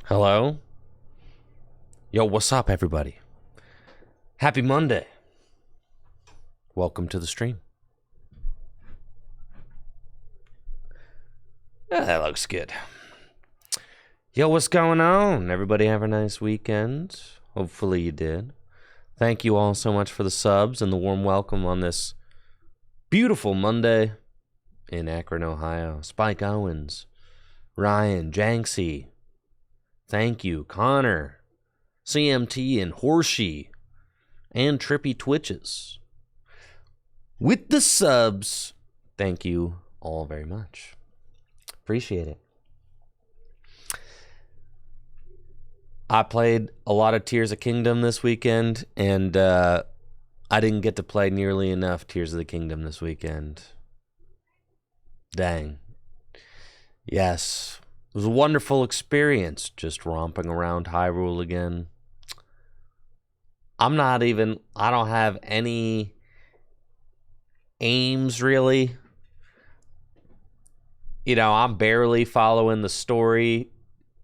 Hello? Yo, what's up, everybody? Happy Monday. Welcome to the stream. Yeah, that looks good. Yo, what's going on? Everybody have a nice weekend. Hopefully you did. Thank you all so much for the subs and the warm welcome on this beautiful Monday in Akron, Ohio. Spike Owens, Ryan, Janksy. Thank you, Connor, CMT, and Horsey, and Trippy Twitches. With the subs, thank you all very much. Appreciate it. I played a lot of Tears of Kingdom this weekend, and I didn't get to play nearly enough Tears of the Kingdom this weekend. Dang. Yes. It was a wonderful experience just romping around Hyrule again. I don't have any aims really. You know, I'm barely following the story.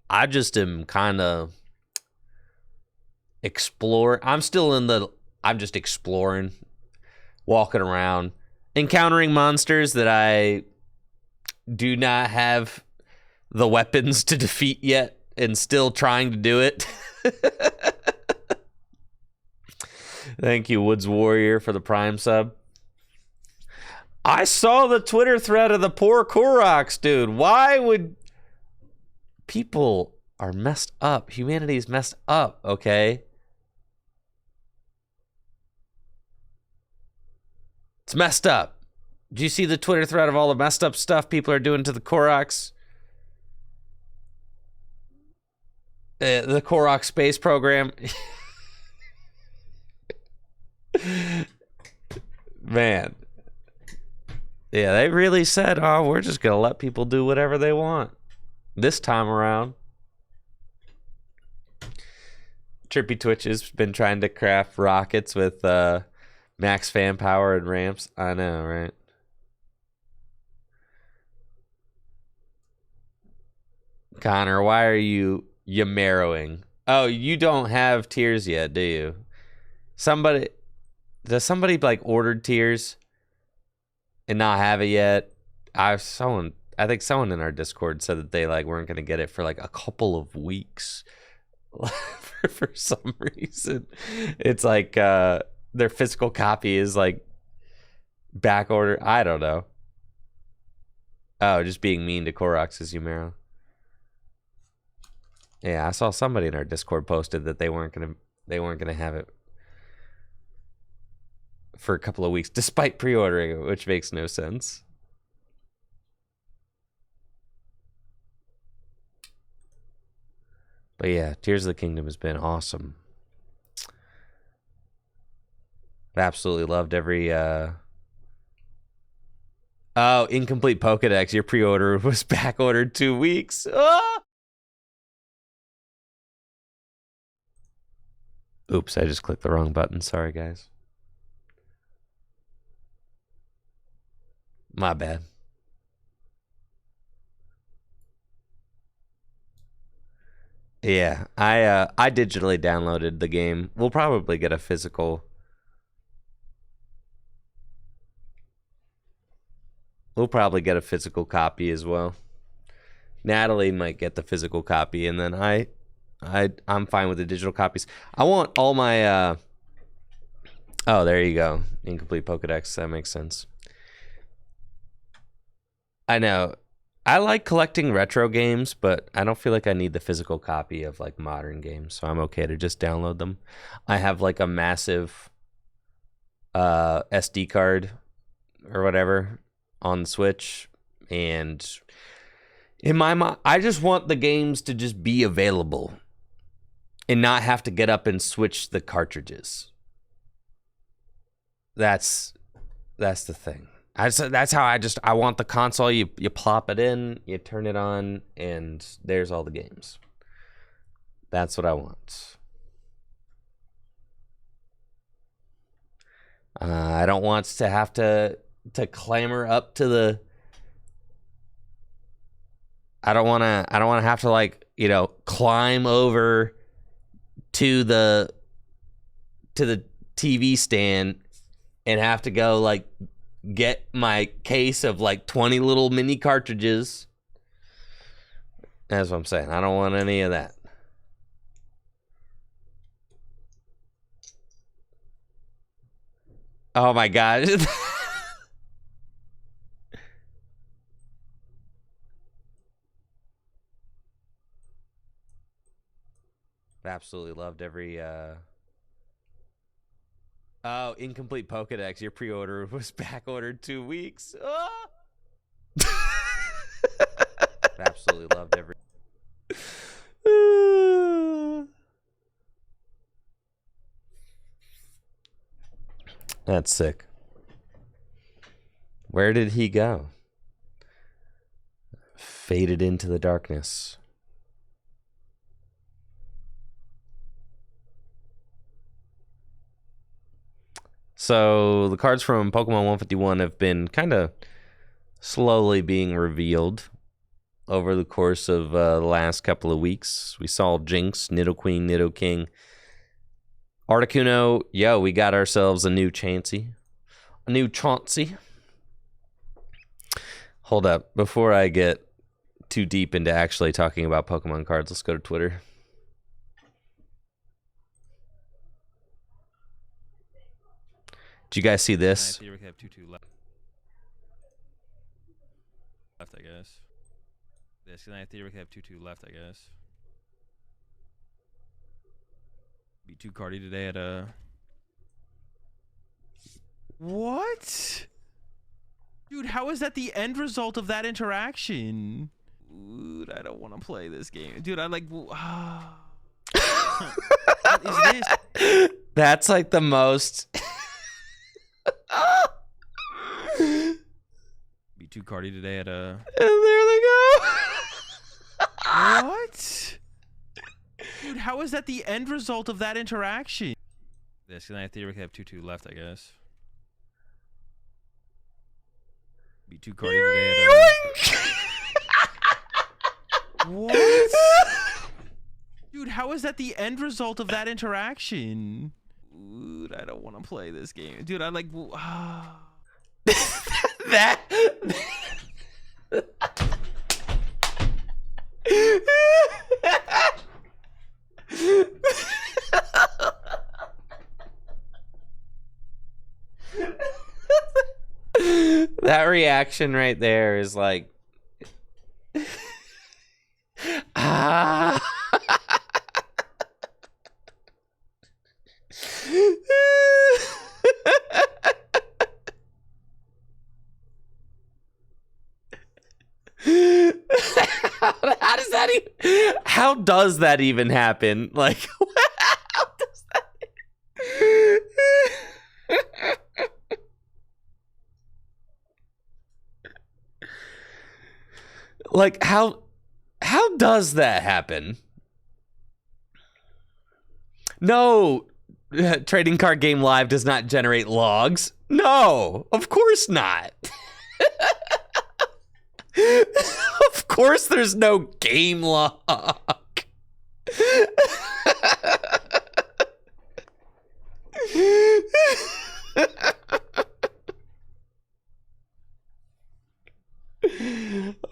I just am kind of I'm just exploring, walking around, encountering monsters that I do not have the weapons to defeat yet, and still trying to do it. Thank you, Woods Warrior, for the Prime sub. I saw the Twitter thread of the poor Koroks, dude. Why would... People are messed up. Humanity is messed up, okay? It's messed up. Do you see the Twitter thread of all the messed up stuff people are doing to the Koroks? The Korok space program. Man. Yeah, they really said, oh, we're just going to let people do whatever they want this time around. Trippy Twitch has been trying to craft rockets with max fan power and ramps. I know, right? Connor, why are you Yamarrowing? Oh, you don't have Tears yet, do you? Does somebody like ordered Tears and not have it yet? I think someone in our Discord said that they like weren't going to get it for like a couple of weeks. for some reason, it's like their physical copy is like back order. I don't know. Oh, just being mean to Koroks is Yumero. Yeah, I saw somebody in our Discord posted that they weren't gonna have it for a couple of weeks, despite pre-ordering it, which makes no sense. But yeah, Tears of the Kingdom has been awesome. I absolutely loved every Oh, incomplete Pokedex. Your pre-order was back ordered 2 weeks. Ah! Oops, I just clicked the wrong button. Sorry, guys. My bad. Yeah, I digitally downloaded the game. We'll probably get a physical. We'll probably get a physical copy as well. Natalie might get the physical copy, and then I'm fine with the digital copies. I want all my oh, there you go. Incomplete Pokedex. That makes sense. I know. I like collecting retro games, but I don't feel like I need the physical copy of like modern games, so I'm okay to just download them. I have like a massive SD card or whatever on the Switch, and in my mind, I just want the games to just be available and not have to get up and switch the cartridges. That's the thing. That's how I want the console. You plop it in, you turn it on, and there's all the games. That's what I want. I don't want to have to clamor up to the. I don't want to have to like climb over to the TV stand and have to go like get my case of like 20 little mini cartridges. That's what I'm saying. I don't want any of that. Oh my gosh. Absolutely loved every Oh, incomplete Pokedex. Your pre-order was back-ordered 2 weeks. Oh! Absolutely loved every That's sick. Where did he go? Faded into the darkness. So the cards from Pokemon 151 have been kind of slowly being revealed over the course of the last couple of weeks. We saw Jinx, Nidoqueen, Nidoking, Articuno. Yo, we got ourselves a new Chansey. A new Chauncey. Hold up. Before I get too deep into actually talking about Pokemon cards, let's go to Twitter. Did you guys see this? We have 2-2 left, I guess. Yes, I think we have 2-2 left, I guess. Be too cardy today at a... What? Dude, how is that the end result of that interaction? Dude, I don't want to play this game. Dude, I like... What is this? That's like the most... Be too cardy today at a... And there they go. What? Dude, how is that the end result of that interaction? Yes, I think we have 2-2 left, I guess. Be too cardy today at a... What? Dude, how is that the end result of that interaction? Dude, I don't want to play this game. Dude, I like... that... That reaction right there is like... Ah... How does that even... How does that even happen? Like, how does that... Like, how does that happen? No, Trading Card Game Live does not generate logs. No, of course not. Of course there's no game log.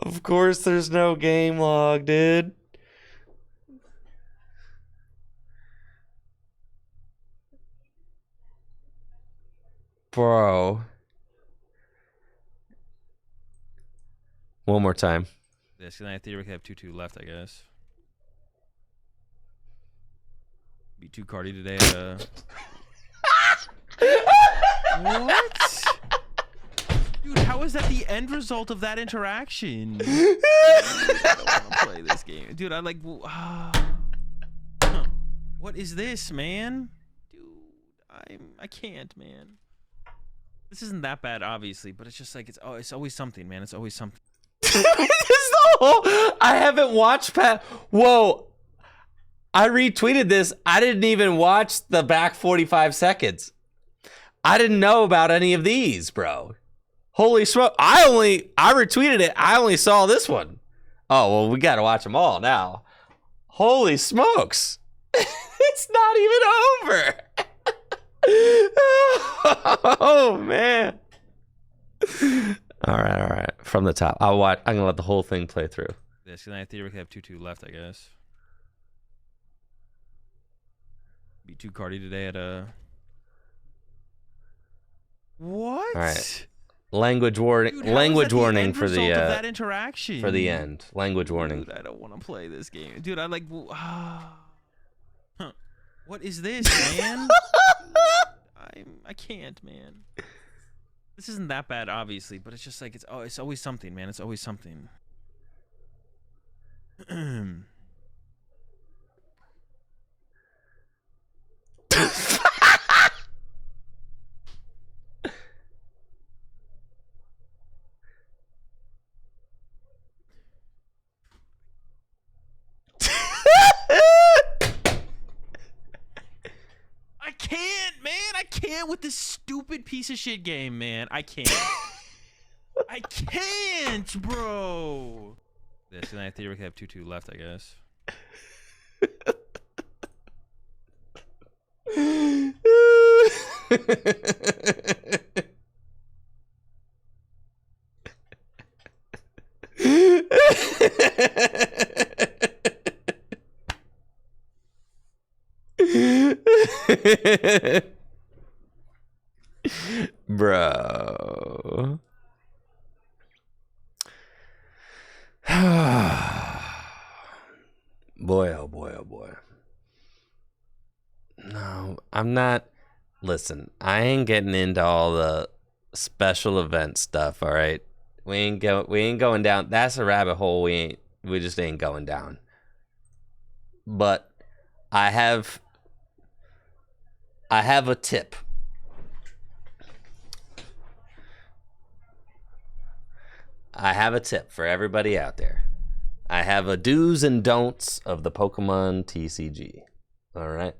Of course there's no game log, dude. Bro. One more time. Yes, I think we have 2-2 left, I guess. Be too cardy today at a... What? Dude, how is that the end result of that interaction? Dude, I don't want to play this game. Dude, I like... What is this, man? Dude, I can't, man. This isn't that bad, obviously, but it's just like, it's always something, man. It's always something. I haven't watched Whoa. I retweeted this. I didn't even watch the back 45 seconds. I didn't know about any of these, bro. Holy smoke. I retweeted it. I only saw this one. Oh, well, we got to watch them all now. Holy smokes. It's not even over. Oh, man. All right. From the top. I'm going to let the whole thing play through. This, and I theoretically have 2-2 left, I guess. Be too cardy today at a... What? All right. Language warning. Dude, language warning end for the of that interaction. for the end. Language warning. Dude, I don't want to play this game. Dude, I like What is this, man? I can't, man. This isn't that bad, obviously, but it's just like it's always something, man. It's always something. I can't, man. I can't with this stupid piece of shit game, man. I can't. I can't, bro. This, and I theoretically have 2-2 left, I guess. Bro. Boy, oh boy, oh boy. No, I'm not. Listen, I ain't getting into all the special event stuff, all right? We ain't going down. That's a rabbit hole we just ain't going down. But I have a tip. I have a tip for everybody out there. I have a do's and don'ts of the Pokemon TCG. All right.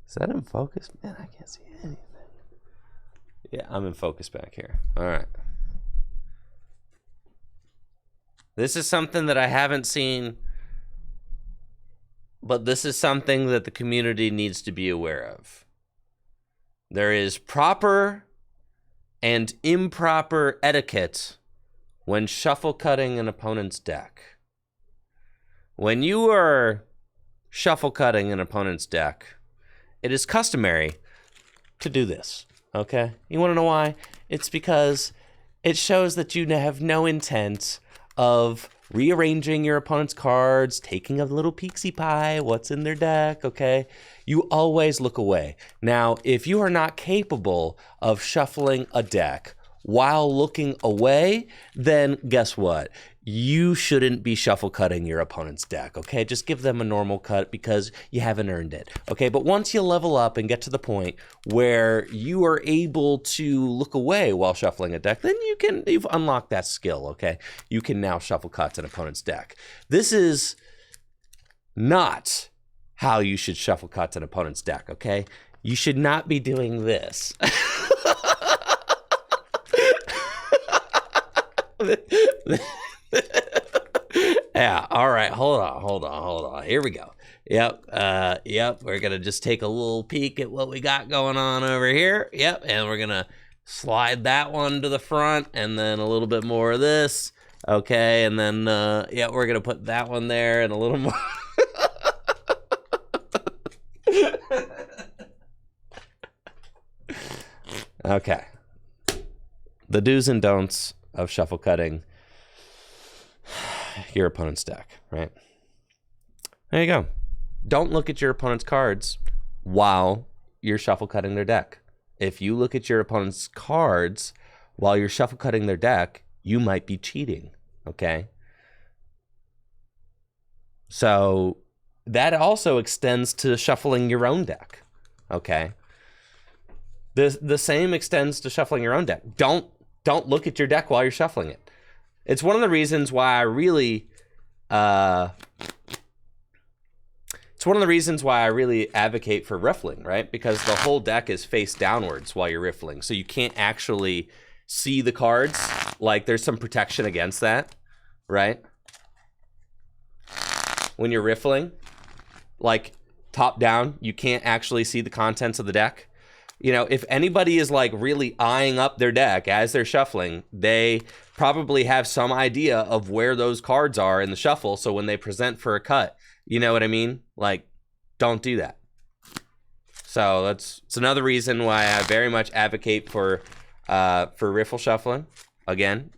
Is that in focus? Man, I can't see anything. Yeah, I'm in focus back here. All right. This is something that I haven't seen, but this is something that the community needs to be aware of. There is proper and improper etiquette when shuffle cutting an opponent's deck. When you are shuffle cutting an opponent's deck, it is customary to do this, okay? You want to know why? It's because it shows that you have no intent of rearranging your opponent's cards, taking a little peeksy pie, what's in their deck, okay? You always look away. Now, if you are not capable of shuffling a deck while looking away, then guess what? You shouldn't be shuffle cutting your opponent's deck, okay? Just give them a normal cut because you haven't earned it, okay? But once you level up and get to the point where you are able to look away while shuffling a deck, then you've unlocked that skill, okay? You can now shuffle cut an opponent's deck. This is not how you should shuffle cut an opponent's deck, okay? You should not be doing this. Yeah, all right, hold on. Here we go. Yep, we're gonna just take a little peek at what we got going on over here. Yep, and we're gonna slide that one to the front, and then a little bit more of this. Okay, and then, yeah, we're gonna put that one there and a little more. Okay. The do's and don'ts of shuffle cutting your opponent's deck, right? There you go. Don't look at your opponent's cards while you're shuffle cutting their deck. If you look at your opponent's cards while you're shuffle cutting their deck, you might be cheating, okay? So that also extends to shuffling your own deck, okay? The same extends to shuffling your own deck. Don't don't look at your deck while you're shuffling it. It's one of the reasons why I really advocate for riffling, right? Because the whole deck is face downwards while you're riffling, so you can't actually see the cards. Like, there's some protection against that, right? When you're riffling, like top down, you can't actually see the contents of the deck. You know, if anybody is like really eyeing up their deck as they're shuffling, they probably have some idea of where those cards are in the shuffle. So when they present for a cut, you know what I mean? Like, don't do that. So it's another reason why I very much advocate for riffle shuffling. Again,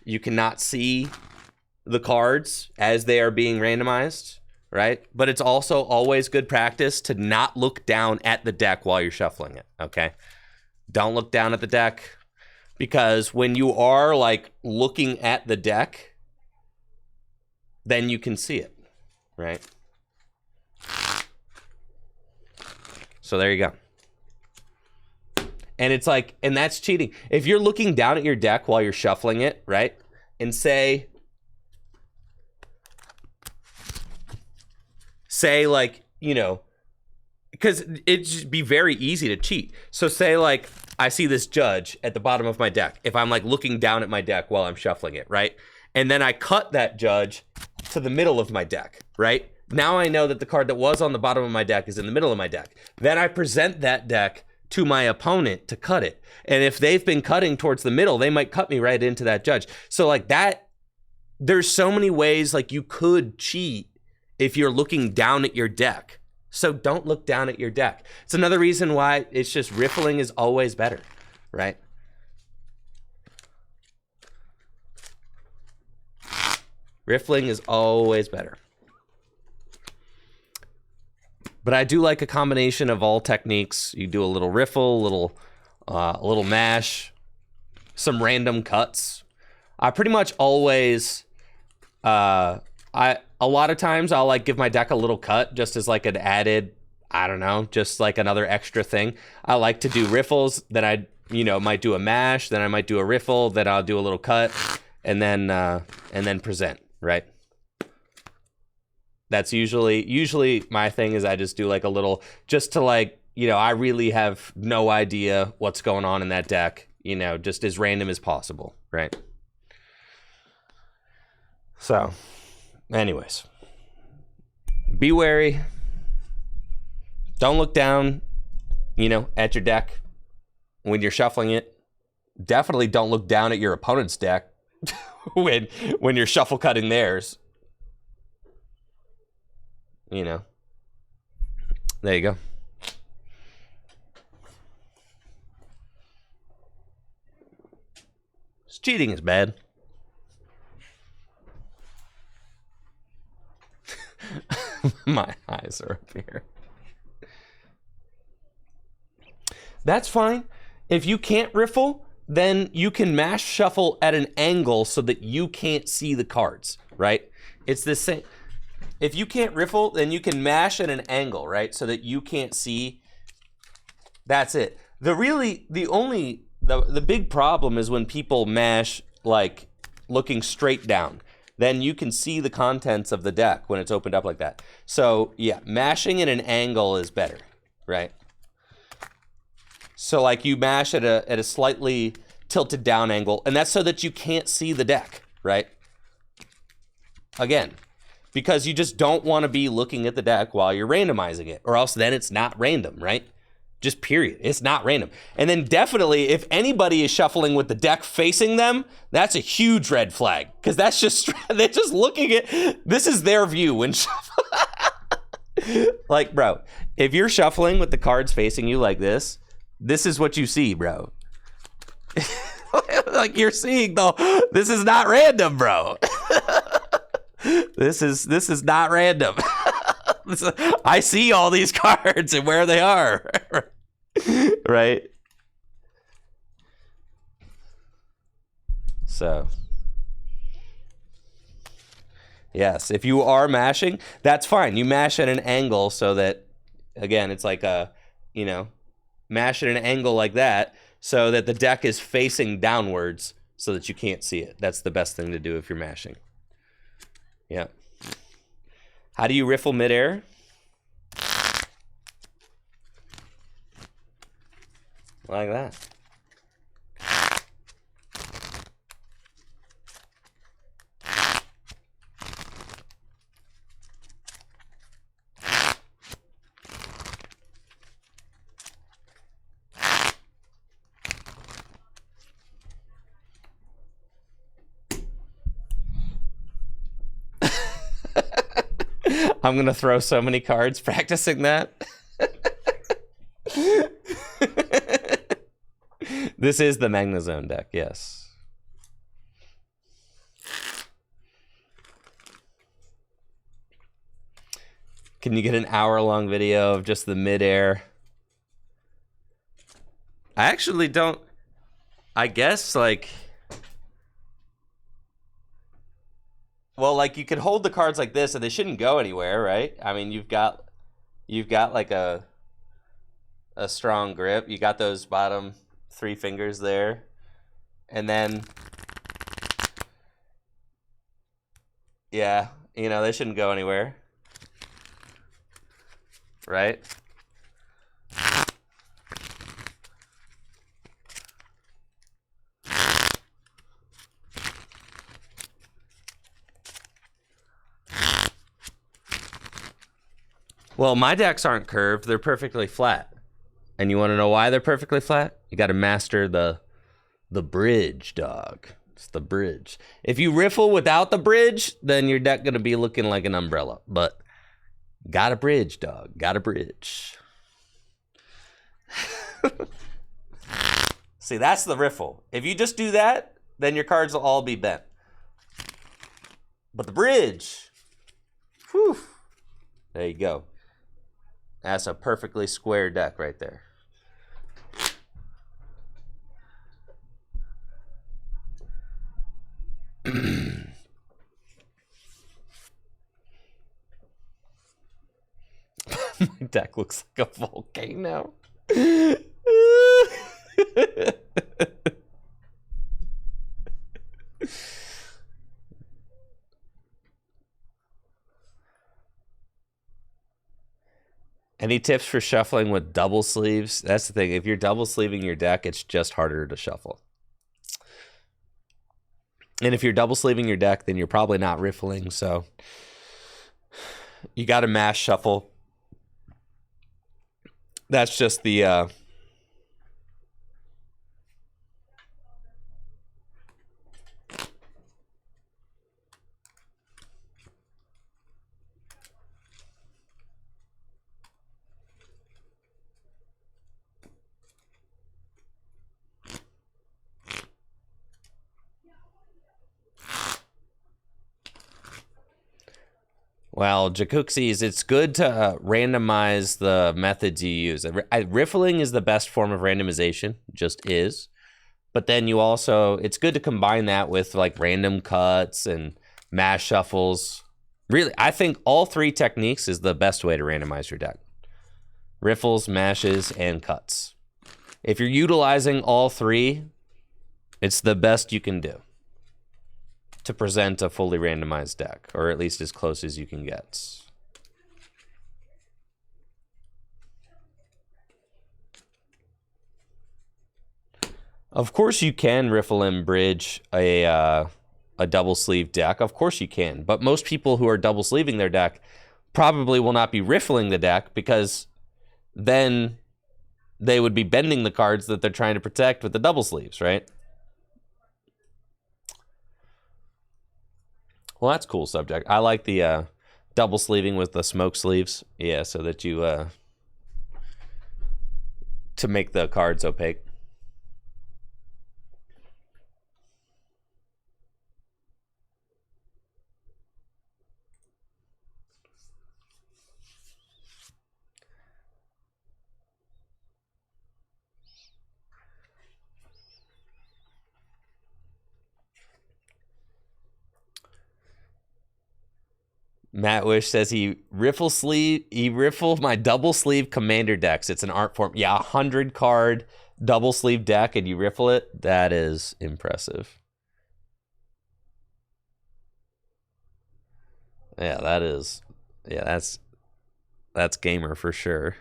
you cannot see the cards as they are being randomized, right? But it's also always good practice to not look down at the deck while you're shuffling it, okay? Don't look down at the deck, because when you are like looking at the deck, then you can see it, right? So there you go. And it's like, and that's cheating. If you're looking down at your deck while you're shuffling it, right? And say like, you know, because it'd just be very easy to cheat. So say like, I see this judge at the bottom of my deck. If I'm like looking down at my deck while I'm shuffling it, right? And then I cut that judge to the middle of my deck, right? Now I know that the card that was on the bottom of my deck is in the middle of my deck. Then I present that deck to my opponent to cut it. And if they've been cutting towards the middle, they might cut me right into that judge. So like that, there's so many ways like you could cheat if you're looking down at your deck. So don't look down at your deck. It's another reason why it's just riffling is always better, right? Riffling is always better. But I do like a combination of all techniques. You do a little riffle, a little mash, some random cuts. I pretty much always, a lot of times I'll like give my deck a little cut just as like an added, I don't know, just like another extra thing. I like to do riffles, then I, you know, might do a mash, then I might do a riffle, then I'll do a little cut, and then present, right? That's usually my thing is I just do like a little, just to like, you know, I really have no idea what's going on in that deck, you know, just as random as possible, right? So, anyways, be wary. Don't look down, you know, at your deck when you're shuffling it. Definitely don't look down at your opponent's deck when you're shuffle cutting theirs. You know, there you go. Cheating is bad. My eyes are up here. That's fine. If you can't riffle, then you can mash shuffle at an angle so that you can't see the cards, right? It's the same. If you can't riffle, then you can mash at an angle, right? So that you can't see. That's it. The big problem is when people mash like looking straight down. Then you can see the contents of the deck when it's opened up like that. So yeah, mashing at an angle is better, right? So like you mash at a slightly tilted down angle, and that's so that you can't see the deck, right? Again, because you just don't want to be looking at the deck while you're randomizing it, or else then it's not random, right? Just period. It's not random. And then definitely, if anybody is shuffling with the deck facing them, that's a huge red flag, because that's just, they're just looking at, this is their view when like, bro, if you're shuffling with the cards facing you like this is what you see, bro. Like you're seeing though, this is not random, bro. This is not random. I see all these cards and where they are. Right? So, yes, if you are mashing, that's fine. You mash at an angle so that, again, it's like a, you know, mash at an angle like that so that the deck is facing downwards so that you can't see it. That's the best thing to do if you're mashing. Yeah. How do you riffle midair? Like that. I'm going to throw so many cards practicing that. This is the Magnezone deck, yes. Can you get an hour-long video of just the midair? I actually don't... I guess, like... Well, like, you could hold the cards like this, and they shouldn't go anywhere, right? I mean, you've got like a strong grip. You got those bottom 3 fingers there, and then, yeah, you know, they shouldn't go anywhere, right? Well, my decks aren't curved. They're perfectly flat. And you want to know why they're perfectly flat? You got to master the bridge, dog. It's the bridge. If you riffle without the bridge, then your deck going to be looking like an umbrella. But got a bridge, dog. Got a bridge. See, that's the riffle. If you just do that, then your cards will all be bent. But the bridge, whew, there you go. That's a perfectly square deck right there. My deck looks like a volcano. Any tips for shuffling with double sleeves? That's the thing. If you're double sleeving your deck, it's just harder to shuffle. And if you're double sleeving your deck, then you're probably not riffling. So you got to mash shuffle. That's just the... Well, Jacuxis, it's good to randomize the methods you use. Riffling is the best form of randomization, just is. But then you also, it's good to combine that with like random cuts and mash shuffles. Really, I think all 3 techniques is the best way to randomize your deck. Riffles, mashes, and cuts. If you're utilizing all 3, it's the best you can do to present a fully randomized deck, or at least as close as you can get. Of course you can riffle and bridge a double sleeve deck. Of course you can, but most people who are double sleeving their deck probably will not be riffling the deck, because then they would be bending the cards that they're trying to protect with the double sleeves, right? Well, that's a cool subject. I like the double sleeving with the smoke sleeves. Yeah, so that you to make the cards opaque. Matt Wish says he riffled my double sleeve commander decks. It's an art form. Yeah, 100 card double sleeve deck and you riffle it, that is impressive. Yeah, that is. Yeah, that's gamer for sure.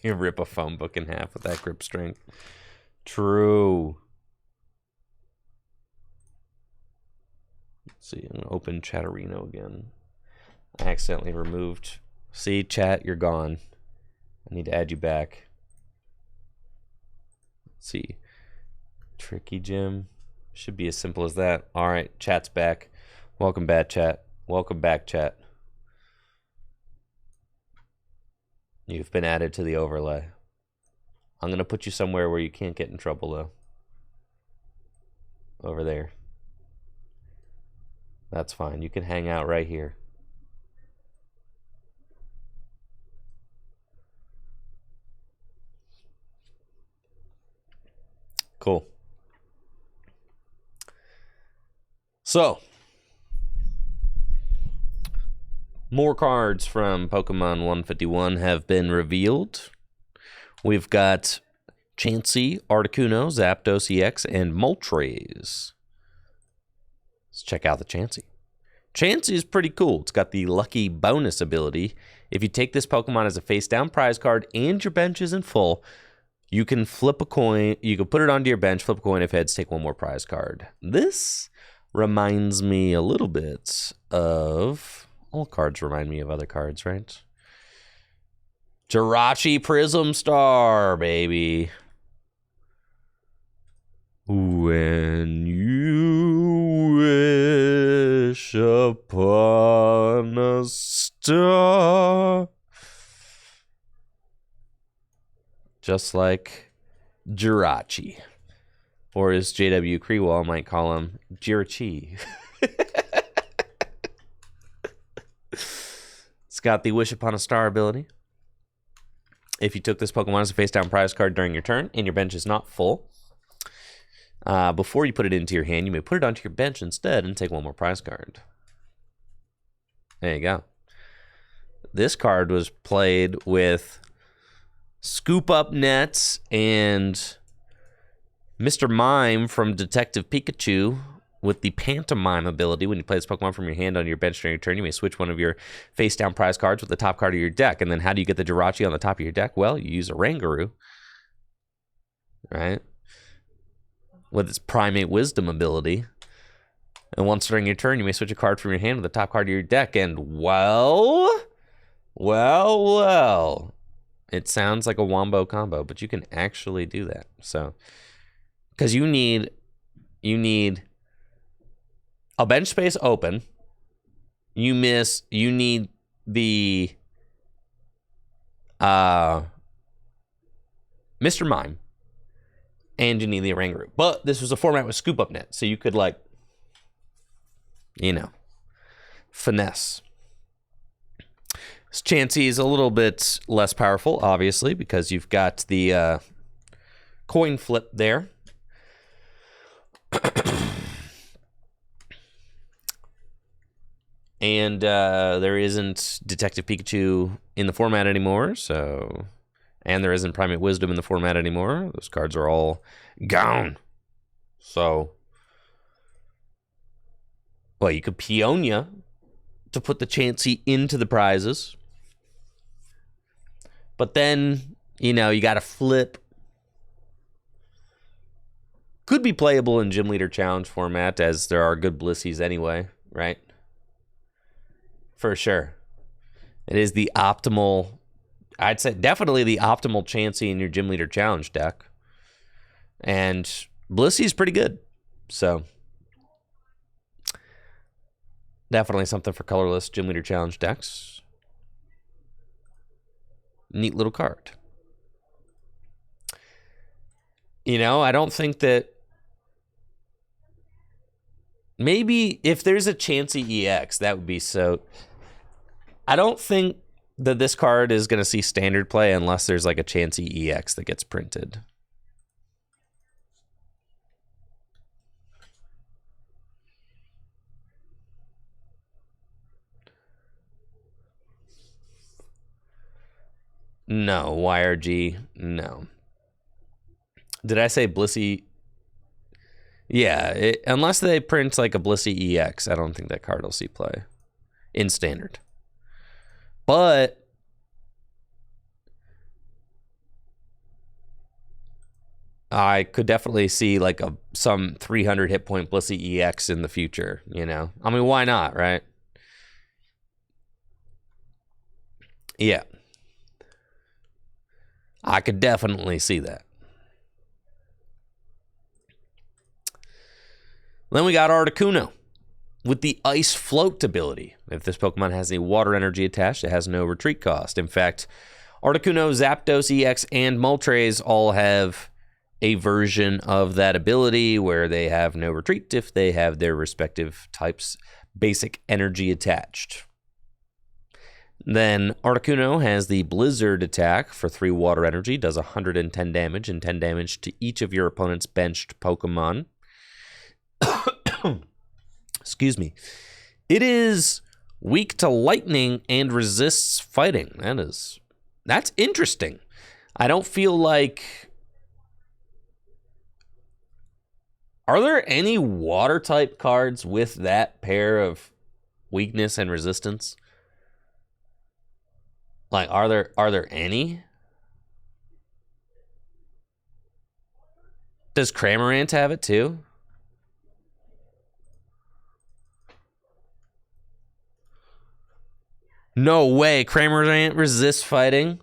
You rip a phone book in half with that grip strength. True. Let's see, I'm gonna open Chatterino again. I accidentally removed. See, chat, you're gone. I need to add you back. Let's see. Tricky Jim. Should be as simple as that. All right, chat's back. Welcome back, chat. Welcome back, chat. You've been added to the overlay. I'm going to put you somewhere where you can't get in trouble, though. Over there. That's fine. You can hang out right here. Cool. So, more cards from Pokemon 151 have been revealed. We've got Chansey, Articuno, Zapdos EX, and Moltres. Let's check out the Chansey. Chansey is pretty cool. It's got the Lucky bonus ability. If you take this Pokemon as a face-down prize card and your bench isn't full, you can flip a coin. You can put it onto your bench, flip a coin. If heads, take one more prize card. This reminds me a little bit of... All cards remind me of other cards, right? Jirachi Prism Star, baby. When you wish upon a star. Just like Jirachi. Or as J.W. Krewall might call him, Jirachi. It's got the Wish Upon a Star ability. If you took this Pokemon as a face-down prize card during your turn and your bench is not full, before you put it into your hand, you may put it onto your bench instead and take one more prize card. There you go. This card was played with Scoop Up Nets and Mr. Mime from Detective Pikachu with the Pantomime ability. When you play this Pokemon from your hand on your bench during your turn, you may switch one of your face-down prize cards with the top card of your deck. And then how do you get the Jirachi on the top of your deck? Well, you use a Rangaroo, right? With its Primate Wisdom ability. And once during your turn, you may switch a card from your hand to the top card of your deck. And well, it sounds like a wombo combo, but you can actually do that. So, because you need a bench space open. You need the Mr. Mime. And you need the Rangaroo. But this was a format with Scoop Up Net, so you could, like, finesse. This Chansey is a little bit less powerful, obviously, because you've got the coin flip there. And there isn't Detective Pikachu in the format anymore, so... And there isn't Primate Wisdom in the format anymore. Those cards are all gone. So... Well, you could Peonia to put the Chansey into the prizes. But then, you got to flip. Could be playable in Gym Leader Challenge format, as there are good Blissies anyway, right? For sure. It is the optimal, I'd say definitely the optimal Chansey in your Gym Leader Challenge deck. And Blissey's pretty good. So, definitely something for colorless Gym Leader Challenge decks. Neat little card. I don't think that... Maybe if there's a Chansey EX, that would be so... I don't think that this card is going to see standard play unless there's like a Chansey EX that gets printed. No. YRG, no. Did I say Blissey? Yeah, unless they print like a Blissey EX, I don't think that card will see play in standard. But I could definitely see like some 300 hit point Blissey EX in the future, you know? I mean, why not, right? Yeah. I could definitely see that. Then we got Articuno with the Ice Float ability. If this Pokemon has a water energy attached, it has no retreat cost. In fact, Articuno, Zapdos EX, and Moltres all have a version of that ability where they have no retreat if they have their respective types' basic energy attached. Then Articuno has the Blizzard attack for 3 water energy, does 110 damage and 10 damage to each of your opponent's benched Pokemon. Excuse me. It is weak to lightning and resists fighting. That's interesting. I don't feel like... Are there any water type cards with that pair of weakness and resistance? Like, are there any? Does Cramorant have it too? No way. Cramorant resists fighting?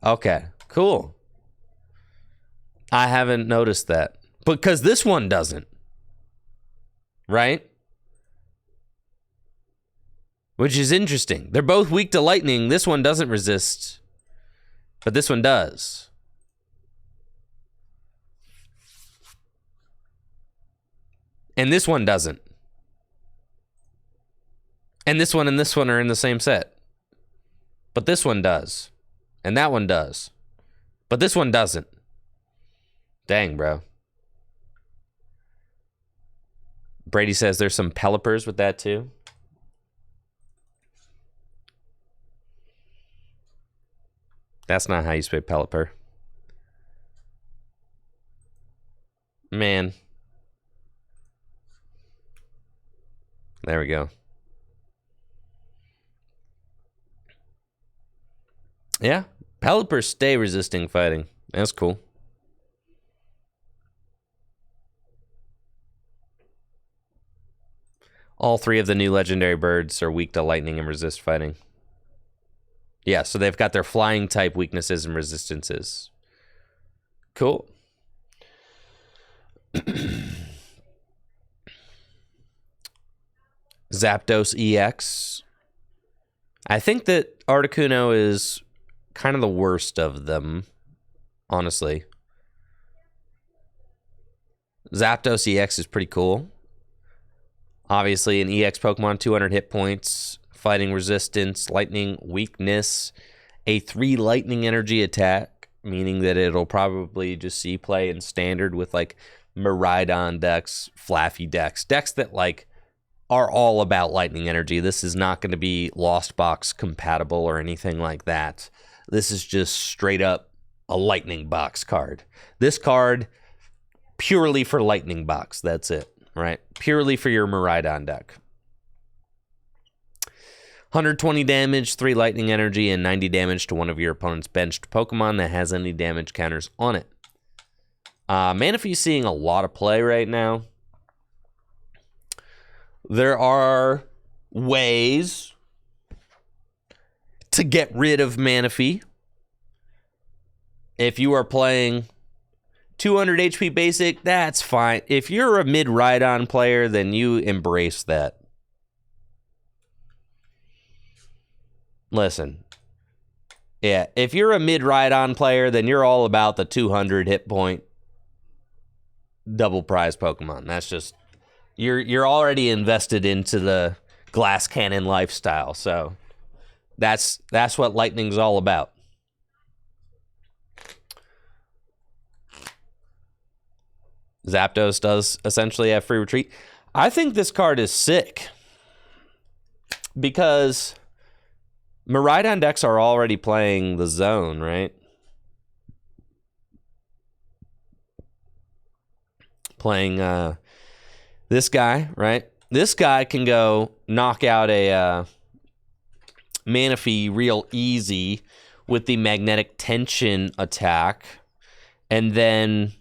Okay, cool. I haven't noticed that. Because this one doesn't. Right? Which is interesting. They're both weak to lightning. This one doesn't resist. But this one does. And this one doesn't. And this one are in the same set. But this one does. And that one does. But this one doesn't. Dang, bro. Brady says there's some Pelipers with that too. That's not how you say Pelipper. Man. There we go. Yeah. Pelipers stay resisting fighting. That's cool. All 3 of the new legendary birds are weak to lightning and resist fighting. Yeah, so they've got their flying type weaknesses and resistances. Cool. Zapdos EX. I think that Articuno is kind of the worst of them, honestly. Zapdos EX is pretty cool. Obviously, an EX Pokemon, 200 hit points, fighting resistance, lightning weakness, a 3 lightning energy attack, meaning that it'll probably just see play in standard with like Miraidon decks, Flaffy decks that like are all about lightning energy. This is not going to be Lost Box compatible or anything like that. This is just straight up a lightning box card. This card purely for lightning box. That's it. Right? Purely for your Miraidon deck. 120 damage, 3 lightning energy, and 90 damage to one of your opponent's benched Pokemon that has any damage counters on it. Manaphy's seeing a lot of play right now. There are ways to get rid of Manaphy. If you are playing 200 HP basic, that's fine. If you're a mid-Rhydon player, then you embrace that. Listen. Yeah, if you're a mid-Rhydon player, then you're all about the 200 hit point double prize Pokemon. That's just... You're already invested into the glass cannon lifestyle, so that's what Lightning's all about. Zapdos does essentially have free retreat. I think this card is sick because Miraidon decks are already playing the zone, right? Playing this guy, right? This guy can go knock out a Manaphy real easy with the magnetic tension attack. And then,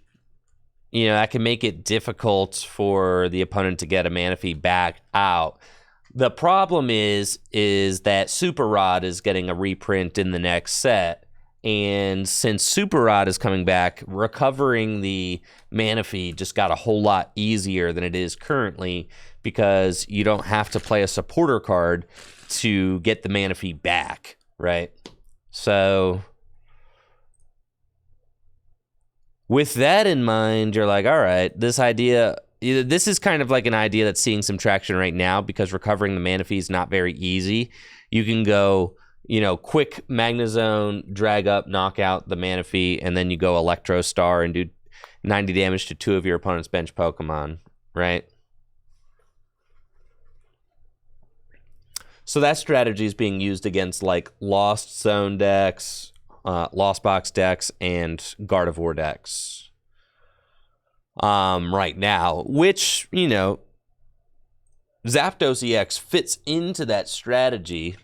that can make it difficult for the opponent to get a Manaphy back out. The problem is that Super Rod is getting a reprint in the next set. And since Super Rod is coming back, recovering the Manaphy just got a whole lot easier than it is currently, because you don't have to play a supporter card to get the Manaphy back, right? So with that in mind, you're like, all right, this is kind of like an idea that's seeing some traction right now, because recovering the Manaphy is not very easy. You can go, quick Magnezone, drag up, knock out the Manaphy, and then you go Electro Star and do 90 damage to 2 of your opponent's bench Pokemon, right? So that strategy is being used against like Lost Zone decks, Lost Box decks, and Gardevoir decks right now, which, Zapdos EX fits into that strategy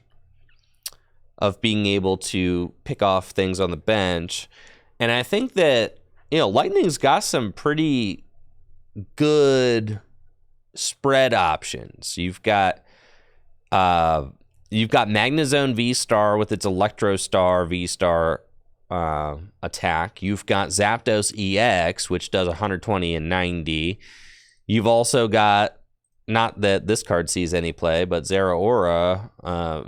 of being able to pick off things on the bench. And I think that, Lightning's got some pretty good spread options. You've got Magnezone V-Star with its Electro Star V-Star attack. You've got Zapdos EX, which does 120 and 90. You've also got, not that this card sees any play, but Zeraora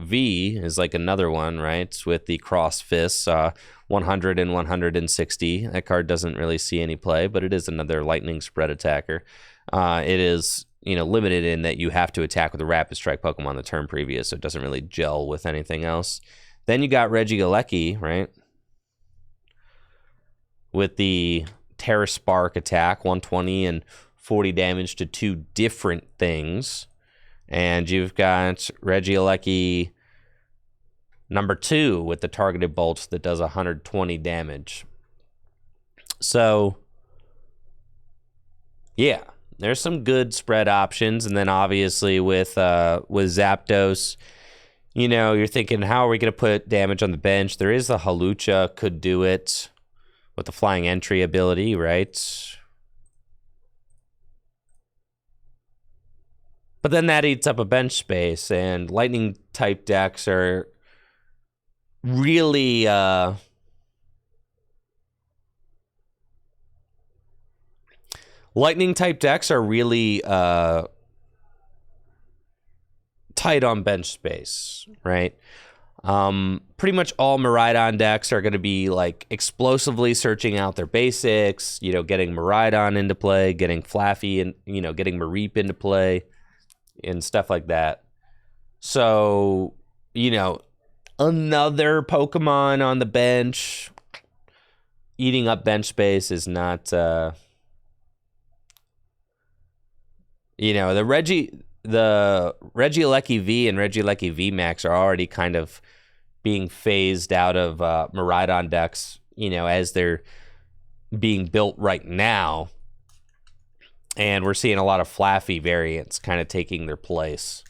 V is like another one, right? With the Cross Fists, 100 and 160. That card doesn't really see any play, but it is another lightning spread attacker. It is, limited in that you have to attack with a Rapid Strike Pokemon the turn previous, so it doesn't really gel with anything else. Then you got Regieleki, right? With the Terra Spark attack, 120 and 40 damage to 2 different things. And you've got Regieleki number 2 with the targeted bolts that does 120 damage. So, yeah, there's some good spread options. And then obviously with Zapdos, you're thinking, how are we going to put damage on the bench? There is a Hawlucha could do it with the Flying Entry ability, right? But then that eats up a bench space, and lightning type decks are really tight on bench space, right? Pretty much all Miraidon decks are going to be like explosively searching out their basics, getting Miraidon into play, getting Flaffy and, getting Mareep into play and stuff like that. So, another Pokemon on the bench eating up bench space is not, the Regieleki V and Regieleki V Max are already kind of being phased out of Miraidon decks, as they're being built right now. And we're seeing a lot of Flaffy variants kind of taking their place.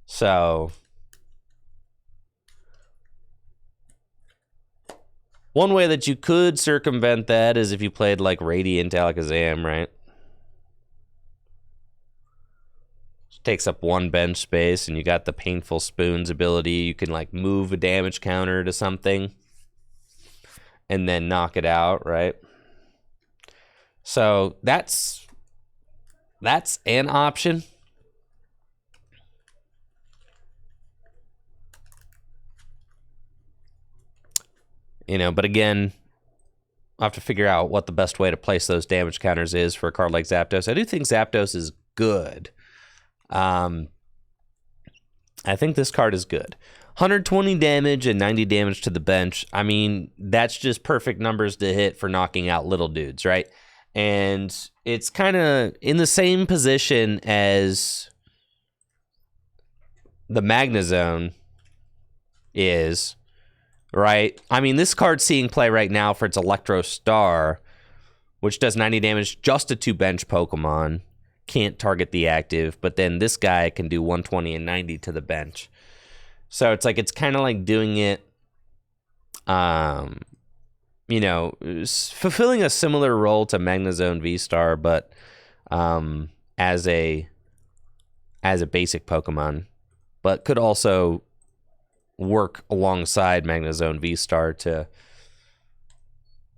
So, one way that you could circumvent that is if you played like Radiant Alakazam, right? Takes up 1 bench space, and you got the Painful Spoons ability. You can like move a damage counter to something and then knock it out, right? So that's an option. But again, I'll have to figure out what the best way to place those damage counters is for a card like Zapdos. I do think Zapdos is good. I think this card is good. 120 damage and 90 damage to the bench. I mean, that's just perfect numbers to hit for knocking out little dudes, right? And it's kind of in the same position as the Magnezone, is, right? I mean, this card's seeing play right now for its Electro Star, which does 90 damage just to 2 bench Pokemon. Can't target the active, but then this guy can do 120 and 90 to the bench. So it's like, it's kind of like doing it, fulfilling a similar role to Magnezone V-Star, but as a basic Pokemon, but could also work alongside Magnezone V-Star to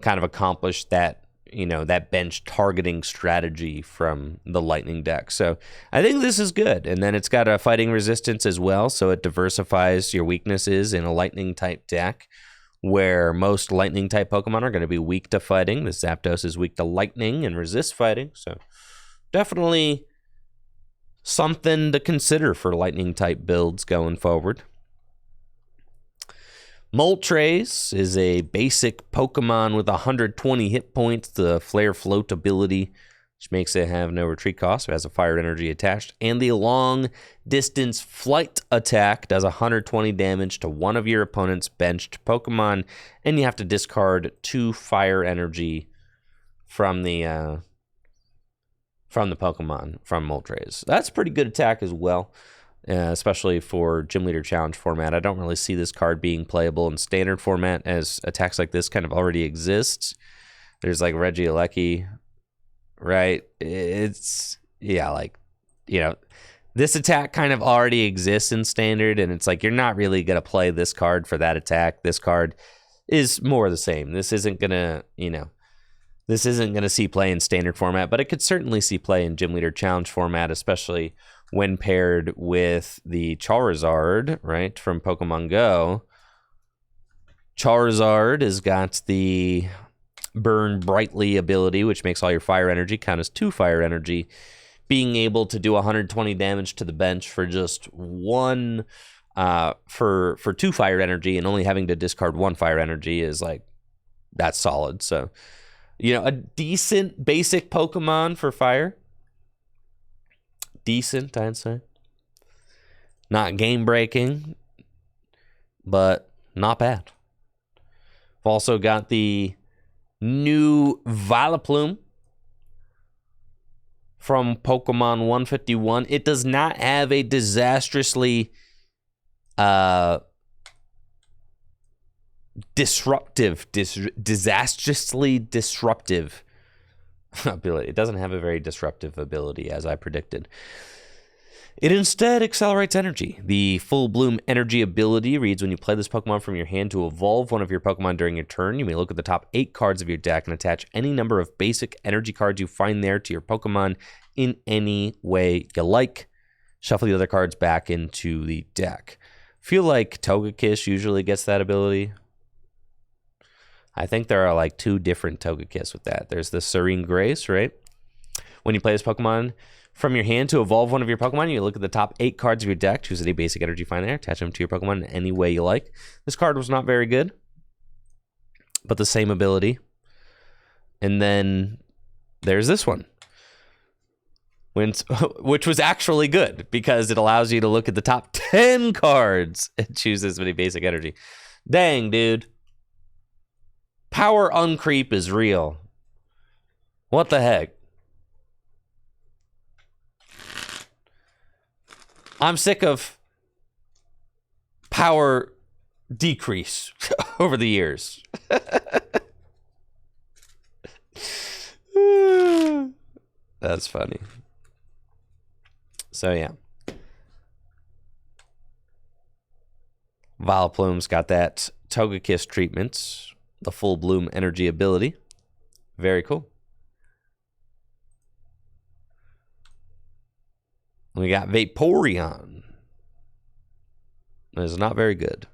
kind of accomplish that, that bench targeting strategy from the Lightning deck. So I think this is good. And then it's got a fighting resistance as well, so it diversifies your weaknesses in a Lightning type deck, where most Lightning type Pokemon are going to be weak to fighting. The Zapdos is weak to Lightning and resists fighting, so definitely something to consider for Lightning type builds going forward. Moltres is a basic Pokemon with 120 hit points, the Flare Float ability, which makes it have no retreat cost. It has a fire energy attached. And the long distance flight attack does 120 damage to one of your opponent's benched Pokemon. And you have to discard 2 fire energy from the Pokemon, from Moltres. That's a pretty good attack as well. Especially for Gym Leader Challenge format. I don't really see this card being playable in standard format, as attacks like this kind of already exist. There's like Regieleki, right? It's, this attack kind of already exists in standard, and it's like, you're not really going to play this card for that attack. This card is more the same. This isn't going to, this isn't going to see play in standard format, but it could certainly see play in Gym Leader Challenge format, especially when paired with the Charizard, right, from Pokemon Go. Charizard has got the Burn Brightly ability, which makes all your fire energy count as 2 fire energy. Being able to do 120 damage to the bench for just 1, for 2 fire energy, and only having to discard 1 fire energy is like, that's solid. So, a decent basic Pokemon for fire. Decent, I'd say. Not game breaking, but not bad. I've also got the new Vileplume from Pokemon 151. It does not have a disastrously disastrously disruptive ability. It doesn't have a very disruptive ability, as I predicted. It instead accelerates energy. The Full Bloom energy ability reads, when you play this Pokemon from your hand to evolve one of your Pokemon during your turn, you may look at the top 8 cards of your deck and attach any number of basic energy cards you find there to your Pokemon in any way you like. Shuffle the other cards back into the deck. Feel like Togekiss usually gets that ability. I think there are like 2 different Togekiss with that. There's the Serene Grace, right? When you play this Pokemon from your hand to evolve one of your Pokemon, you look at the top 8 cards of your deck, choose any basic energy find there, attach them to your Pokemon in any way you like. This card was not very good, but the same ability. And then there's this one, which was actually good because it allows you to look at the top 10 cards and choose as many basic energy. Dang, dude. Power uncreep is real. What the heck? I'm sick of power decrease over the years. That's funny. So yeah. Vileplume's got that Togekiss treatment. The Full Bloom energy ability. Very cool. We got Vaporeon. It is not very good.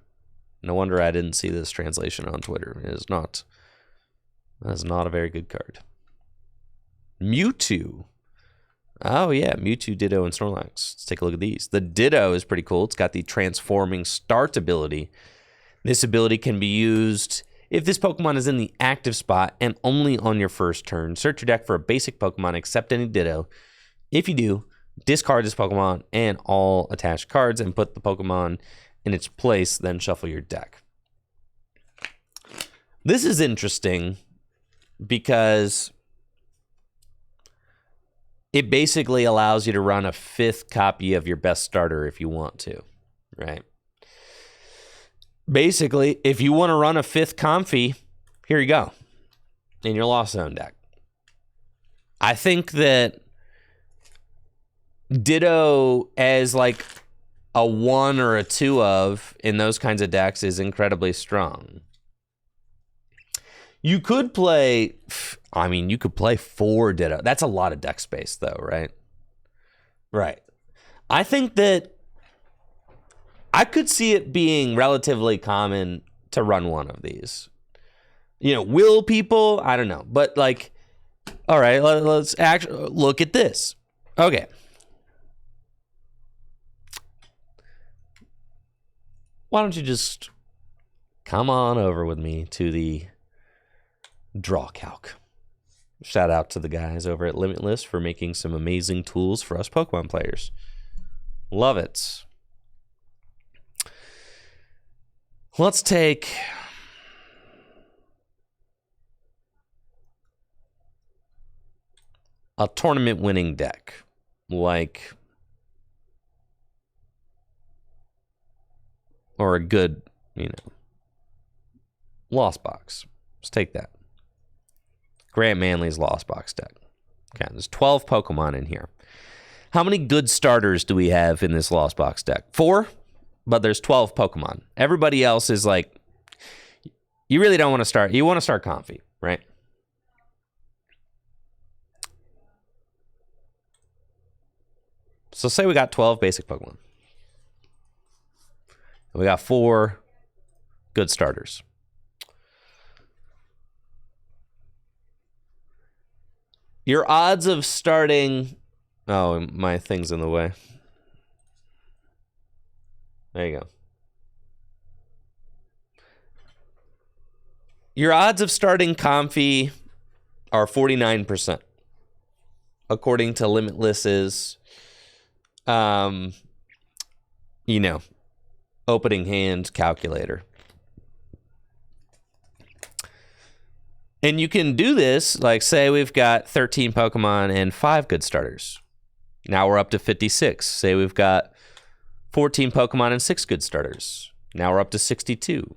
No wonder I didn't see this translation on Twitter. It is not. That is not a very good card. Mewtwo. Oh yeah, Mewtwo, Ditto, and Snorlax. Let's take a look at these. The Ditto is pretty cool. It's got the Transforming Start ability. This ability can be used if this Pokemon is in the active spot and only on your first turn. Search your deck for a basic Pokemon except any Ditto. If you do, discard this Pokemon and all attached cards and put the Pokemon in its place, then shuffle your deck. This is interesting because it basically allows you to run a 5th copy of your best starter if you want to, right? Basically, if you want to run a 5th Comfy, here you go, in your Lost Zone deck. I think that Ditto as like a 1 or a 2 of in those kinds of decks is incredibly strong. You could play, you could play 4 Ditto. That's a lot of deck space though, right? Right. I think that I could see it being relatively common to run one of these. Will people? I don't know. But like, all right, let's actually look at this. Okay. Why don't you just come on over with me to the draw calc. Shout out to the guys over at Limitless for making some amazing tools for us Pokemon players. Love it. Let's take a tournament winning deck like, or a good, Lost Box. Let's take that. Grant Manley's Lost Box deck. Okay, there's 12 Pokemon in here. How many good starters do we have in this Lost Box deck? 4, but there's 12 Pokemon. Everybody else is like, you really don't want to start. You want to start Comfy, right? So say we got 12 basic Pokemon. We got 4 good starters. Your odds of starting... Oh, my thing's in the way. There you go. Your odds of starting Comfy are 49%. According to Limitless's, opening hand calculator. And you can do this, like say we've got 13 Pokemon and 5 good starters. Now we're up to 56. Say we've got 14 Pokemon and 6 good starters. Now we're up to 62.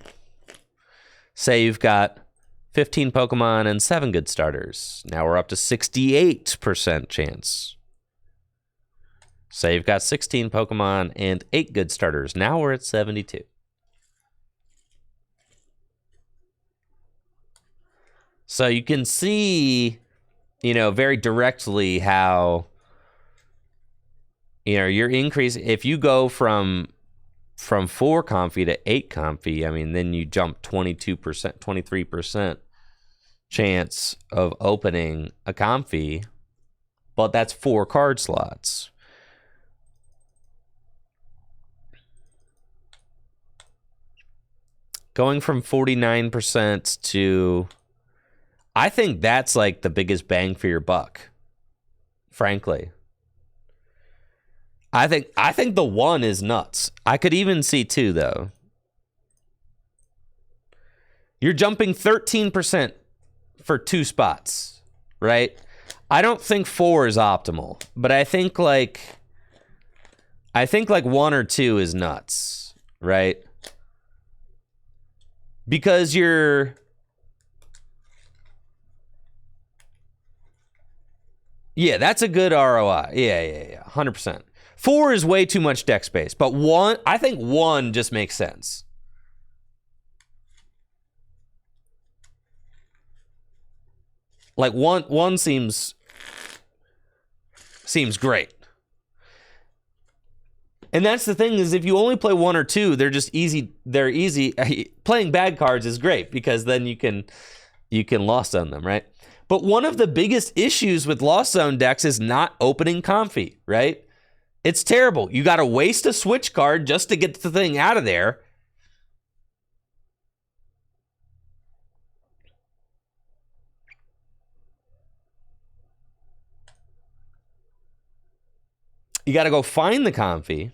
Say you've got 15 Pokemon and 7 good starters. Now we're up to 68% chance. Say you've got 16 Pokemon and 8 good starters. Now we're at 72. So you can see, very directly how, your increase, if you go from 4 Comfy to 8 Comfy, then you jump 22%, 23% chance of opening a Comfy, but that's 4 card slots. Going from 49% to... I think that's like the biggest bang for your buck, frankly. I think the 1 is nuts. I could even see 2 though. You're jumping 13% for 2 spots, right? I don't think 4 is optimal, but I think like 1 or 2 is nuts, right? Because you're... Yeah, that's a good ROI. Yeah. 100%. 4 is way too much deck space, but 1, I think 1 just makes sense. Like 1 seems great. And that's the thing, is if you only play 1 or 2, they're just easy. They're easy. Playing bad cards is great because then you can Lost Zone them, right? But one of the biggest issues with Lost Zone decks is not opening Comfy, right? It's terrible. You got to waste a switch card just to get the thing out of there. You got to go find the Comfy.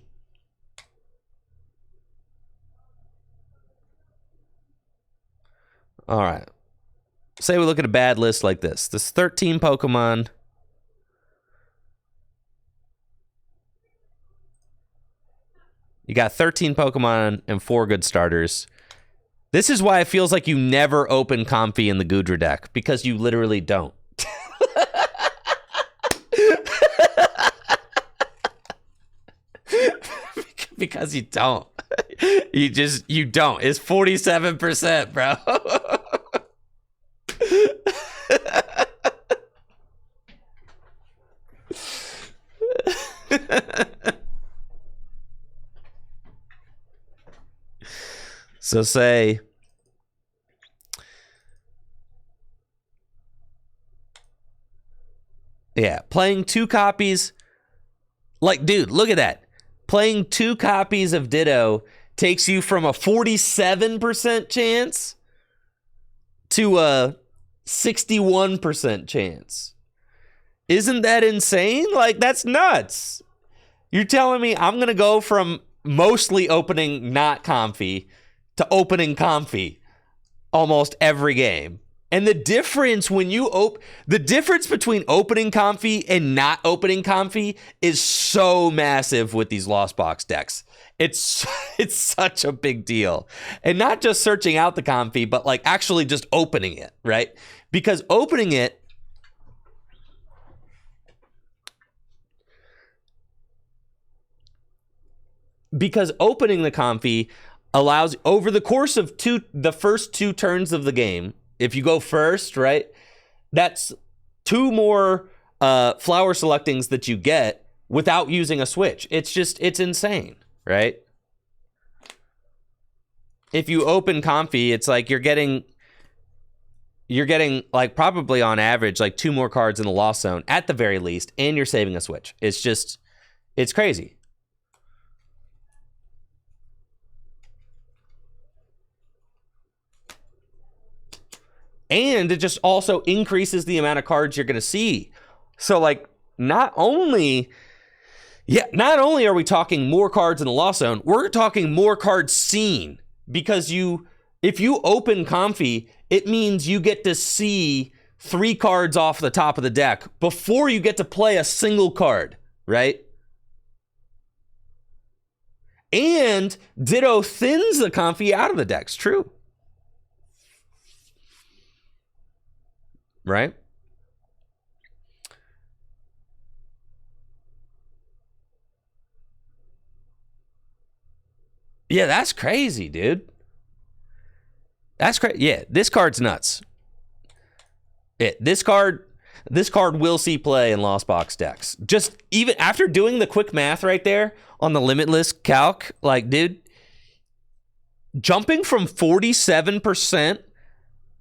All right. Say we look at a bad list like this. This 13 Pokemon. You got 13 Pokemon and 4 good starters. This is why it feels like you never open Comfey in the Goodra deck, because you literally don't. Because you don't. You don't. It's 47%, bro. So say, yeah, playing 2 copies. Like, dude, look at that. Playing 2 copies of Ditto takes you from a 47% chance to a 61% chance. Isn't that insane? Like, that's nuts. You're telling me I'm going to go from mostly opening not Comfey to opening Comfey almost every game. And the difference when you the difference between opening Comfey and not opening Comfey is so massive with these Lost Box decks. It's such a big deal. And not just searching out the Comfey, but like actually just opening it, right? Because opening it the Comfey allows, over the course of the first 2 turns of the game, if you go first, right, that's 2 more flower selectings that you get without using a switch. It's insane, right? If you open Comfey, it's like you're getting like probably on average like 2 more cards in the Lost Zone at the very least, and you're saving a switch. It's crazy. And it just also increases the amount of cards you're going to see. So, like, not only are we talking more cards in the Lost Zone, we're talking more cards seen. Because if you open Comfey, it means you get to see 3 cards off the top of the deck before you get to play a single card, right? And Ditto thins the Comfey out of the decks, true. Right? Yeah, that's crazy, dude. That's crazy. Yeah, this card's nuts. This card will see play in Lost Box decks. Just even after doing the quick math right there on the Limitless calc, like, dude, jumping from 47%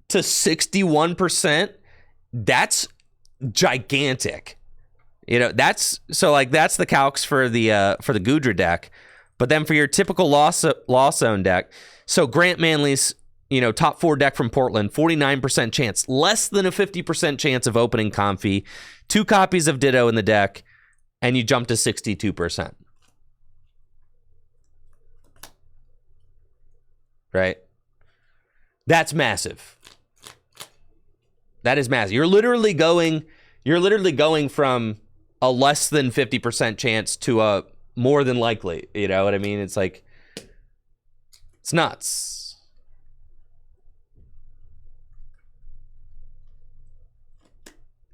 to 61%, that's gigantic. You know, that's the calcs for the Goodra deck. But then for your typical Lost Zone deck, so Grant Manley's, top 4 deck from Portland, 49% chance, less than a 50% chance of opening Comfey, 2 copies of Ditto in the deck, and you jump to 62%. Right? That's massive. That is massive. You're literally going from a less than 50% chance to a more than likely. You know what I mean? It's like, it's nuts.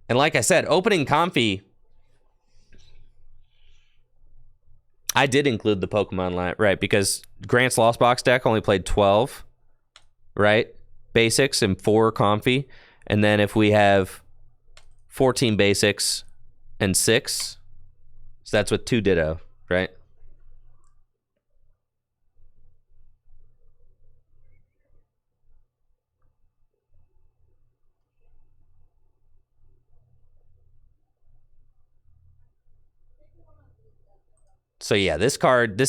And like I said, opening Comfey, I did include the Pokemon line, right? Because Grant's Lost Box deck only played 12, right? Basics and 4 Comfey. And then if we have 14 basics and 6, so that's with 2 Ditto, right? So yeah, this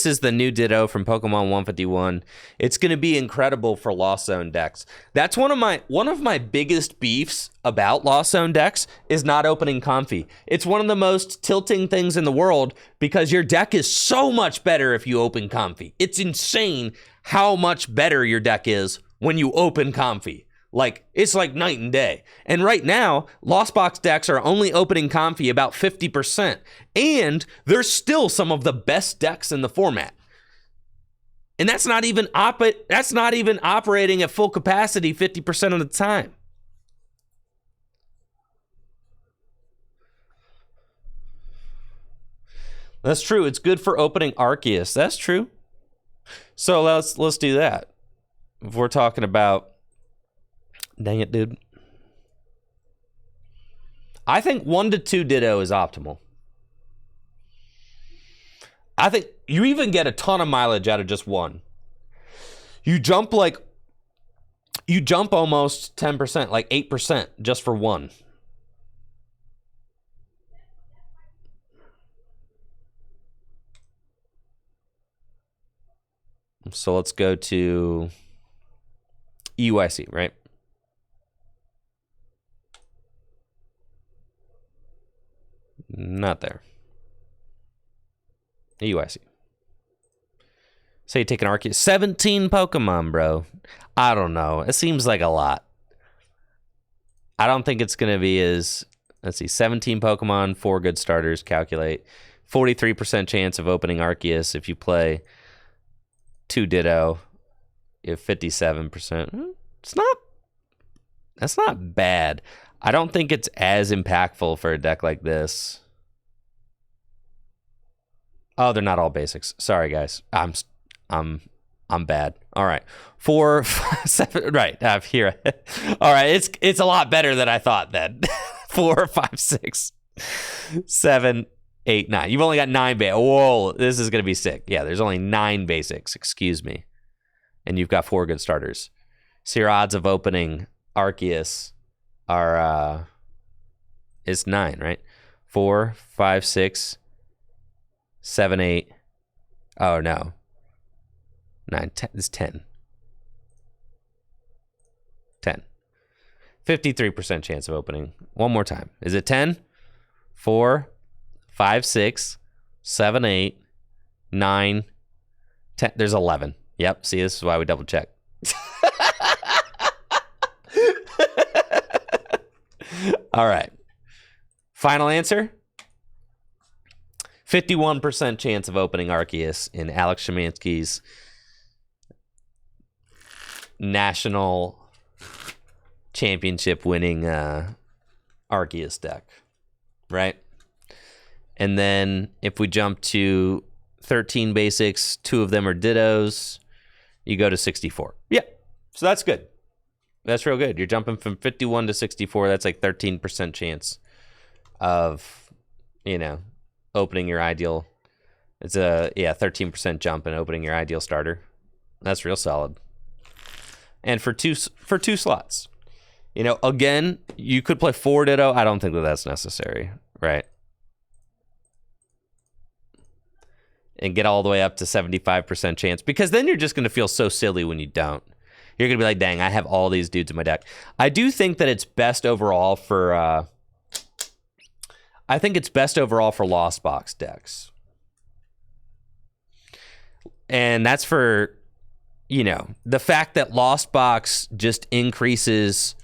is the new Ditto from Pokemon 151. It's going to be incredible for Lost Zone decks. That's one of my biggest beefs about Lost Zone decks is not opening Comfey. It's one of the most tilting things in the world because your deck is so much better if you open Comfey. It's insane how much better your deck is when you open Comfey. Like, it's like night and day. And right now, Lost Box decks are only opening Comfy about 50%. And they're still some of the best decks in the format. And that's not even operating at full capacity 50% of the time. That's true. It's good for opening Arceus. That's true. So let's do that. If we're talking about, dang it, dude. I think 1 to 2 Ditto is optimal. I think you even get a ton of mileage out of just 1. You jump almost 10%, like 8% just for 1. So let's go to EUIC, right? Not there. EUIC. So you take an Arceus. 17 Pokemon, bro. I don't know. It seems like a lot. I don't think it's going to be as... Let's see. 17 Pokemon, 4 good starters. Calculate. 43% chance of opening Arceus if you play 2 Ditto. You have 57%. That's not bad. I don't think it's as impactful for a deck like this. Oh, they're not all basics. Sorry, guys. I'm bad. All right. 4, 5, 7. Right. Here. All right. It's a lot better than I thought then. 4, 5, 6, 7, 8, 9. You've only got 9 basics. Whoa, this is gonna be sick. Yeah, there's only 9 basics. Excuse me. And you've got 4 good starters. So your odds of opening Arceus are is 9, right? 4, 5, 6, 7, 8. Oh no. 9, 10. It's 10. 10. 53% chance of opening. One more time. Is it 10? 4, 5, 6, 7, 8, 9, 10. There's 11. Yep. See, this is why we double check. All right. Final answer? 51% chance of opening Arceus in Alex Szymanski's national championship winning Arceus deck. Right? And then if we jump to 13 basics, 2 of them are Dittos, you go to 64. Yeah. So that's good. That's real good. You're jumping from 51 to 64. That's like 13% chance of, opening your ideal. It's a 13% jump in opening your ideal starter. That's real solid. And for two slots. Again, you could play 4 Ditto. I don't think that's necessary, right? And get all the way up to 75% chance, because then you're just going to feel so silly when you don't. You're going to be like, dang, I have all these dudes in my deck. I do think that it's best overall for Lost Box decks. And that's for, the fact that Lost Box just increases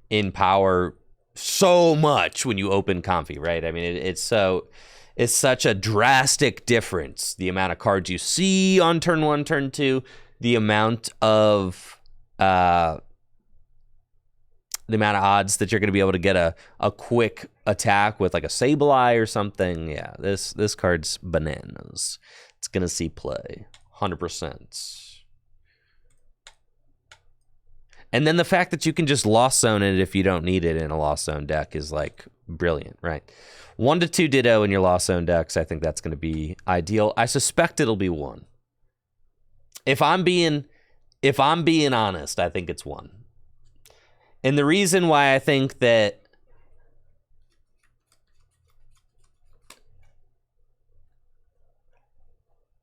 in power so much when you open Comfy, right? I mean, it's such a drastic difference. The amount of cards you see on turn 1, turn 2, the amount of odds that you're going to be able to get a quick attack with like a Sableye or something. Yeah, this card's bananas. It's going to see play 100%. And then the fact that you can just Lost Zone it if you don't need it in a Lost Zone deck is like brilliant, right? 1 to 2 Ditto in your Lost Zone decks. I think that's going to be ideal. I suspect it'll be 1. If I'm being honest, I think it's 1. And the reason why I think that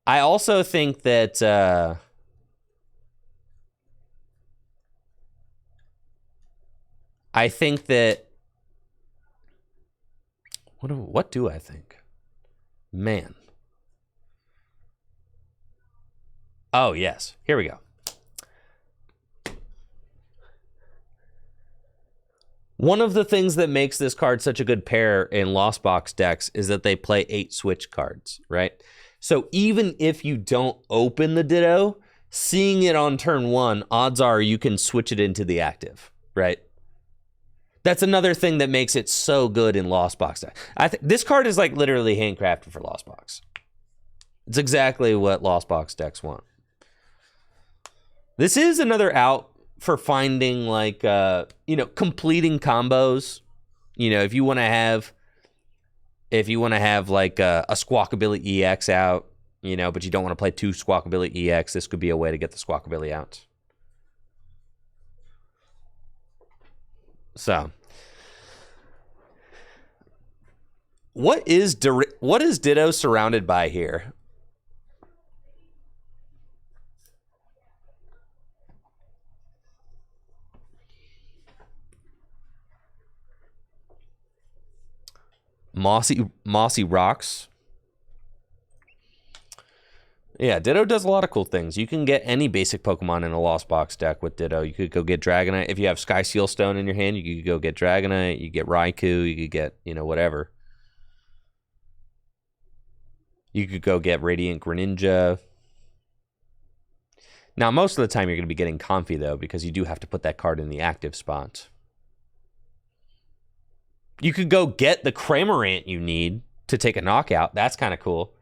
I also think that what do I think? Man. Oh, yes. Here we go. One of the things that makes this card such a good pair in Lost Box decks is that they play 8 switch cards, right? So even if you don't open the Ditto, seeing it on turn 1, odds are you can switch it into the active, right? That's another thing that makes it so good in Lost Box deck. This card is like literally handcrafted for Lost Box. It's exactly what Lost Box decks want. This is another out for finding like completing combos. If you want to have like a Squawkabilly EX out, but you don't want to play 2 Squawkabilly EX, this could be a way to get the Squawkabilly out. So what is Ditto surrounded by here? Mossy rocks. Yeah, Ditto does a lot of cool things. You can get any basic Pokemon in a Lost Box deck with Ditto. You could go get Dragonite. If you have Sky Seal Stone in your hand, you could go get Dragonite. You get Raikou. You could get, whatever. You could go get Radiant Greninja. Now, most of the time you're going to be getting Comfy, though, because you do have to put that card in the active spot. You could go get the Cramorant you need to take a knockout. That's kind of cool.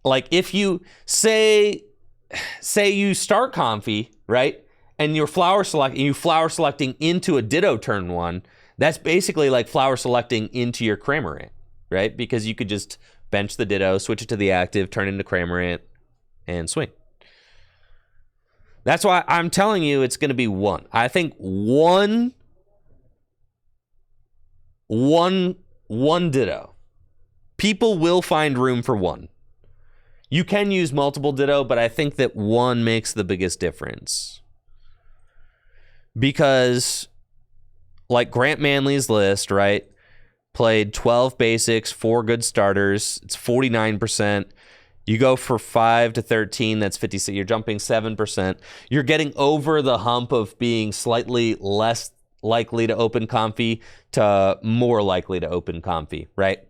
Like if you say you start Comfy, right? And you flower selecting into a Ditto turn 1, that's basically like flower selecting into your Cramorant, right? Because you could just bench the Ditto, switch it to the active, turn into Cramorant, and swing. That's why I'm telling you it's going to be 1. I think one Ditto. People will find room for 1. You can use multiple Ditto, but I think that 1 makes the biggest difference. Because, like Grant Manley's list, right? Played 12 basics, 4 good starters. It's 49%. You go for 5 to 13, that's 56. You're jumping 7%. You're getting over the hump of being slightly less likely to open Comfy to more likely to open Comfy, right?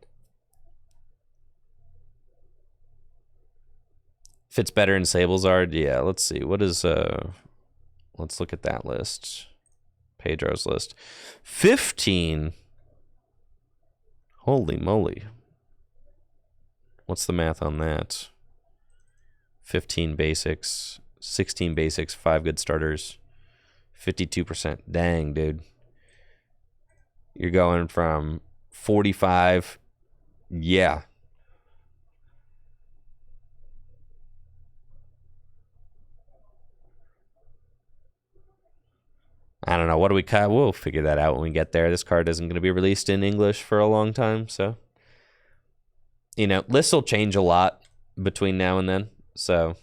Fits better in Sablezard. Yeah, let's see. What is let's look at that list. Pedro's list. 15. Holy moly. What's the math on that? 15 basics, 16 basics, 5 good starters, 52%. Dang, dude. You're going from 45. Yeah. I don't know. What do we cut? We'll figure that out when we get there. This card isn't going to be released in English for a long time, so lists will change a lot between now and then. So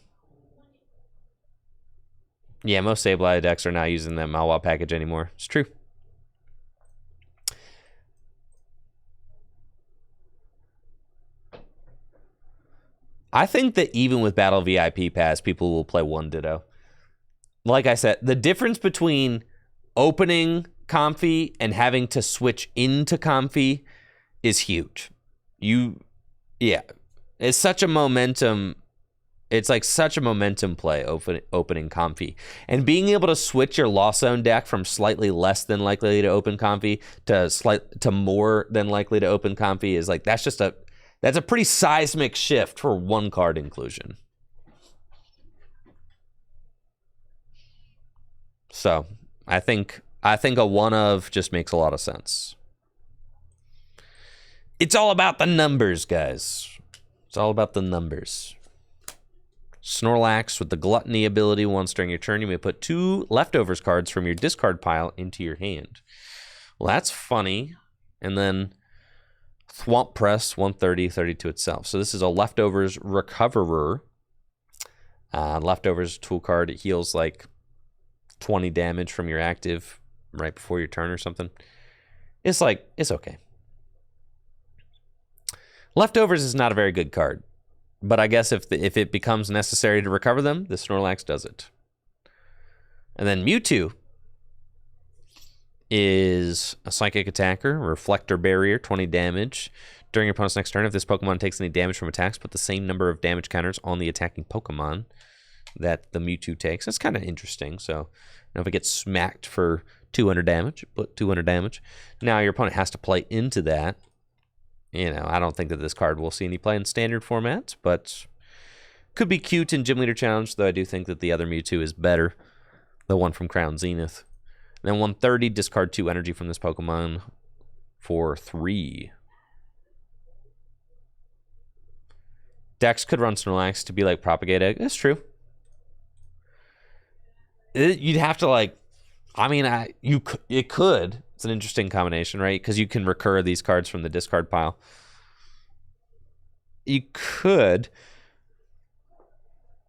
yeah, most Sableye decks are not using that Malwa package anymore. It's true. I think that even with Battle VIP Pass, people will play 1 Ditto. Like I said, the difference between opening Comfy and having to switch into Comfy is huge. It's such a momentum. It's like such a momentum play opening Comfy. And being able to switch your Lost Zone deck from slightly less than likely to open Comfy to more than likely to open Comfy is like, that's a pretty seismic shift for 1 card inclusion. So I think a 1 of just makes a lot of sense. It's all about the numbers, guys. It's all about the numbers. Snorlax with the Gluttony ability. Once during your turn, you may put 2 leftovers cards from your discard pile into your hand. Well, that's funny. And then Thwomp Press, 130, 30 to itself. So this is a leftovers recoverer. Leftovers tool card. It heals like 20 damage from your active right before your turn or something. It's okay. Leftovers is not a very good card, but I guess if it becomes necessary to recover them, the Snorlax does it. And then Mewtwo. is a Psychic Attacker, Reflector Barrier, 20 damage. During your opponent's next turn, if this Pokemon takes any damage from attacks, put the same number of damage counters on the attacking Pokemon that the Mewtwo takes. That's kind of interesting. So if it gets smacked for 200 damage, put 200 damage. Now your opponent has to play into that. You know, I don't think that this card will see any play in standard formats, but could be cute in Gym Leader Challenge, though I do think that the other Mewtwo is better. The one from Crown Zenith. And then 130, discard 2 energy from this Pokemon for 3. Dex could run Snorlax to be like Propagate Egg. That's true. You'd have to like, I mean, it could. It's an interesting combination, right? Because you can recur these cards from the discard pile. You could.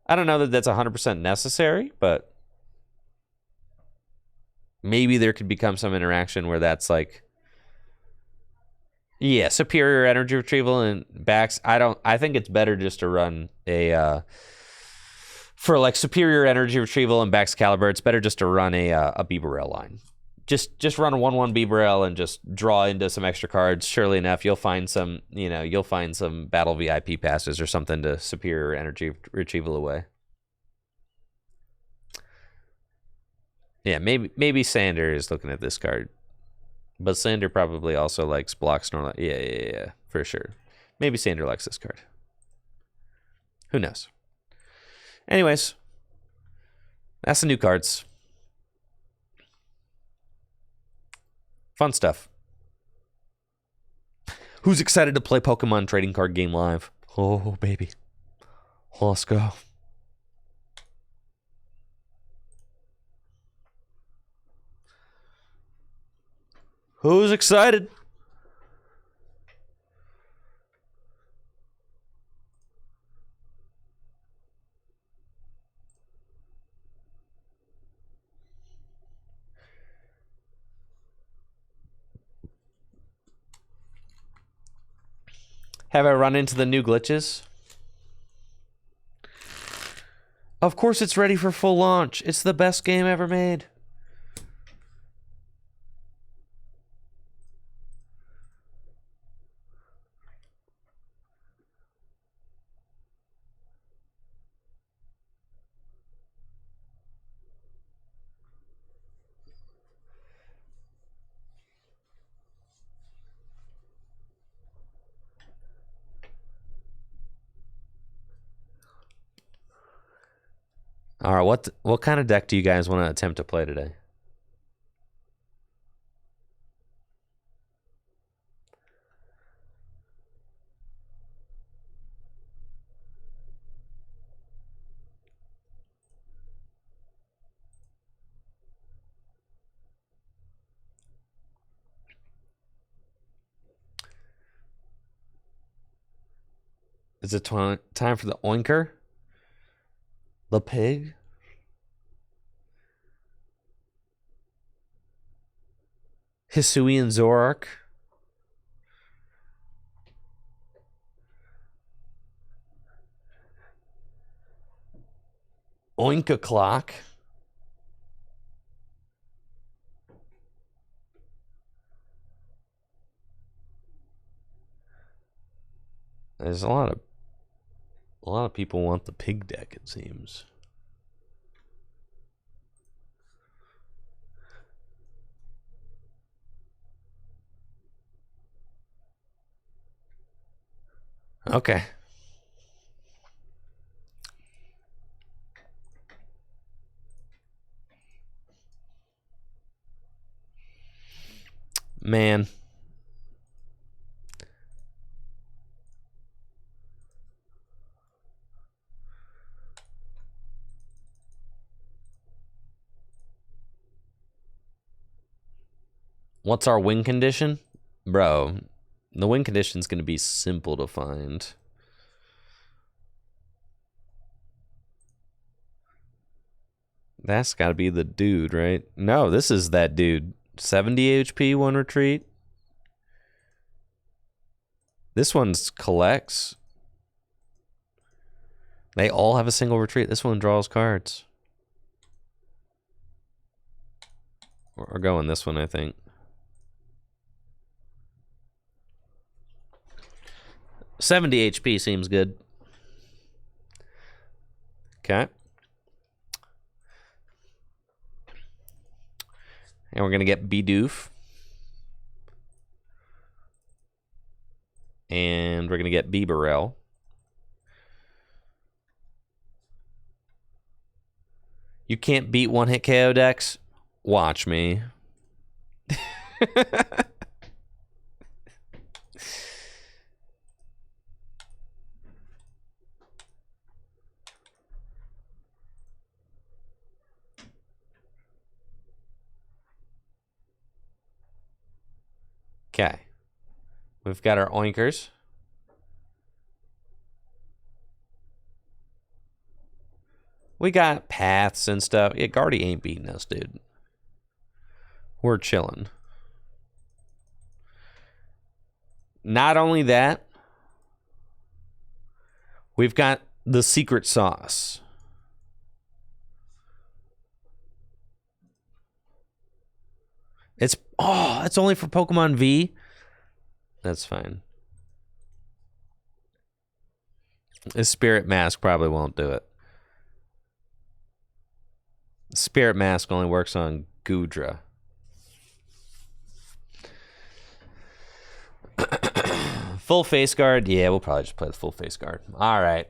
I don't know that that's 100% necessary, but maybe there could become some interaction where that's like, yeah, superior energy retrieval and backs. I think it's better just to run a for like superior energy retrieval and backs caliber. It's better just to run a Bibarel line. Just run a 1/1 Bibarel and just draw into some extra cards. Surely enough, you'll find some battle VIP passes or something to superior energy retrieval away. Yeah, maybe Sander is looking at this card. But Sander probably also likes Block Snorlax. Yeah, for sure. Maybe Sander likes this card. Who knows? Anyways, that's the new cards. Fun stuff. Who's excited to play Pokemon Trading Card Game live? Oh, baby. Let's go. Who's excited? Have I run into the new glitches? Of course it's ready for full launch. It's the best game ever made. All right, what kind of deck do you guys want to attempt to play today? Is it time for the Oinker? The pig? Hisuian Zoroark? Oinka Clock? There's a lot of people want the pig deck, it seems. Okay. Man. What's our win condition? Bro, the win condition is going to be simple to find. That's got to be the dude, right? No, this is that dude. 70 HP, 1 retreat. This one's collects. They all have a single retreat. This one draws cards. We're going this one, I think. $70 HP seems good. Okay. And we're going to get Bidoof. And we're going to get Bibarel. You can't beat one-hit KO decks? Watch me. Okay. We've got our Oinkers. We got paths and stuff. Yeah, Guardy ain't beating us, dude. We're chilling. Not only that, we've got the secret sauce. It's only for Pokemon V. That's fine. The Spirit Mask probably won't do it. Spirit Mask only works on Goodra. Full face guard? Yeah, we'll probably just play the full face guard. All right.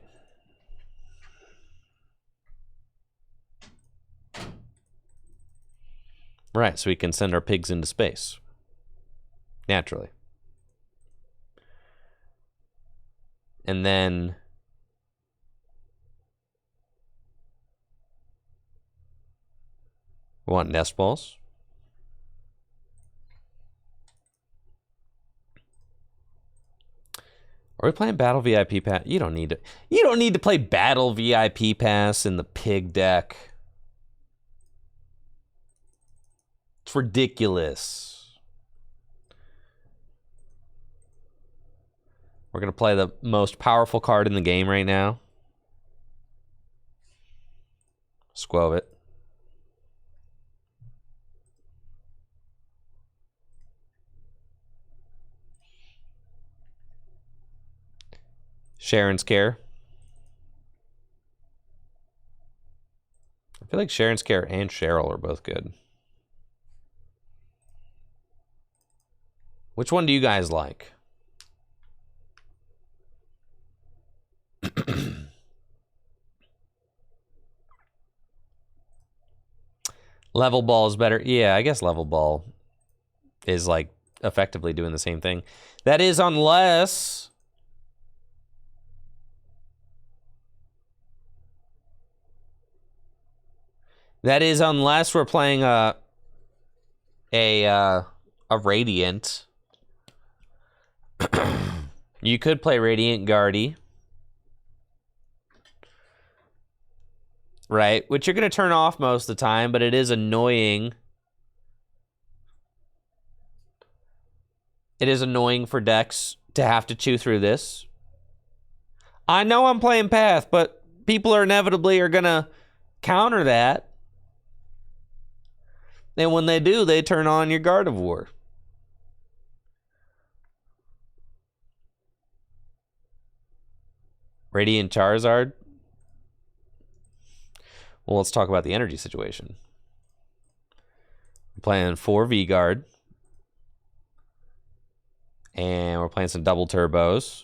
Right, so we can send our pigs into space. Naturally. And then... we want nest balls. Are we playing Battle VIP Pass? You don't need to play Battle VIP Pass in the pig deck. It's ridiculous. We're going to play the most powerful card in the game right now. Squove it. Sharon's Care. I feel like Sharon's Care and Cheryl are both good. Which one do you guys like? Level Ball is better. Yeah, I guess Level Ball is like effectively doing the same thing. That is unless... we're playing a Radiant. You could play Radiant Guardy. Right, which you're going to turn off most of the time, but it is annoying. It is annoying for decks to have to chew through this. I know I'm playing Path, but people are inevitably going to counter that. And when they do, they turn on your Gardevoir. Radiant Charizard. Well, let's talk about the energy situation. We're playing 4 V-Guard. And we're playing some double turbos.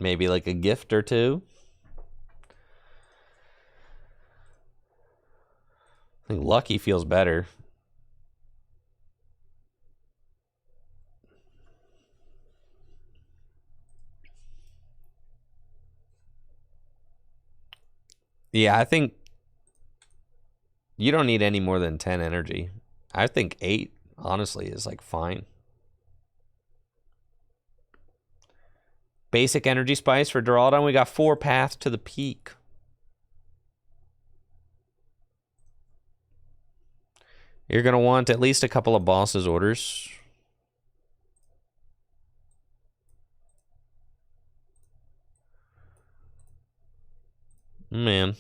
Maybe like a gift or two. I think Lucky feels better. Yeah, I think you don't need any more than 10 energy. I think 8, honestly, is like fine. Basic energy spice for Duraludon. We got 4 paths to the peak. You're going to want at least a couple of boss's orders. Man.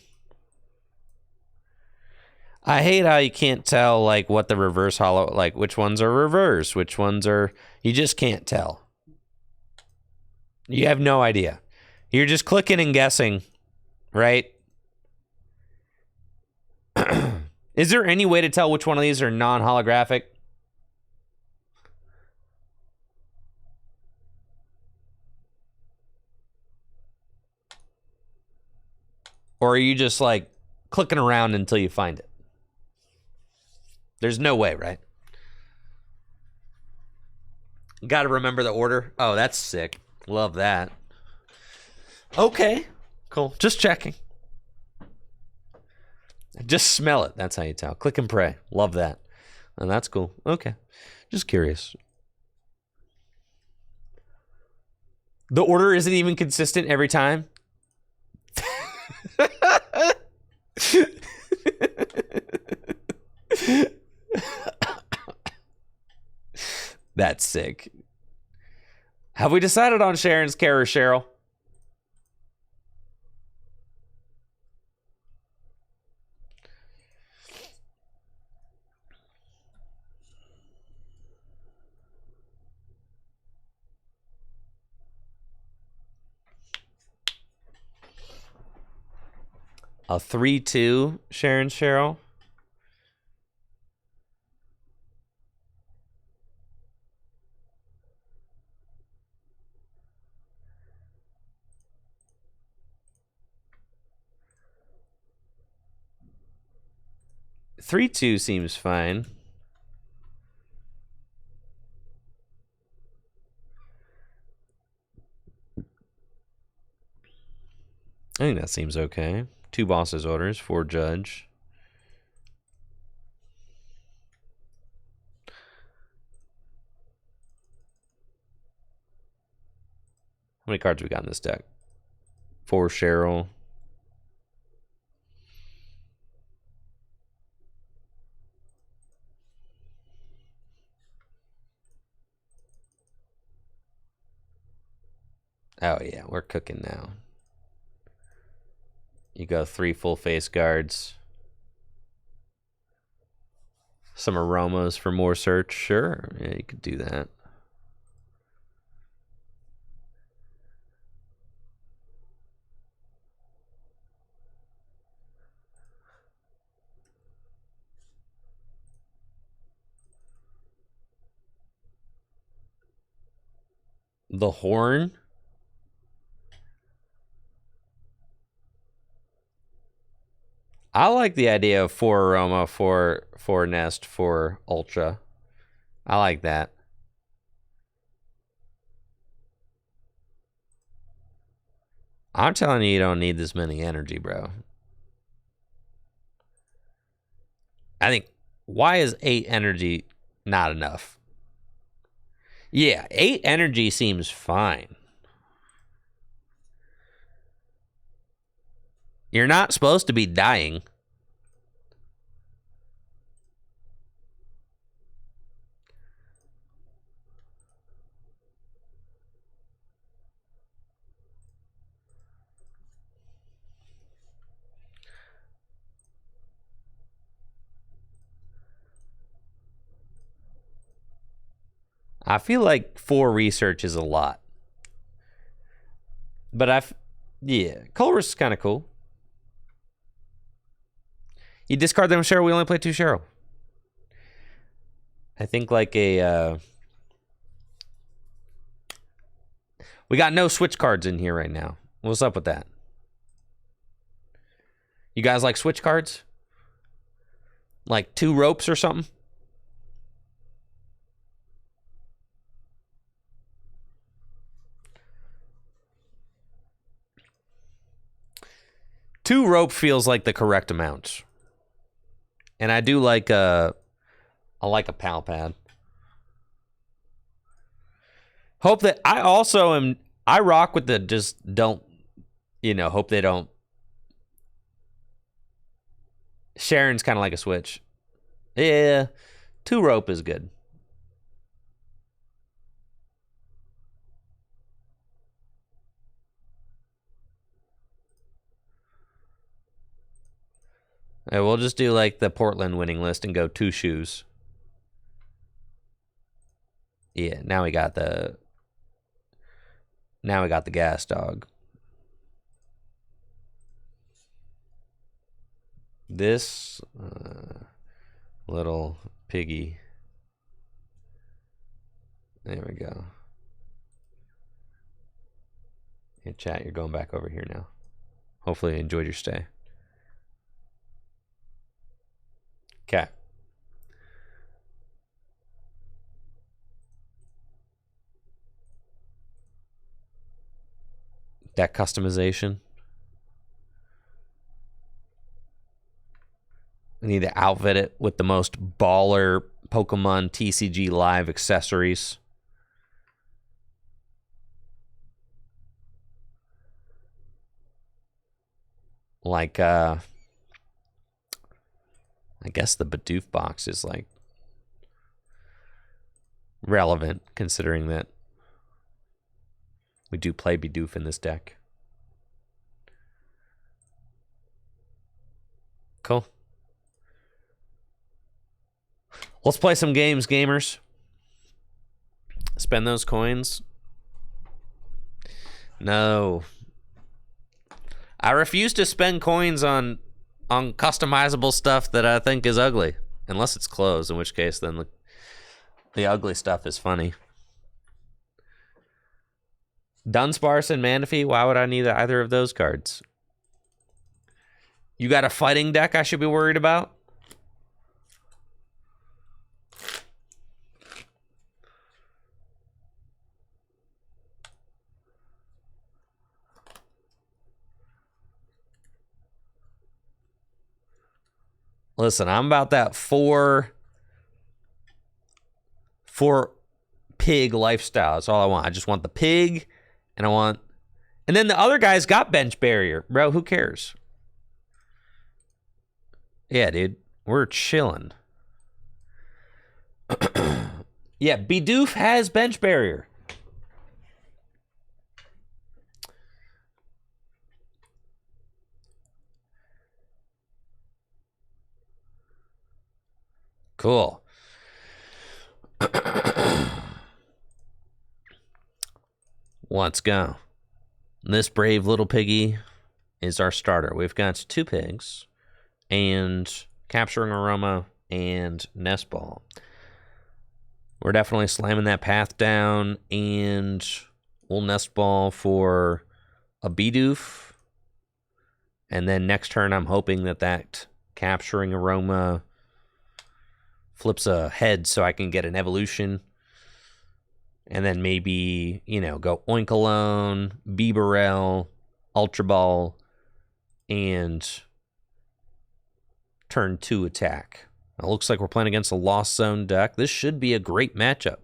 I hate how you can't tell, like, what the reverse hollow, like, which ones are reverse, which ones are, you just can't tell. You have no idea. You're just clicking and guessing, right? Is there any way to tell which one of these are non-holographic? Or are you just, like, clicking around until you find it? There's no way, right? Got to remember the order. Oh, that's sick. Love that. Okay, cool. Just checking. Just smell it. That's how you tell. Click and pray. Love that. And that's cool. Okay. Just curious. The order isn't even consistent every time. That's sick. Have we decided on Sharon's care or Cheryl? A 3-2 Sharon Cheryl. Three two seems fine. I think that seems okay. 2 bosses orders, 4 judge. How many cards we got in this deck? 4 Cheryl. Oh yeah, we're cooking now. You go 3 full face guards. Some aromas for more search. Sure, yeah, you could do that. The horn. I like the idea of 4 aroma, 4 nest, 4 ultra. I like that. I'm telling you, you don't need this many energy, bro. I think, why is 8 energy not enough? Yeah, 8 energy seems fine. You're not supposed to be dying. I feel like 4 research is a lot. But yeah, Colress is kind of cool. You discard them, Cheryl. We only play 2 Cheryl. I think like a. We got no switch cards in here right now. What's up with that? You guys like switch cards? Like 2 ropes or something? Two rope feels like the correct amount. And I do like I like a pal pad. Hope that I also am. I rock with the just don't, hope they don't. Sharon's kind of like a switch. Yeah, 2 rope is good. Hey, we'll just do like the Portland winning list and go 2 shoes. Yeah, now we got the gas dog. This little piggy. There we go. Hey, chat, you're going back over here now. Hopefully you enjoyed your stay. Okay. Deck customization. I need to outfit it with the most baller Pokemon TCG Live accessories. Like, I guess the Bidoof box is like relevant considering that we do play Bidoof in this deck. Cool. Let's play some games, gamers. Spend those coins. No. I refuse to spend coins on customizable stuff that I think is ugly. Unless it's clothes, in which case then the ugly stuff is funny. Dunsparce and Manaphy, why would I need either of those cards? You got a fighting deck I should be worried about? Listen, I'm about that four pig lifestyle. That's all I want. I just want the pig, and and then the other guys got bench barrier. Bro, who cares? Yeah, dude. We're chilling. Yeah, Bidoof has bench barrier. Cool. Let's go. This brave little piggy is our starter. We've got 2 pigs and Capturing Aroma and Nest Ball. We're definitely slamming that path down, and we'll Nest Ball for a Bidoof. And then next turn, I'm hoping that Capturing Aroma flips a head so I can get an evolution. And then maybe, go Oinkologne, Bibarel, Ultra Ball, and turn 2 attack. It looks like we're playing against a Lost Zone deck. This should be a great matchup.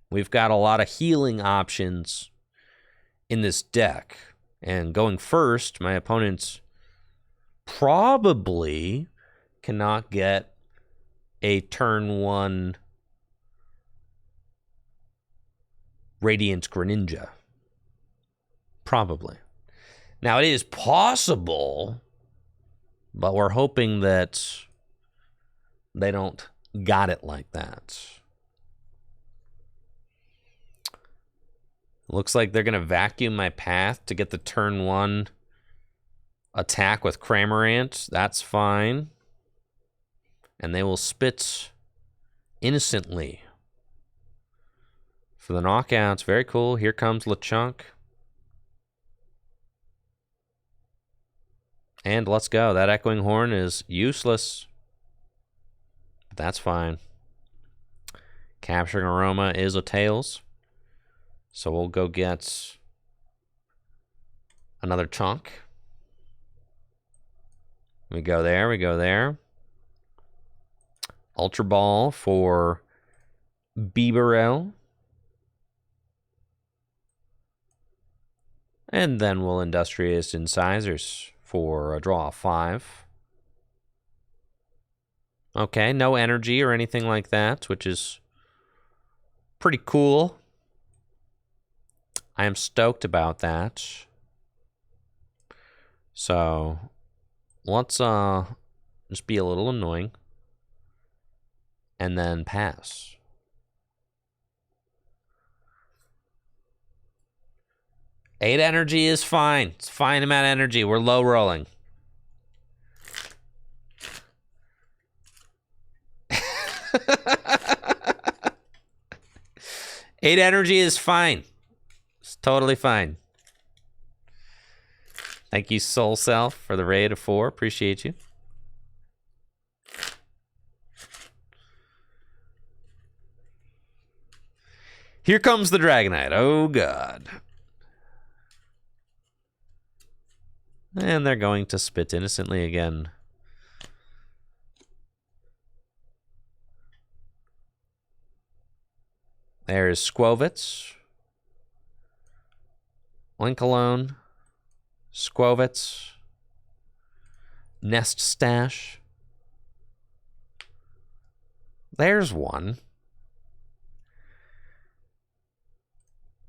We've got a lot of healing options in this deck. And going first, my opponents probably cannot get a turn 1 Radiant Greninja. Probably. Now, it is possible, but we're hoping that they don't got it like that. Looks like they're going to vacuum my path to get the turn 1 attack with Cramorant. That's fine. And they will spit innocently for the knockouts. Very cool. Here comes Lechonk. And let's go. That Echoing Horn is useless. But that's fine. Capturing Aroma is a Tails. So we'll go get another chunk. We go there. We go there. Ultra Ball for Bibarel. And then we'll Industrious Incisors for a draw of 5. Okay, no energy or anything like that, which is pretty cool. I am stoked about that. So let's Just be a little annoying. And then pass. Eight energy is fine. It's a fine amount of energy. We're low rolling. Eight energy is fine. It's totally fine. Thank you, Soul Self, for the raid of 4. Appreciate you. Here comes the Dragonite. Oh, God. And they're going to spit innocently again. There's Squovitz. Linkalone. Squovitz. Nest Stash. There's one.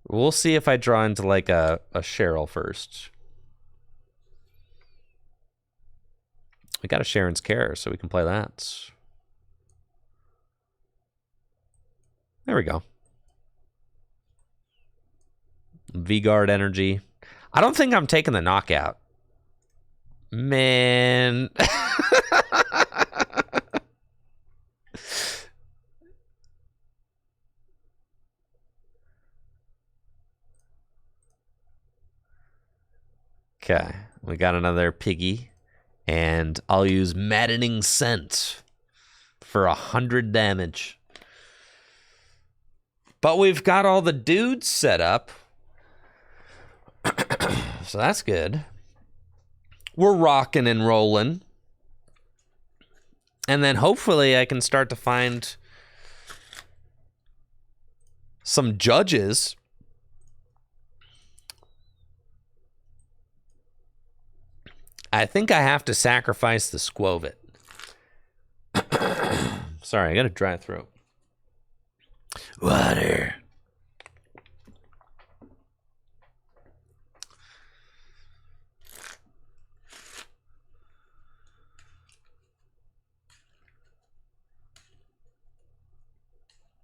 We'll see if I draw into like a Cheryl first. We got a Sharon's Care, so we can play that. There we go. V-Guard energy. I don't think I'm taking the knockout. Man. Okay, we got another piggy. And I'll use Maddening Scent for 100 damage. But we've got all the dudes set up. So that's good. We're rocking and rolling. And then hopefully I can start to find some judges. I think I have to sacrifice the Squovit. Sorry, I got a dry throat. Water.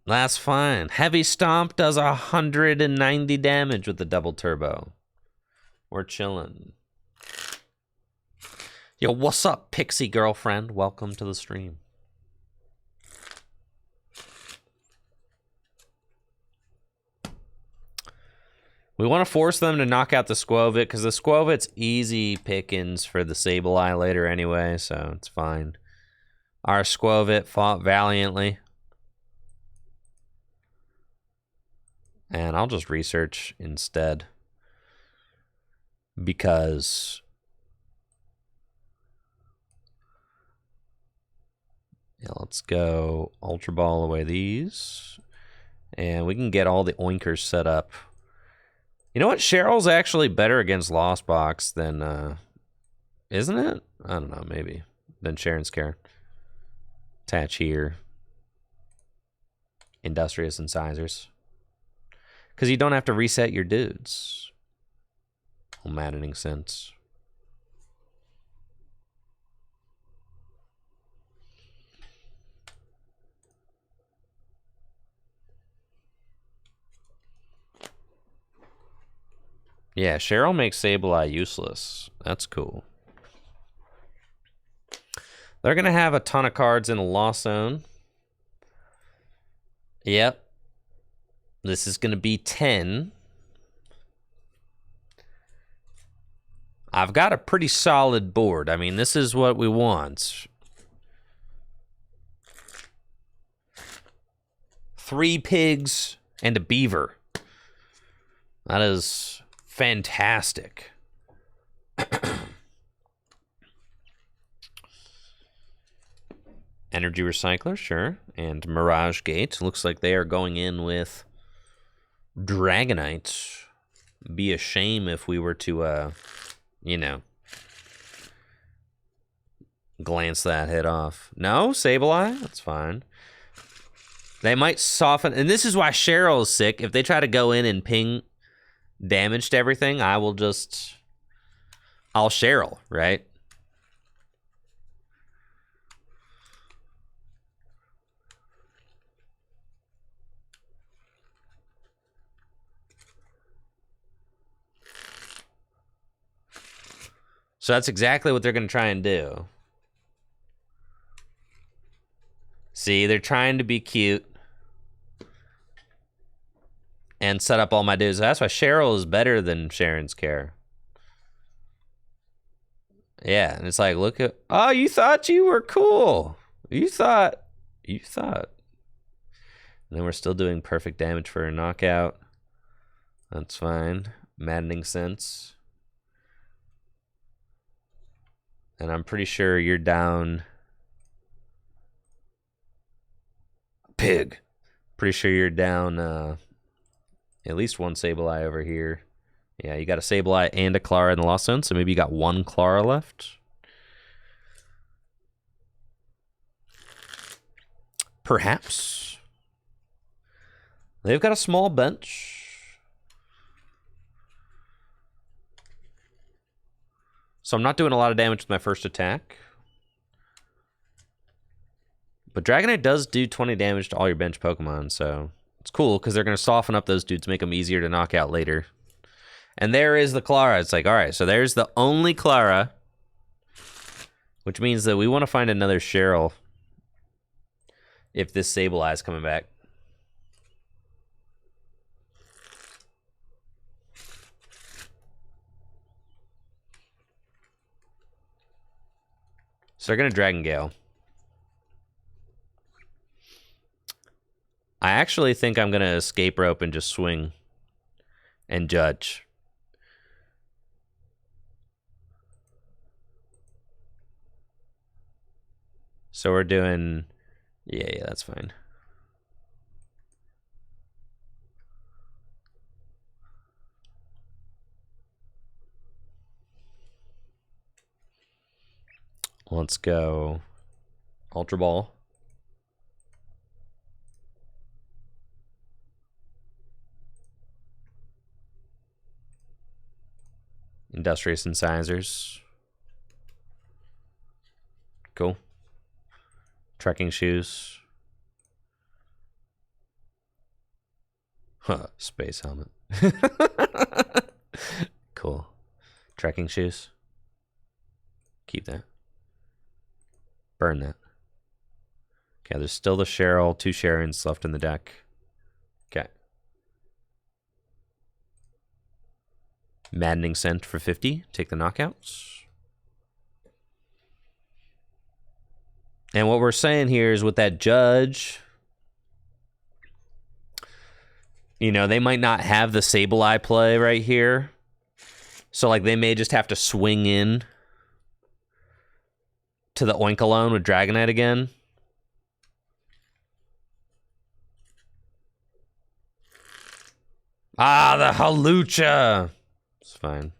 That's fine. Heavy Stomp does 190 damage with the double turbo. We're chilling. Yo, what's up, Pixie girlfriend? Welcome to the stream. We want to force them to knock out the Squovit, because the Squovit's easy pickings for the Sableye later anyway, so it's fine. Our Squovit fought valiantly. And I'll just research instead. Because... yeah, let's go Ultra Ball away these. And we can get all the Oinkers set up. You know what? Cheryl's actually better against Lost Box than, isn't it? I don't know, maybe. Than Sharon's Care. Attach here. Industrious Incisors. Because you don't have to reset your dudes. Maddening Sense. Yeah, Cheryl makes Sableye useless. That's cool. They're going to have a ton of cards in the Lost Zone. Yep. This is going to be 10. I've got a pretty solid board. I mean, this is what we want. 3 pigs and a beaver. That is... fantastic. Energy Recycler, sure. And Mirage Gate. Looks like they are going in with Dragonite. Be a shame if we were to, you know, glance that head off. No, Sableye? That's fine. They might soften. And this is why Cheryl is sick. If they try to go in and ping damage to everything, I'll Cheryl, right? So that's exactly what they're going to try and do. See, they're trying to be cute and set up all my dudes. That's why Cheryl is better than Sharon's care. Yeah, and it's like, look at... Oh, you thought you were cool. You thought. And then we're still doing perfect damage for a knockout. That's fine. Maddening sense. And I'm pretty sure you're down... Pig. Pretty sure you're down at least one Sableye over here. Yeah, you got a Sableye and a Clara in the Lost Zone, so maybe you got one Clara left. Perhaps. They've got a small bench. So I'm not doing a lot of damage with my first attack. But Dragonite does do 20 damage to all your bench Pokemon, so it's cool because they're going to soften up those dudes, make them easier to knock out later. And there is the Clara. It's like, all right, so there's the only Clara, which means that we want to find another Cheryl if this Sableye is coming back. So they're going to Dragon Gale. I actually think I'm going to escape rope and just swing and judge. So we're doing... Yeah, that's fine. Let's go Ultra Ball. Industrious Incisors. Cool. Trekking Shoes. Huh, Space Helmet. Cool. Trekking Shoes. Keep that. Burn that. Okay, there's still the Cheryl, 2 Sharons left in the deck. Okay. Maddening Scent for 50. Take the knockouts. And what we're saying here is with that judge, you know, they might not have the Sableye play right here. So, like, they may just have to swing in to the Oinkologne with Dragonite again. Ah, the Halucha. It's fine.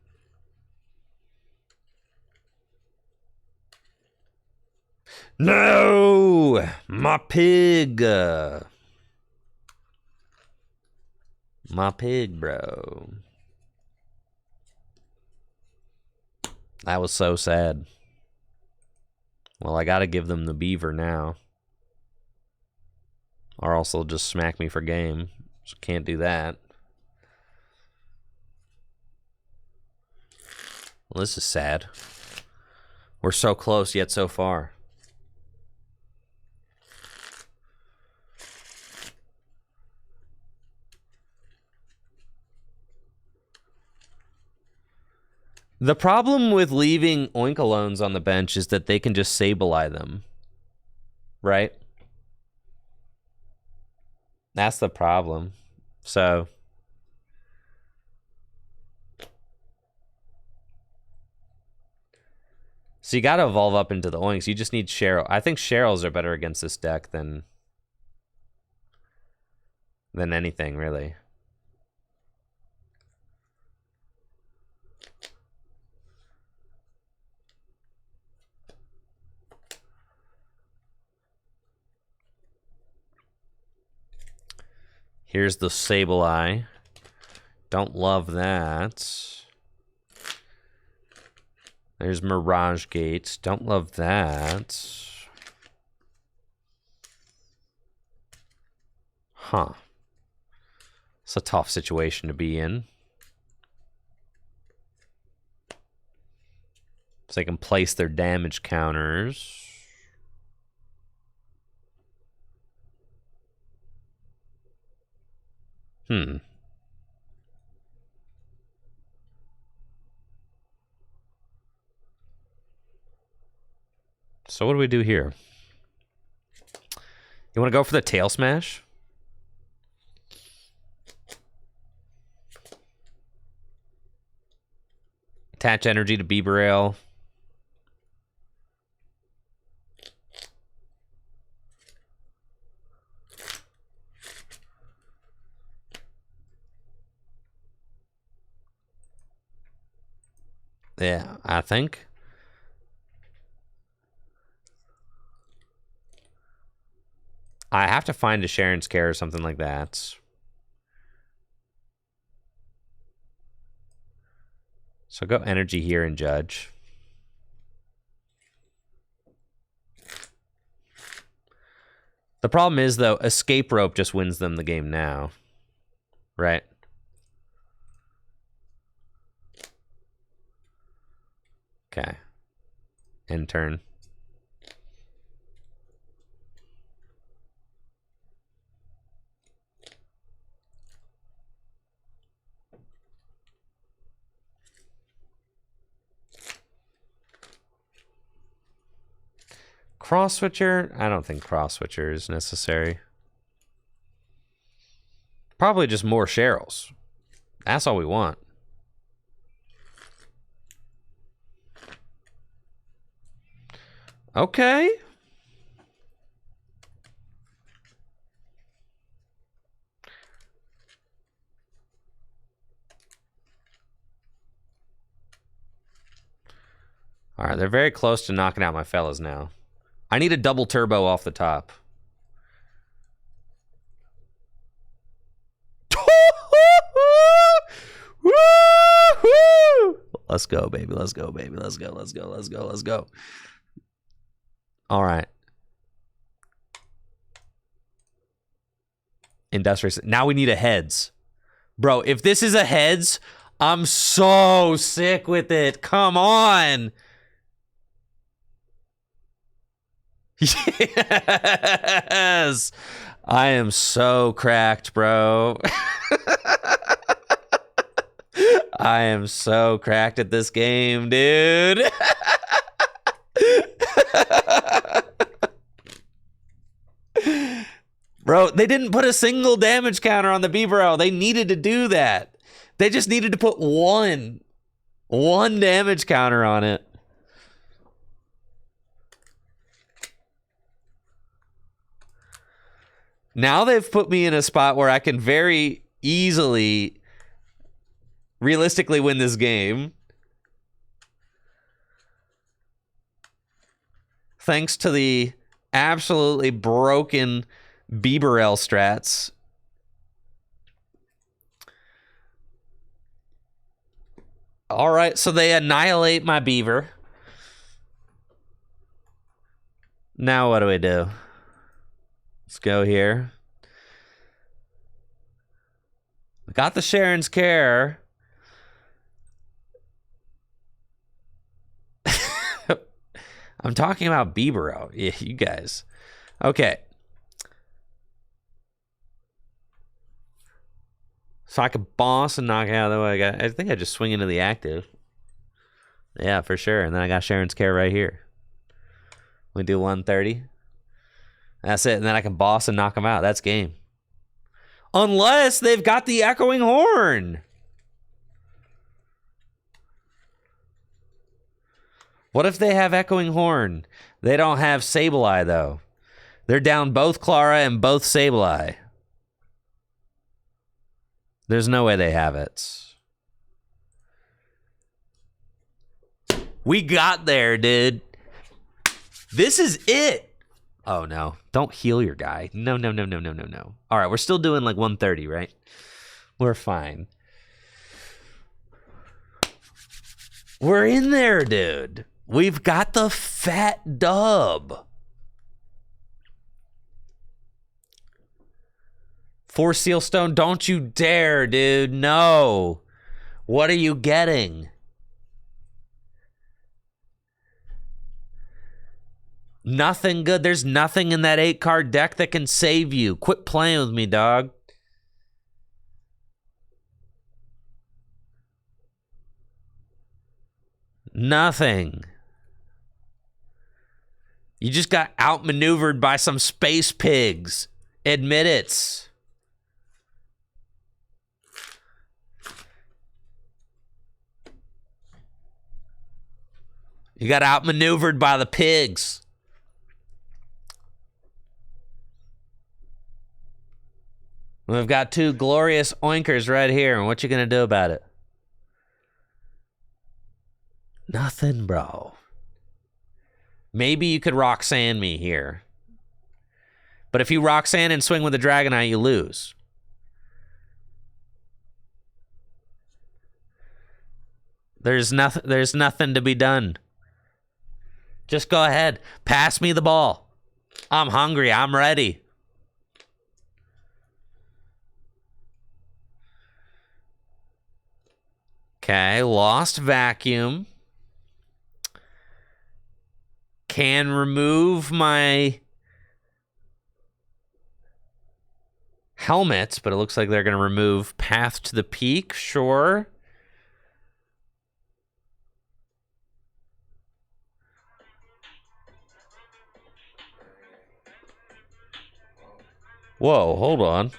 No! My pig. My pig, bro. That was so sad. Well, I gotta give them the beaver now. Or else they'll just smack me for game. So can't do that. Well, this is sad. We're so close, yet so far. The problem with leaving Oinkolones on the bench is that they can just Sableye them. Right? That's the problem. So... So you gotta evolve up into the Oinks. You just need Cheryl. I think Cheryls are better against this deck than anything, really. Here's the Sableye. Don't love that. There's Mirage Gate. Don't love that. Huh. It's a tough situation to be in. So they can place their damage counters. So what do we do here? You want to go for the tail smash? Attach energy to Beaver. Yeah, I think. I have to find a Sharon's Care or something like that. So go energy here and judge. The problem is, though, escape rope just wins them the game now. Right? Okay. End turn. Cross switcher? I don't think cross switcher is necessary. Probably just more Cheryls. That's all we want. Okay. All right, they're very close to knocking out my fellas now. I need a double turbo off the top. Let's go, baby. Let's go, baby. Let's go, let's go, let's go, let's go. All right. Industrious. Now we need a heads. Bro, if this is a heads, I'm so sick with it. Come on. Yes. I am so cracked, bro. I am so cracked at this game, dude. Bro, they didn't put a single damage counter on the Beaver. They needed to do that. They just needed to put one damage counter on it. Now they've put me in a spot where I can very easily, realistically win this game. Thanks to the absolutely broken Bieberell strats. All right, so they annihilate my Beaver. Now what do we do? Let's go here. We got the Sharon's Care. I'm talking about Bieber. Yeah, you guys. Okay. So I could boss and knock out the way. I think I just swing into the active. Yeah, for sure. And then I got Sharon's Care right here. We do 130. That's it. And then I can boss and knock them out. That's game. Unless they've got the Echoing Horn. What if they have Echoing Horn? They don't have Sableye, though. They're down both Clara and both Sableye. There's no way they have it. We got there, dude. This is it. Oh, no. Don't heal your guy. No. All right, we're still doing like 130, right? We're fine. We're in there, dude. We've got the fat dub. 4 Sealstone, don't you dare, dude. No. What are you getting? Nothing good. There's nothing in that 8-card deck that can save you. Quit playing with me, dog. Nothing. You just got outmaneuvered by some space pigs. Admit it. You got outmaneuvered by the pigs. We've got 2 glorious oinkers right here, and what you gonna do about it? Nothing, bro. Maybe you could Roxanne me here. But if you Roxanne and swing with the Dragonite, you lose. There's nothing to be done. Just go ahead. Pass me the ball. I'm hungry. I'm ready. Okay, lost vacuum. Can remove my helmets, but it looks like they're going to remove Path to the Peak. Sure. Whoa, hold on.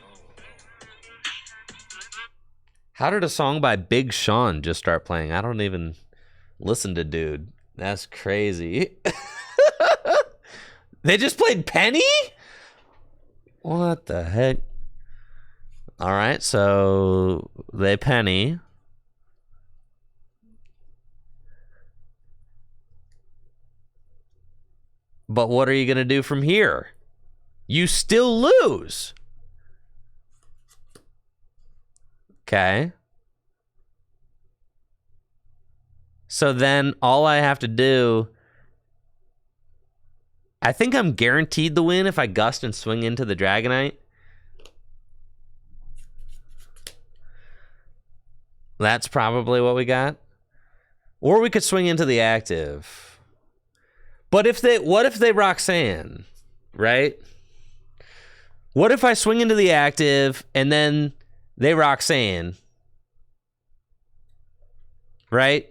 How did a song by Big Sean just start playing? I don't even listen to dude. That's crazy. They just played Penny? What the heck? All right, so they Penny. But what are you going to do from here? You still lose. Okay. So then all I have to do, I think I'm guaranteed the win if I gust and swing into the Dragonite. That's probably what we got. Or we could swing into the active. But what if they Roxanne, right? What if I swing into the active and then they Roxanne, right?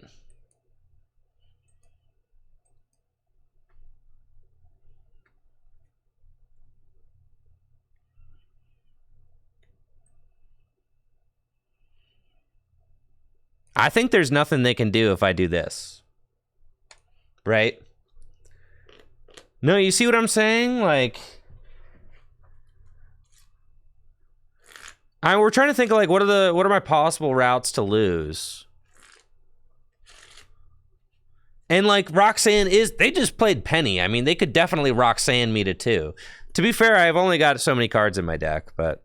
I think there's nothing they can do if I do this, right? No, you see what I'm saying? Like, we're trying to think of like what are my possible routes to lose? And like Roxanne they just played Penny. I mean, they could definitely Roxanne me to 2. To be fair, I've only got so many cards in my deck, but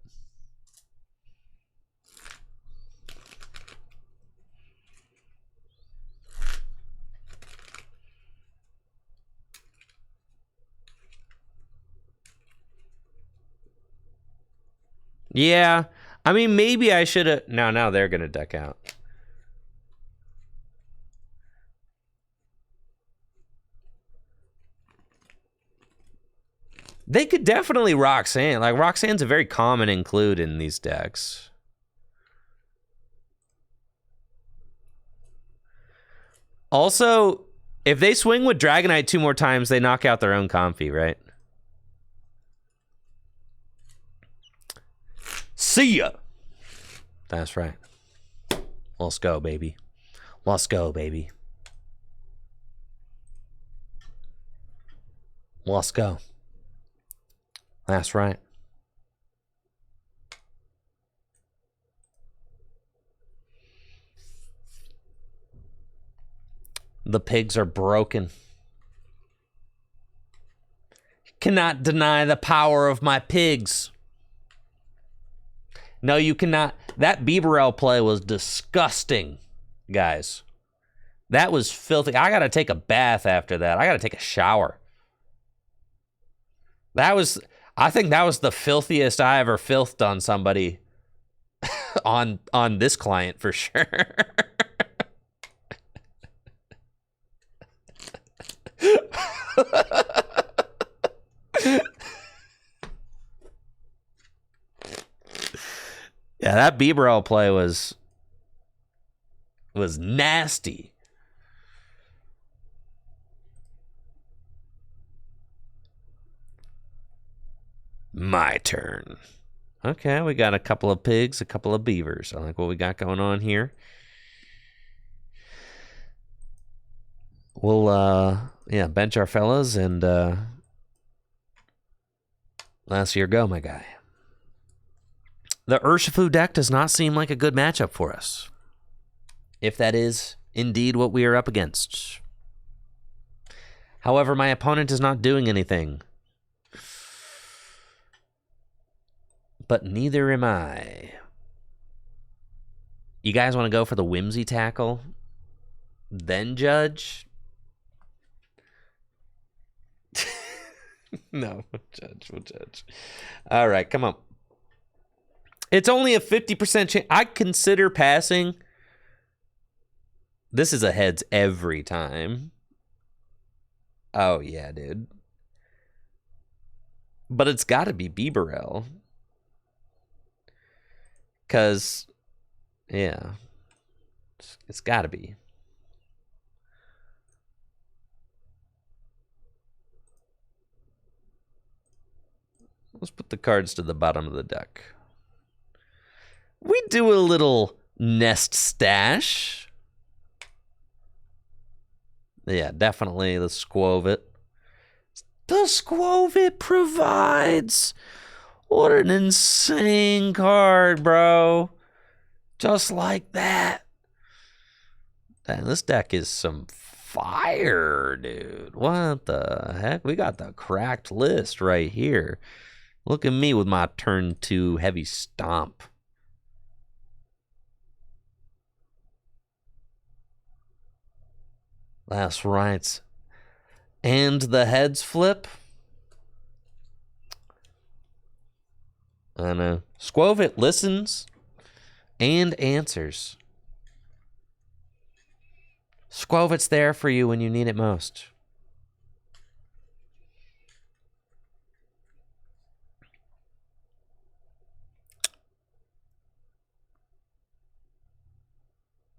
yeah. I mean, maybe I should have. Now they're gonna deck out. They could definitely Roxanne. Like, Roxanne's a very common include in these decks. Also, if they swing with Dragonite 2 more times, they knock out their own Comfy, right? See ya! That's right. Let's go, baby. Let's go, baby. Let's go. That's right. The pigs are broken. Cannot deny the power of my pigs. No, you cannot. That Bieberell play was disgusting, guys. That was filthy. I gotta take a bath after that. I gotta take a shower. I think that was the filthiest I ever filthed on somebody on this client for sure. That Bieberl play was nasty. My turn. Okay, we got a couple of pigs, a couple of beavers. I like what we got going on here. We'll, bench our fellas and last year go, my guy. The Urshifu deck does not seem like a good matchup for us, if that is indeed what we are up against. However, my opponent is not doing anything. But neither am I. You guys want to go for the whimsy tackle? Then judge? No, we'll judge. All right, come on. It's only a 50% chance. I consider passing. This is a heads every time. Oh, yeah, dude. But it's got to be Bieberl. Because, yeah, it's got to be. Let's put the cards to the bottom of the deck. We do a little nest stash. Yeah, definitely the Squovit. The Squovit provides. What an insane card, bro. Just like that. Man, this deck is some fire, dude. What the heck? We got the cracked list right here. Look at me with my turn 2 heavy stomp. That's right. And the heads flip. I know. Squovit listens and answers. Squovit's there for you when you need it most.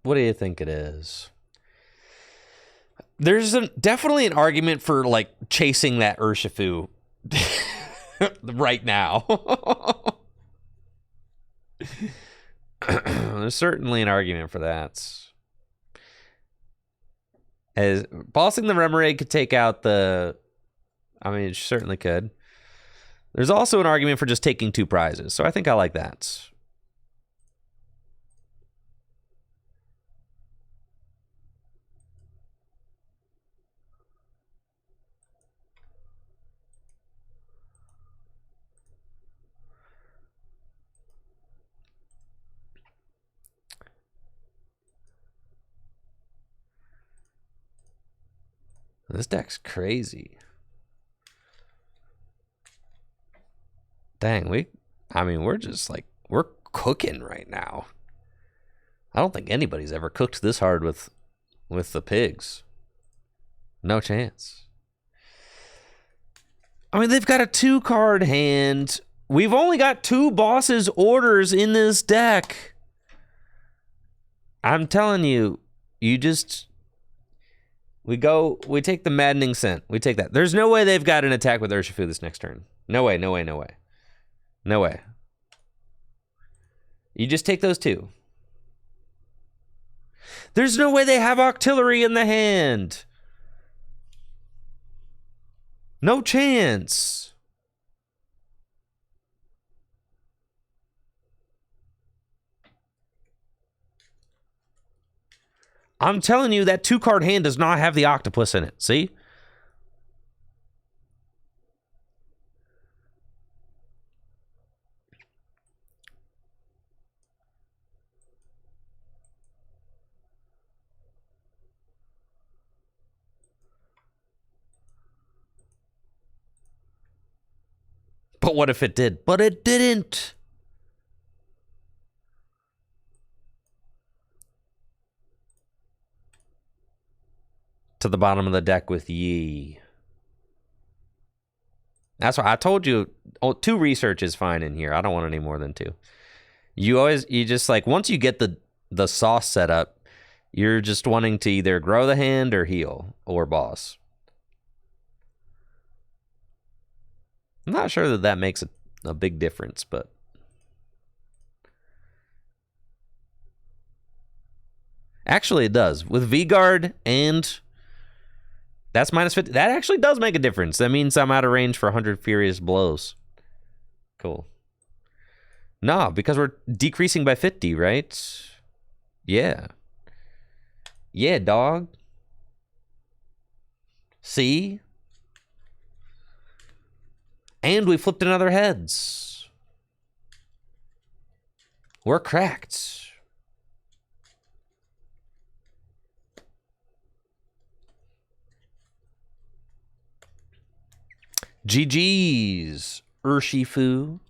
What do you think it is? There's definitely an argument for like chasing that Urshifu right now. There's certainly an argument for that. As bossing the Remoraid could take out the... I mean, it certainly could. There's also an argument for just taking 2 prizes, so I think I like that. This deck's crazy. Dang, we're just like, we're cooking right now. I don't think anybody's ever cooked this hard with the pigs. No chance. I mean, they've got a 2-card hand. We've only got 2 bosses' orders in this deck. I'm telling you, we take the Maddening Scent. We take that. There's no way they've got an attack with Urshifu this next turn. No way, no way, no way. No way. You just take those 2. There's no way they have Octillery in the hand. No chance. I'm telling you, that 2-card hand does not have the octopus in it. See? But what if it did? But it didn't. To the bottom of the deck with Yi. That's why I told you 2 research is fine in here. I don't want any more than 2. You just like, once you get the sauce set up, you're just wanting to either grow the hand or heal or boss. I'm not sure that makes a big difference, but actually it does. With V-Guard and that's minus 50, that actually does make a difference. That means I'm out of range for 100 furious blows. Cool. No, because we're decreasing by 50, right? Yeah. Yeah, dog. See? And we flipped another heads. We're cracked. GG's, Urshifu.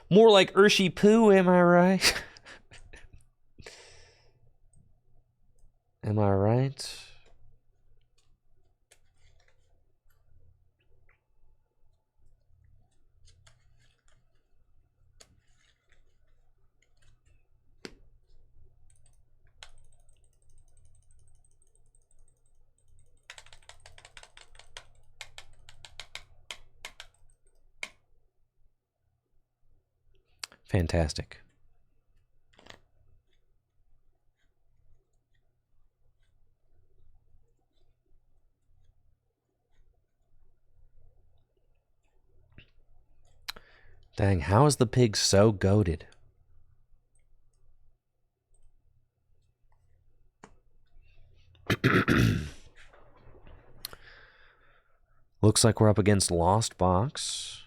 More like Urshifu, am I right? Am I right? Fantastic. Dang, how is the pig so goated? Looks like we're up against Lost Box.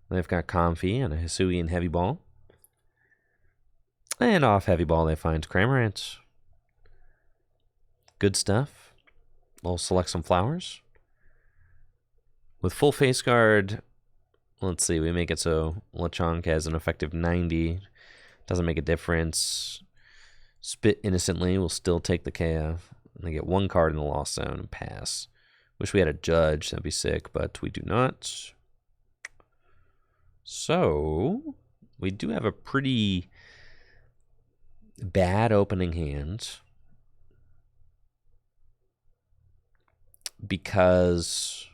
They've got Comfy and a Hisuian Heavy Ball. And off Heavy Ball, they find Cramorant. Good stuff. We'll select some flowers. With full face guard, let's see, we make it so Lechonk has an effective 90. Doesn't make a difference. Spit innocently will still take the KF. And they get one card in the Lost Zone and pass. Wish we had a judge, that'd be sick, but we do not. So, we do have a pretty bad opening hand. Because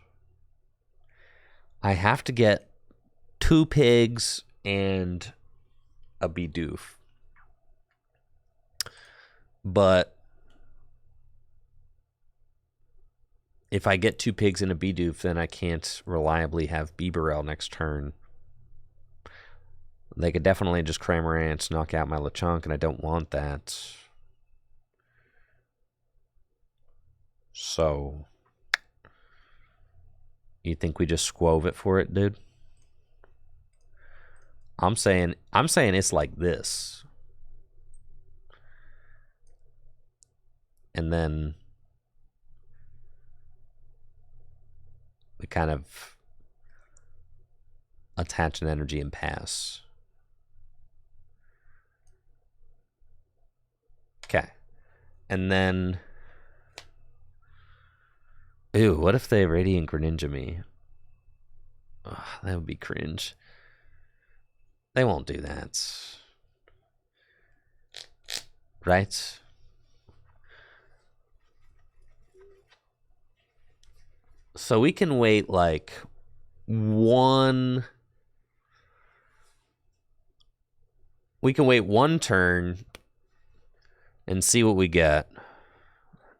I have to get 2 pigs and a Bidoof. But if I get 2 pigs and a Bidoof, then I can't reliably have Bibarel next turn. They could definitely just Cramorant, knock out my Lechonk, and I don't want that. So, you think we just squove it for it, dude? I'm saying it's like this. And then we kind of attach an energy and pass. Okay. And then... Ew, what if they Radiant Greninja me? Ugh, that would be cringe. They won't do that. Right? So we can wait like one... We can wait one turn and see what we get.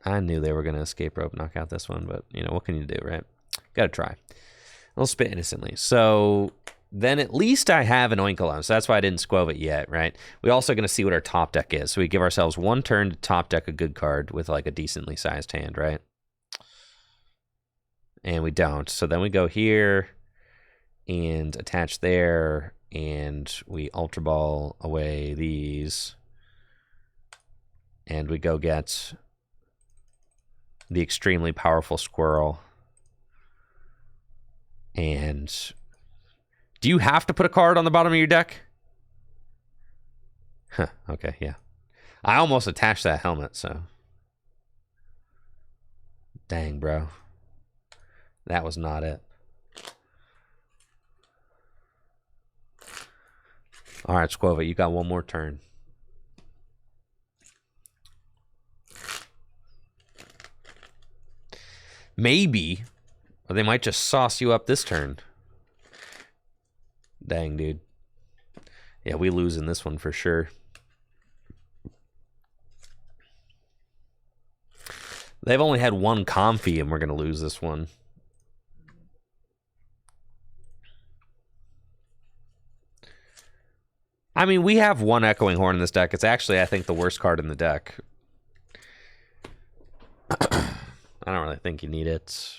I knew they were going to escape rope, knock out this one, but, you know, what can you do, right? Gotta try. I'll spit innocently. So then at least I have an Oinkologne, so that's why I didn't squove it yet, right? We're also going to see what our top deck is. So we give ourselves one turn to top deck a good card with, like, a decently sized hand, right? And we don't. So then we go here and attach there, and we Ultra Ball away these. And we go get the extremely powerful Squirrel. And do you have to put a card on the bottom of your deck? Huh, okay, yeah. I almost attached that helmet, so. Dang, bro. That was not it. All right, Squova, you got one more turn. Maybe. Or they might just sauce you up this turn. Dang, dude. Yeah, we lose in this one for sure. They've only had one Comfy, and we're going to lose this one. I mean, we have one Echoing Horn in this deck. It's actually, I think, the worst card in the deck. I don't really think you need it.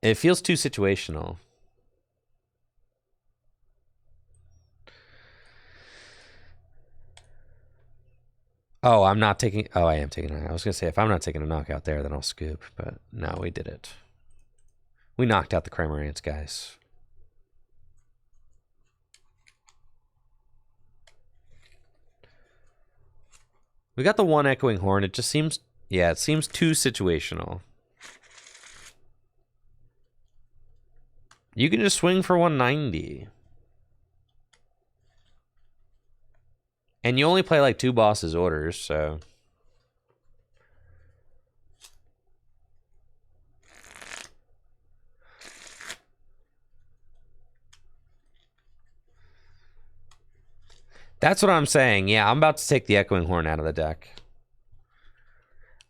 It feels too situational. Oh, I'm not taking... Oh, I am taking... I was going to say, if I'm not taking a knockout there, then I'll scoop. But no, we did it. We knocked out the Cramorants, guys. We got the one Echoing Horn. It just seems... Yeah, it seems too situational. You can just swing for 190. And you only play like 2 bosses' orders, so... That's what I'm saying. Yeah, I'm about to take the Echoing Horn out of the deck.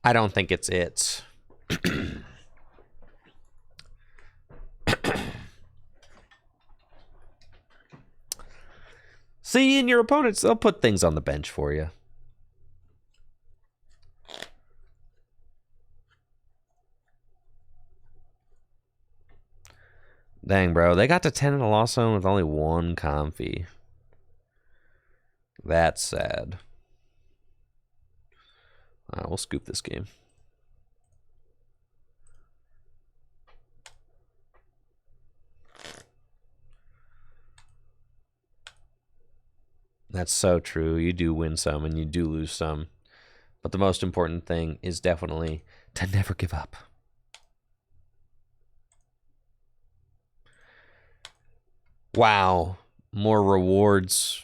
I don't think it's it. See, and your opponents, they'll put things on the bench for you. Dang, bro. They got to 10 in a loss zone with only one Comfy. That's sad. We'll scoop this game. That's so true. You do win some and you do lose some. But the most important thing is definitely to never give up. Wow. More rewards.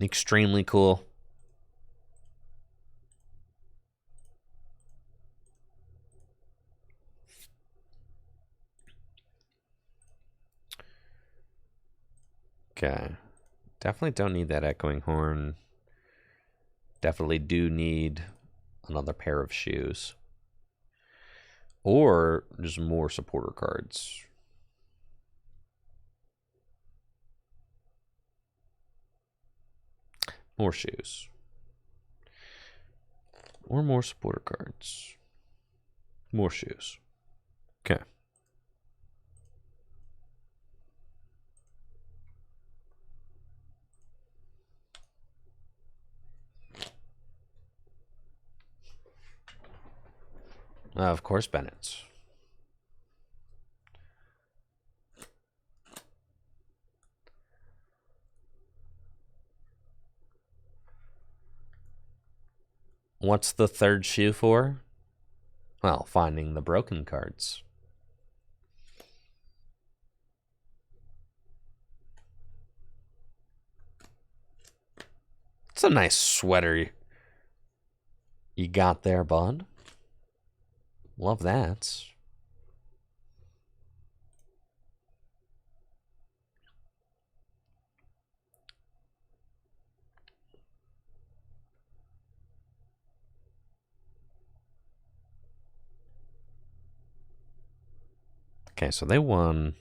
Extremely cool. Okay. Definitely don't need that Echoing Horn. Definitely do need another pair of shoes. Or just more supporter cards. More shoes. Or more supporter cards. More shoes. Okay. Of course, Bennett's. What's the third shoe for? Well, finding the broken cards. It's a nice sweater you got there, bud. Love that. Okay, so they won.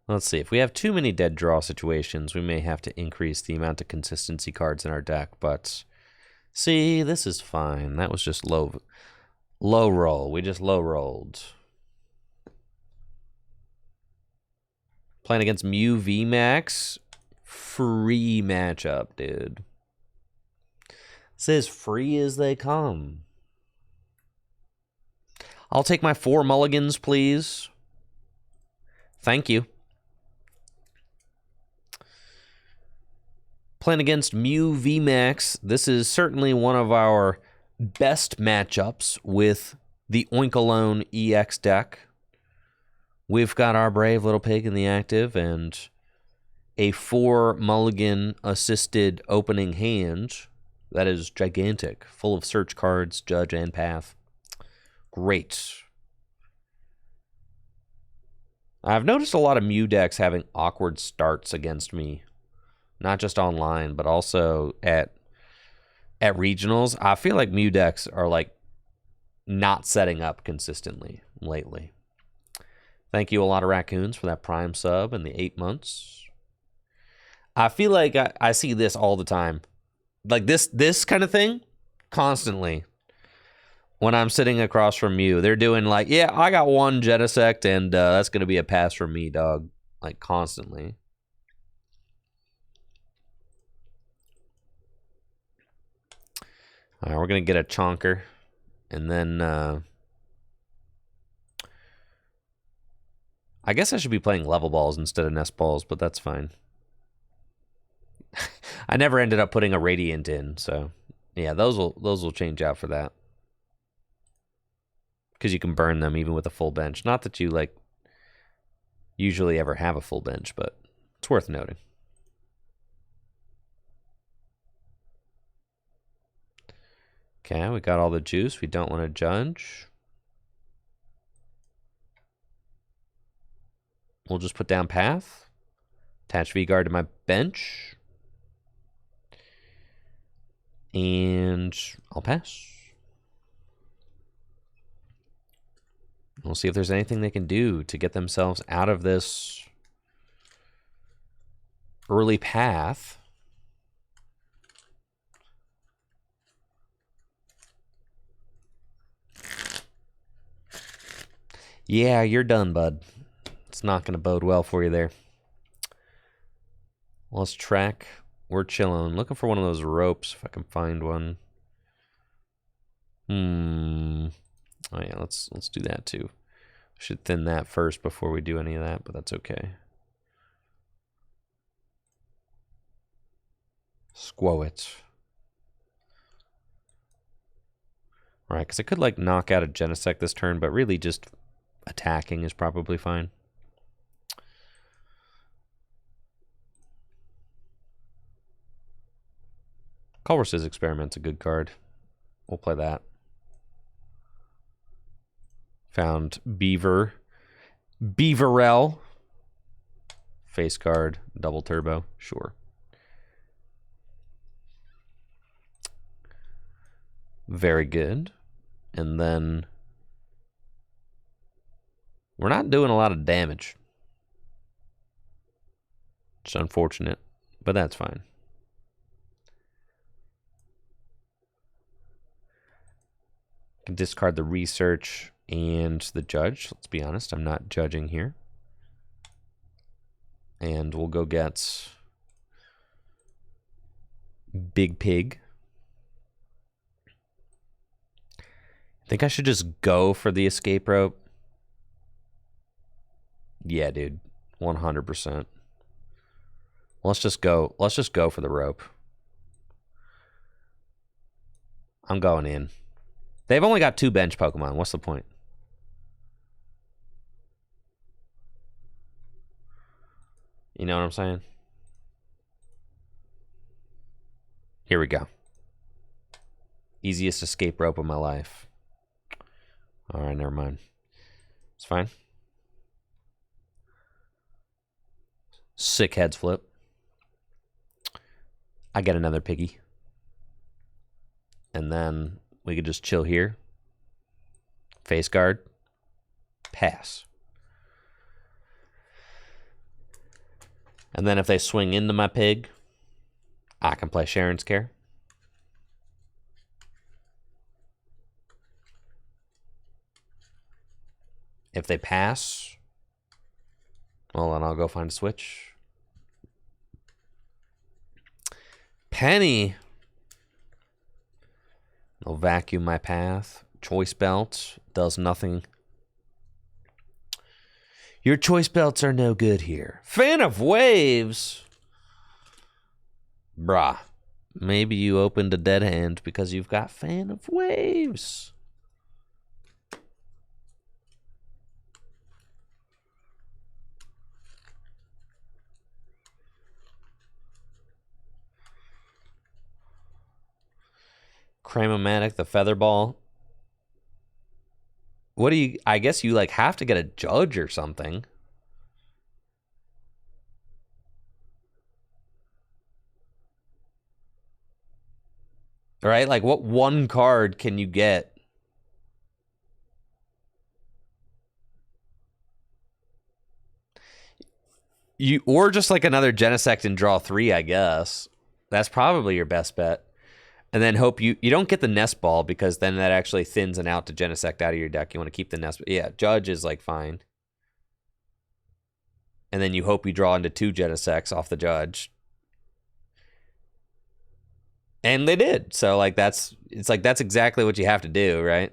Let's see. If we have too many dead draw situations, we may have to increase the amount of consistency cards in our deck. But see, this is fine. That was just low roll. We just low rolled. Playing against Mew VMAX. Free matchup, dude. It's as free as they come. I'll take my 4 mulligans, please. Thank you. Playing against Mew VMAX. This is certainly one of our best matchups with the Oinkalone EX deck. We've got our brave little pig in the active and a 4 mulligan assisted opening hand that is gigantic, full of search cards, judge, and path. Great. I've noticed a lot of Mew decks having awkward starts against me. Not just online, but also at regionals. I feel like Mew decks are like not setting up consistently lately. Thank you, a lot of raccoons, for that Prime sub and the 8 months. I feel like I see this all the time. Like this kind of thing constantly. When I'm sitting across from you, they're doing like, yeah, I got one Genesect, and that's going to be a pass from me, dog. Like, constantly. All right, we're going to get a Chonker. And then, I guess I should be playing level balls instead of nest balls, but that's fine. I never ended up putting a Radiant in, so yeah, those will change out for that. Because you can burn them even with a full bench. Not that you like usually ever have a full bench, but it's worth noting. Okay, we got all the juice. We don't want to judge. We'll just put down path. Attach V-Guard to my bench. And I'll pass. We'll see if there's anything they can do to get themselves out of this early path. Yeah, you're done, bud. It's not going to bode well for you there. Let's track. We're chilling. Looking for one of those ropes if I can find one. Oh yeah, let's do that too. Should thin that first before we do any of that, but that's okay. Squow it. Right, because I could like knock out a Genesect this turn, but really just attacking is probably fine. Culver's Experiment's a good card. We'll play that. Found Beaver. Beaverell. Face card. Double turbo. Sure. Very good. And then we're not doing a lot of damage. It's unfortunate, but that's fine. Can discard the research and the judge. Let's be honest, I'm not judging here. And we'll go get Big Pig. I think I should just go for the escape rope. Yeah, dude. 100%. Let's just go. Let's just go for the rope. I'm going in. They've only got 2 bench Pokemon. What's the point? You know what I'm saying? Here we go. Easiest escape rope of my life. All right, never mind. It's fine. Sick heads flip. I get another piggy. And then we could just chill here. Face guard. Pass. And then if they swing into my pig, I can play Sharon's Care. If they pass, well, then I'll go find a switch. Penny. I'll vacuum my path. Choice Belt does nothing. Your choice belts are no good here. Fan of waves? Bruh. Maybe you opened a dead hand because you've got fan of waves. Cramomatic, the feather ball. What do you, I guess you like have to get a judge or something. Right? Like what one card can you get? You, or just like another Genesect and draw 3, I guess. That's probably your best bet. And then hope you don't get the nest ball because then that actually thins an out to Genesect out of your deck. You want to keep the nest. Yeah, judge is like fine. And then you hope you draw into 2 Genesects off the judge. And they did. So like that's exactly what you have to do, right?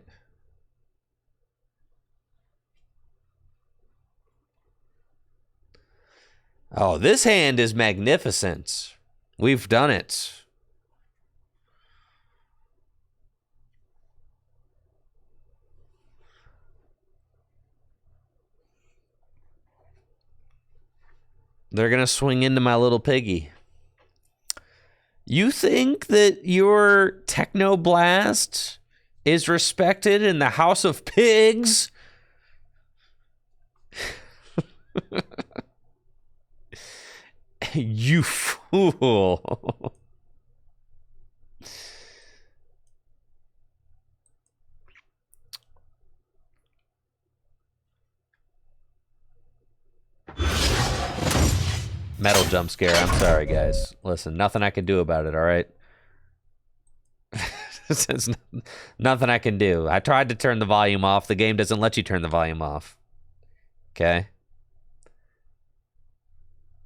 Oh, this hand is magnificent. We've done it. They're going to swing into my little piggy. You think that your Technoblast is respected in the House of Pigs? You fool. Metal jump scare. I'm sorry, guys. Listen, nothing I can do about it, all right? There's nothing I can do. I tried to turn the volume off. The game doesn't let you turn the volume off. Okay?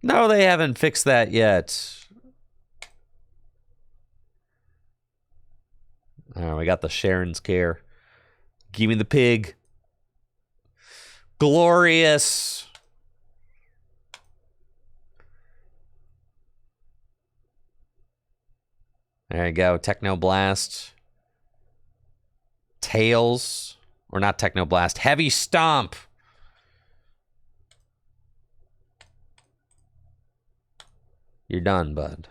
No, they haven't fixed that yet. All right, we got the Sharon's Care. Give me the pig. Glorious. There you go. Technoblast. Tails. Or not Technoblast. Heavy Stomp. You're done, bud.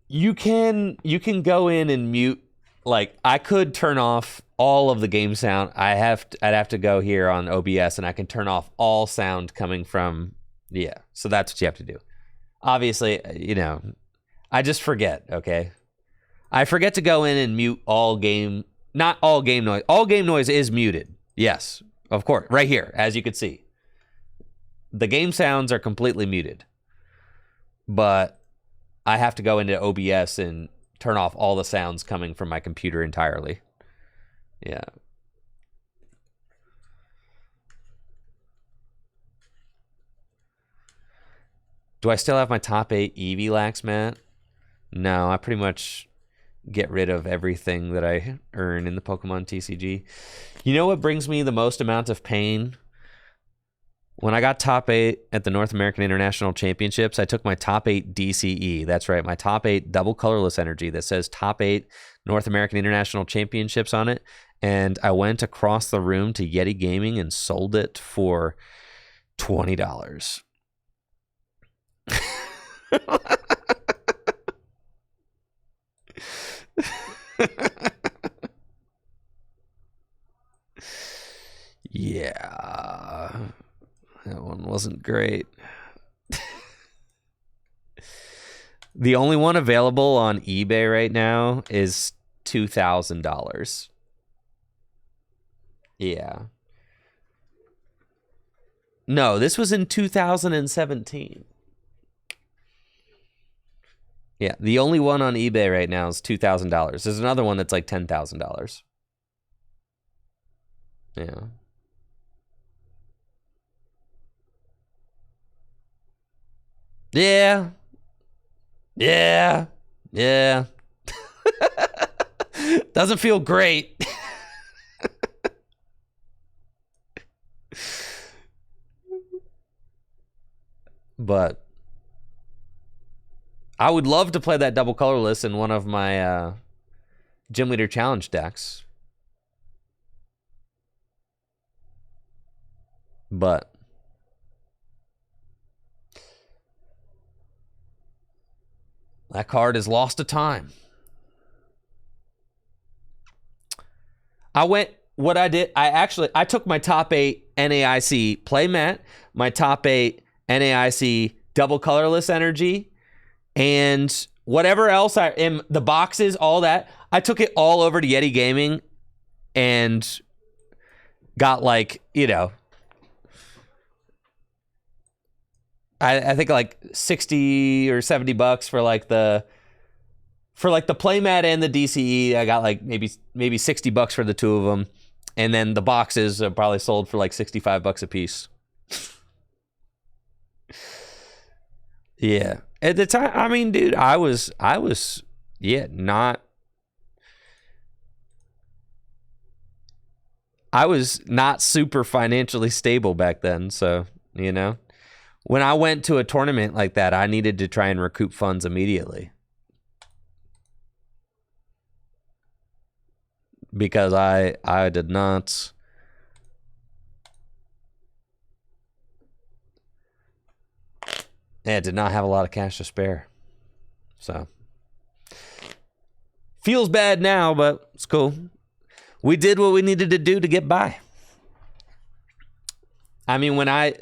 You can go in and mute. Like I could turn off all of the game sound. I'd have to go here on OBS and I can turn off all sound coming from, yeah. So that's what you have to do. Obviously, you know, I just forget, okay? I forget to go in and mute all game, not all game noise. All game noise is muted. Yes, of course, right here, as you can see. The game sounds are completely muted. But I have to go into OBS and turn off all the sounds coming from my computer entirely. Yeah. Do I still have my top 8 Eevee lax, Matt? No, I pretty much get rid of everything that I earn in the Pokemon TCG. You know what brings me the most amount of pain? When I got top 8 at the North American International Championships, I took my top 8 DCE. That's right, my top 8 double colorless energy that says top 8 North American International Championships on it. And I went across the room to Yeti Gaming and sold it for $20. Yeah. That one wasn't great. The only one available on eBay right now is $2,000. Yeah. No, this was in 2017. Yeah, the only one on eBay right now is $2,000. There's another one that's like $10,000. Yeah. Yeah. Yeah. Yeah. Doesn't feel great. But I would love to play that double colorless in one of my Gym Leader Challenge decks. But that card is lost to time. I took my top 8 NAIC playmat, my top 8 NAIC double colorless energy, and whatever else I in the boxes, all that. I took it all over to Yeti Gaming and got like, I think like 60 or 70 bucks for like the playmat and the DCE. I got like maybe 60 bucks for the two of them. And then the boxes are probably sold for like 65 bucks a piece. Yeah. At the time, I mean, dude, I was not super financially stable back then, so, when I went to a tournament like that, I needed to try and recoup funds immediately. Because I did not did not have a lot of cash to spare. So feels bad now, but it's cool. We did what we needed to do to get by. I mean,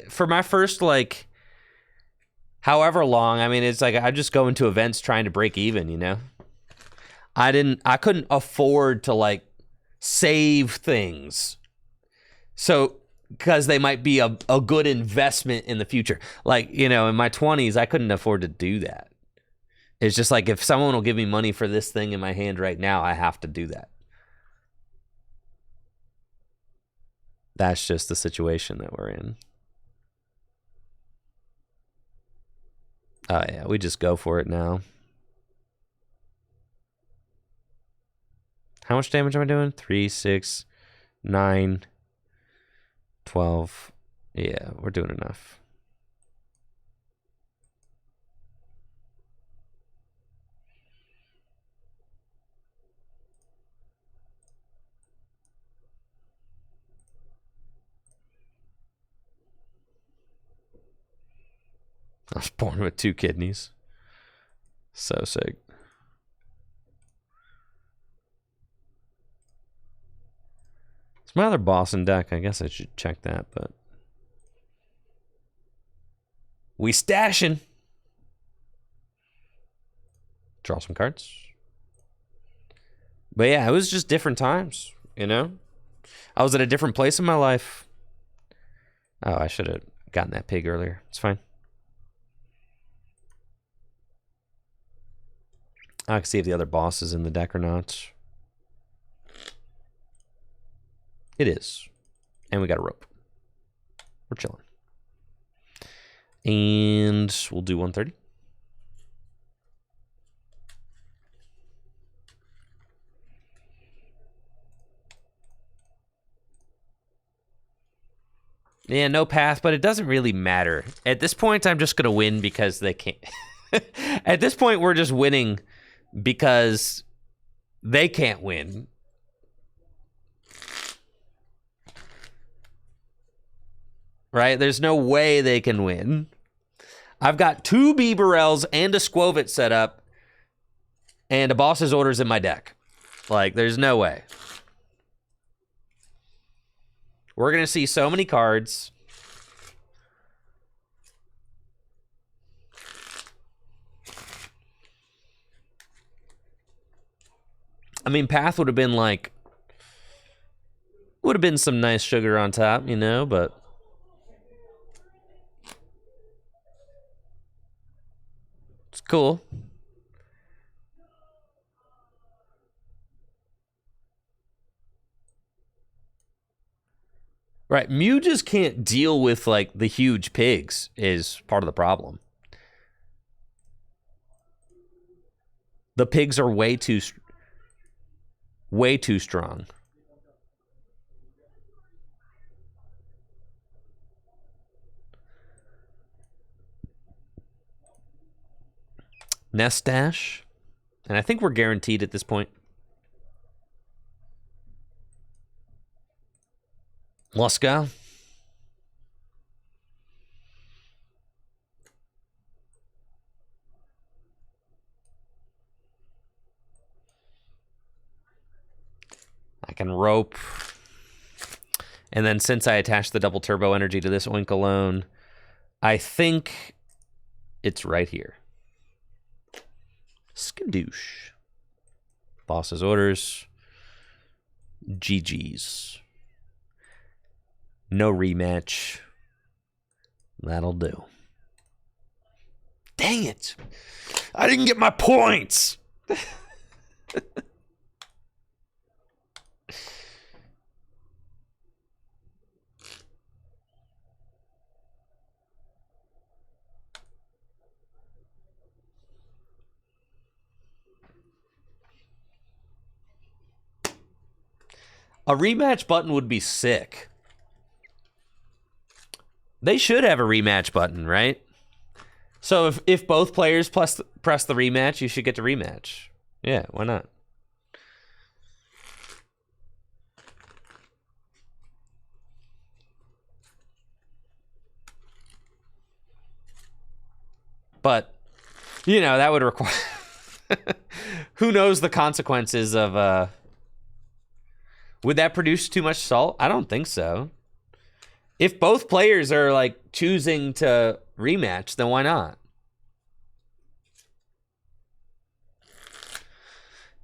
for my first like however long, I mean, it's like I just go into events trying to break even, I couldn't afford to like save things. So, because they might be a good investment in the future. Like, in my 20s, I couldn't afford to do that. It's just like, if someone will give me money for this thing in my hand right now, I have to do that. That's just the situation that we're in. Oh, yeah, we just go for it now. How much damage am I doing? 3, 6, 9, 12. Yeah, we're doing enough. I was born with 2 kidneys. So sick. It's my other boss in deck. I guess I should check that, but we stashing. Draw some cards. But yeah, it was just different times, I was at a different place in my life. Oh, I should have gotten that pig earlier. It's fine. I can see if the other boss is in the deck or not. It is. And we got a rope. We're chilling. And we'll do 130. Yeah, no path, but it doesn't really matter. At this point, I'm just going to win because they can't. At this point, we're just winning because they can't win. Right? There's no way they can win. I've got 2 Bieberells and a Squovit set up and a boss's orders in my deck. Like, there's no way. We're going to see so many cards. I mean, Path would have been like... Would have been some nice sugar on top, but... It's cool. Right, Mew just can't deal with, like, the huge pigs is part of the problem. The pigs are way too strong. Nest Dash. And I think we're guaranteed at this point. Luska. I can rope. And then since I attached the double turbo energy to this Oink alone, I think it's right here. Skadoosh. Boss's orders. GG's. No rematch. That'll do. Dang it. I didn't get my points. A rematch button would be sick. They should have a rematch button, right? So if both players press the rematch, you should get to rematch. Yeah, why not? But, you know, that would require... Who knows the consequences of... Would that produce too much salt? I don't think so. If both players are, like, choosing to rematch, then why not?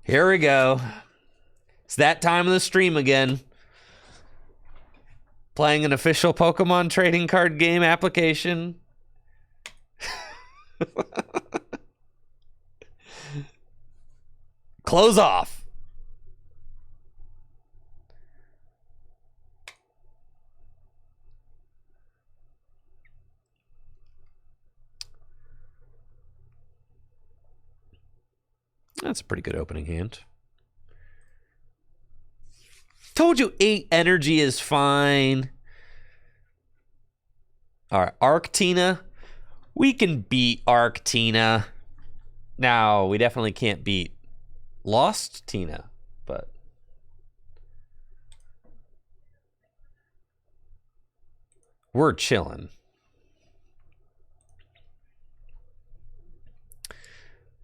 Here we go. It's that time of the stream again. Playing an official Pokemon trading card game application. Close off. That's a pretty good opening hand. Told you 8 energy is fine. All right, Arctina. We can beat Arctina. Now, we definitely can't beat Lost Tina, but... we're chilling.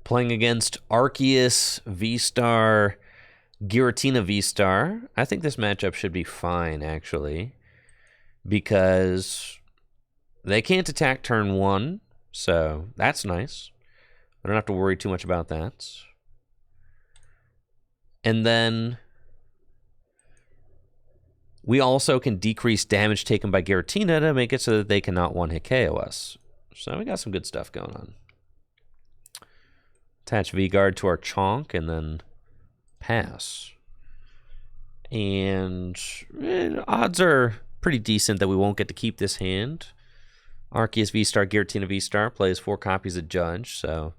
Playing against Arceus, V-Star, Giratina V-Star. I think this matchup should be fine, actually, because they can't attack turn 1, so that's nice. I don't have to worry too much about that. And then we also can decrease damage taken by Giratina to make it so that they cannot one-hit KO us. So we got some good stuff going on. Attach V-Guard to our Chonk and then pass. And odds are pretty decent that we won't get to keep this hand. Arceus V-Star, Giratina V-Star plays 4 copies of Judge, so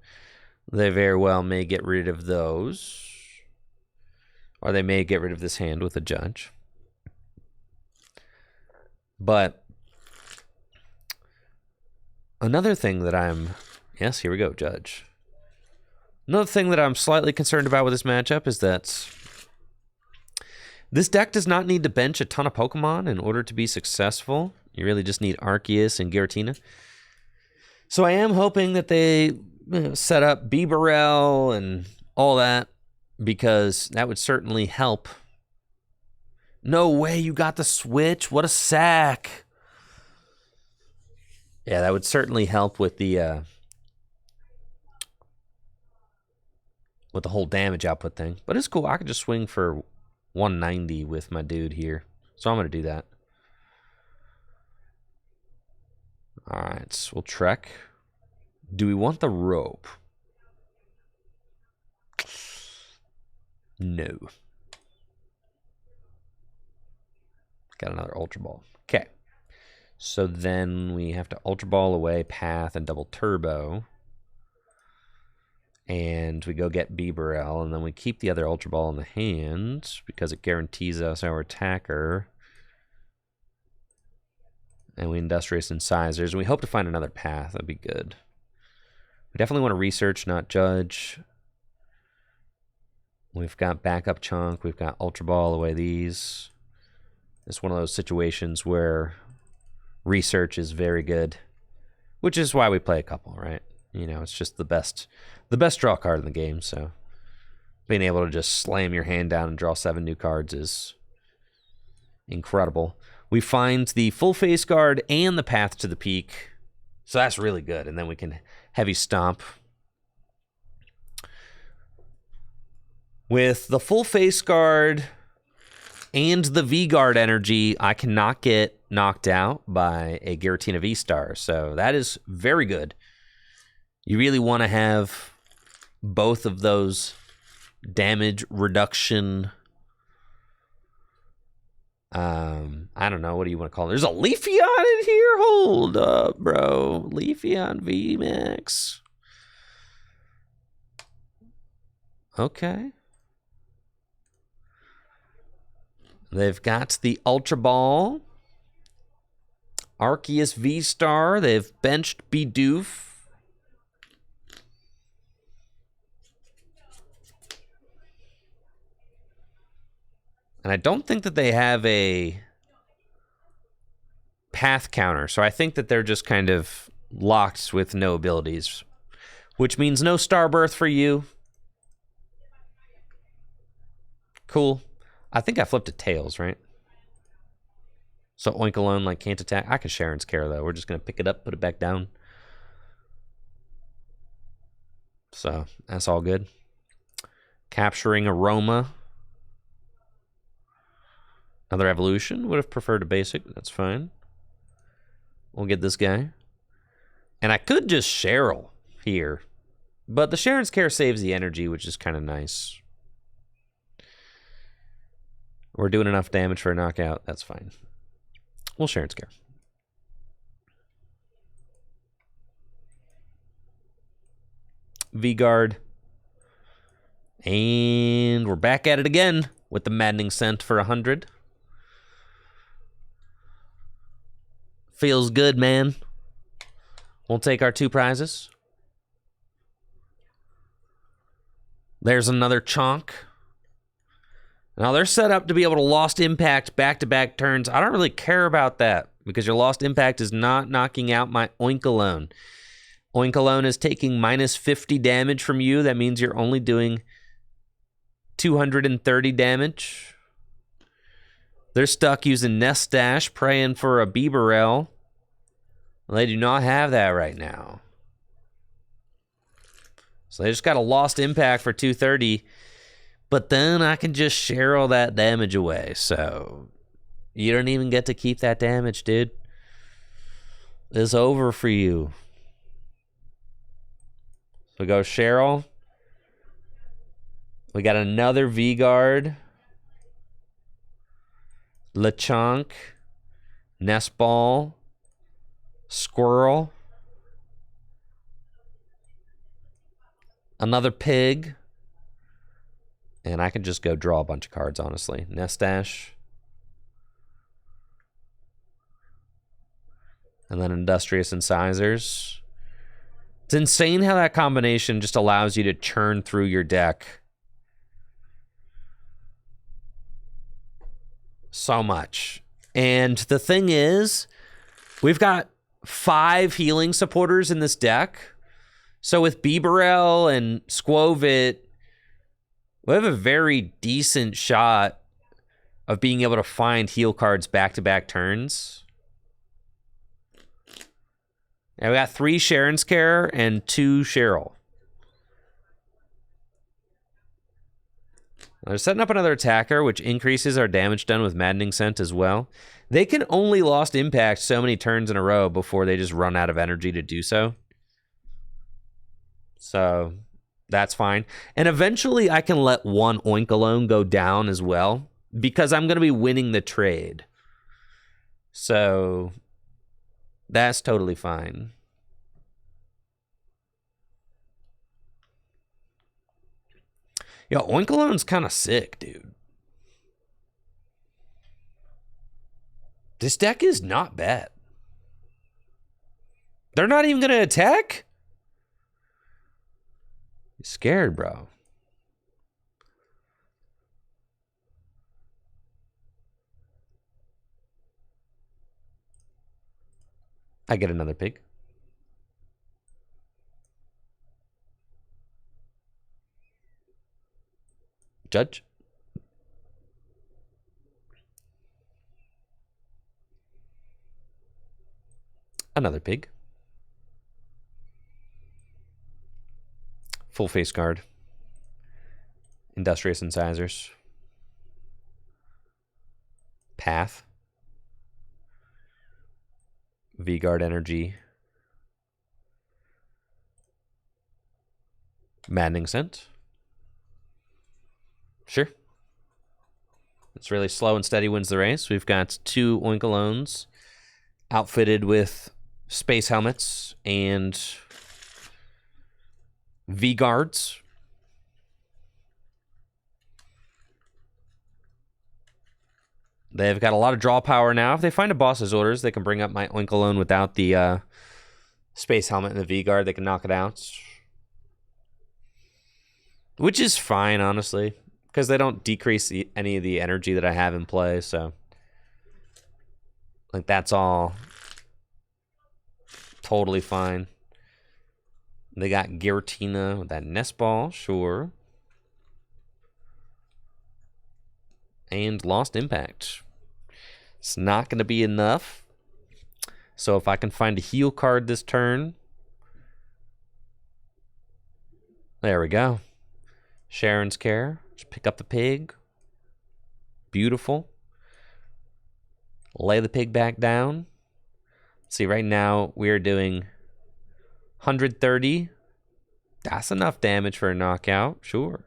they very well may get rid of those. Or they may get rid of this hand with a Judge. But another thing that I'm... yes, here we go, Judge. Another thing that I'm slightly concerned about with this matchup is that this deck does not need to bench a ton of Pokemon in order to be successful. You really just need Arceus and Giratina. So I am hoping that they set up Bibarel and all that, because that would certainly help. No way, you got the switch. What a sack. Yeah, that would certainly help with the whole damage output thing. But it's cool. I could just swing for 190 with my dude here. So I'm going to do that. All right, so we'll trek. Do we want the rope? No. Got another Ultra Ball. Okay. So then we have to Ultra Ball away, Path, and double Turbo. And we go get Bieberell, and then we keep the other Ultra Ball in the hand because it guarantees us our attacker. And we Industrious Incisors, and we hope to find another path. That'd be good. We definitely want to research, not judge. We've got Backup Chunk. We've got Ultra Ball away these. It's one of those situations where research is very good, which is why we play a couple, right? You know, it's just the best draw card in the game, so being able to just slam your hand down and draw 7 new cards is incredible. We find the full face guard and the path to the peak, so that's really good, and then we can heavy stomp. With the full face guard and the V-Guard energy, I cannot get knocked out by a Giratina V-Star, so that is very good. You really want to have both of those damage reduction. I don't know, what do you want to call it? There's a Leafeon in here? Hold up, bro. Leafeon VMAX. Okay. They've got the Ultra Ball. Arceus V-Star. They've benched Bidoof. And I don't think that they have a path counter, so I think that they're just kind of locked with no abilities, which means no Starbirth for you. Cool. I think I flipped to Tails, right? So Oink alone, like, can't attack. I can Sharon's Care, though. We're just going to pick it up, put it back down. So that's all good. Capturing Aroma. Another evolution. Would have preferred a basic. That's fine. We'll get this guy. And I could just Cheryl here. But the Sharon's Care saves the energy, which is kind of nice. We're doing enough damage for a knockout. That's fine. We'll Sharon's Care. V-Guard. And we're back at it again with the Maddening Scent for 100. Feels good, man. We'll take our 2 prizes. There's another Chonk. Now, they're set up to be able to Lost Impact back-to-back turns. I don't really care about that because your Lost Impact is not knocking out my Oink alone. Oink alone is taking minus 50 damage from you. That means you're only doing 230 damage. They're stuck using Nest Dash, praying for a Bieberell. Well, they do not have that right now. So they just got a Lost Impact for 230. But then I can just share all that damage away. So you don't even get to keep that damage, dude. It's over for you. So go Cheryl. We got another V-Guard. Lechonk. Nest Ball. Squirrel. Another Pig. And I can just go draw a bunch of cards, honestly. Nestash. And then Industrious Incisors. It's insane how that combination just allows you to churn through your deck so much. And the thing is, we've got 5 healing supporters in this deck. So with Bieberell and Squovit, we have a very decent shot of being able to find heal cards back-to-back turns. And we got 3 Sharon's Care and 2 Cheryl. They're setting up another attacker, which increases our damage done with Maddening Scent as well. They can only Lost Impact so many turns in a row before they just run out of energy to do so. So that's fine. And eventually I can let 1 Oink alone go down as well because I'm going to be winning the trade. So that's totally fine. Yo, Oinkolone's kind of sick, dude. This deck is not bad. They're not even going to attack? You're scared, bro. I get another pig. Judge. Another pig. Full face guard. Industrious incisors. Path. V-guard energy. Maddening scent. Sure. It's really slow and steady wins the race. We've got 2 Oinkolones outfitted with space helmets and V-guards. They've got a lot of draw power now. If they find a boss's orders, they can bring up my Oinkolone without the space helmet and the V-guard. They can knock it out. Which is fine, honestly, because they don't decrease any of the energy that I have in play, so like that's all totally fine. They got Giratina with that nest ball, sure. And Lost Impact. It's not going to be enough. So if I can find a heal card this turn. There we go. Sharon's Care. Just pick up the pig. Beautiful. Lay the pig back down. See, right now we're doing 130. That's enough damage for a knockout. Sure.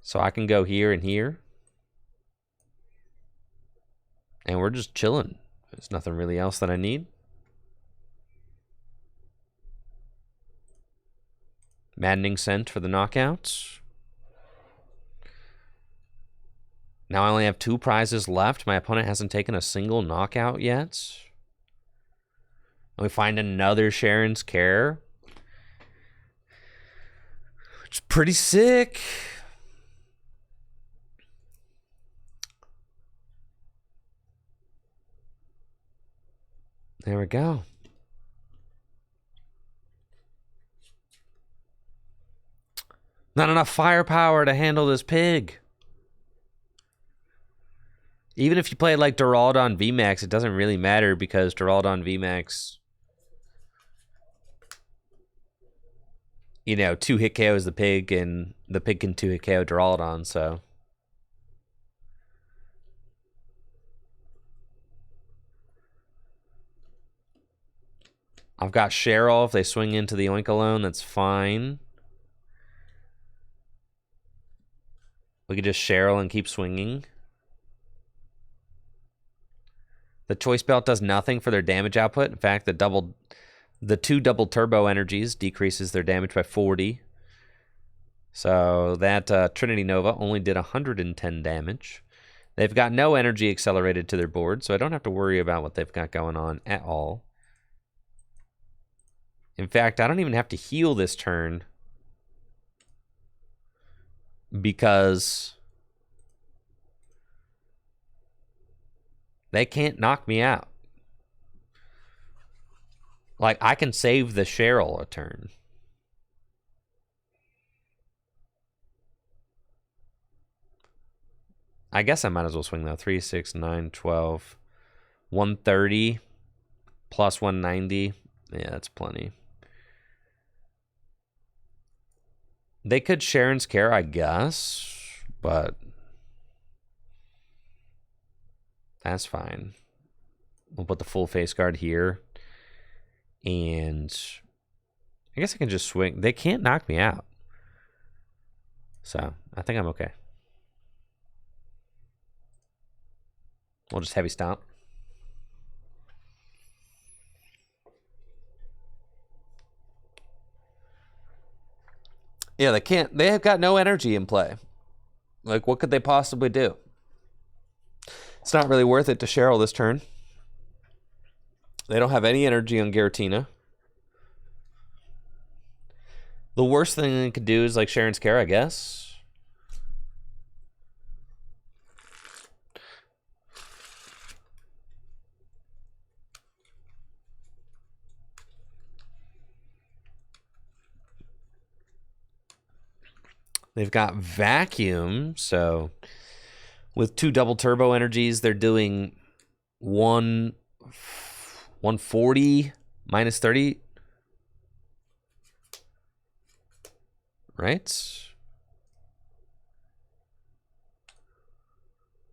So I can go here and here. And we're just chilling. There's nothing really else that I need. Maddening Scent for the knockouts. Now I only have 2 prizes left. My opponent hasn't taken a single knockout yet. We find another Sharon's Care. It's pretty sick. There we go. Not enough firepower to handle this pig. Even if you play like Duraludon VMAX, it doesn't really matter because Duraludon VMAX, you know, 2-hit KOs the pig, and the pig can 2-hit KO Duraludon, so. I've got Cheryl. If they swing into the Oinkolone, that's fine. We could just Cheryl and keep swinging. The Choice Belt does nothing for their damage output. In fact, the 2 double turbo energies decreases their damage by 40. So that Trinity Nova only did 110 damage. They've got no energy accelerated to their board, so I don't have to worry about what they've got going on at all. In fact, I don't even have to heal this turn because they can't knock me out. Like, I can save the Cheryl a turn. I guess I might as well swing though. 3, 6, 9, 12, 130 plus 190. Yeah, that's plenty. They could Sharon's Care, I guess, but that's fine. We'll put the full face guard here. And I guess I can just swing. They can't knock me out. So I think I'm okay. We'll just heavy stomp. Yeah, they can't. They have got no energy in play. Like, what could they possibly do? It's not really worth it to Cheryl this turn. They don't have any energy on Giratina. The worst thing they could do is like Sharon's Care, I guess. They've got Vacuum, so with 2 double turbo energies, they're doing 140 minus 30. Right?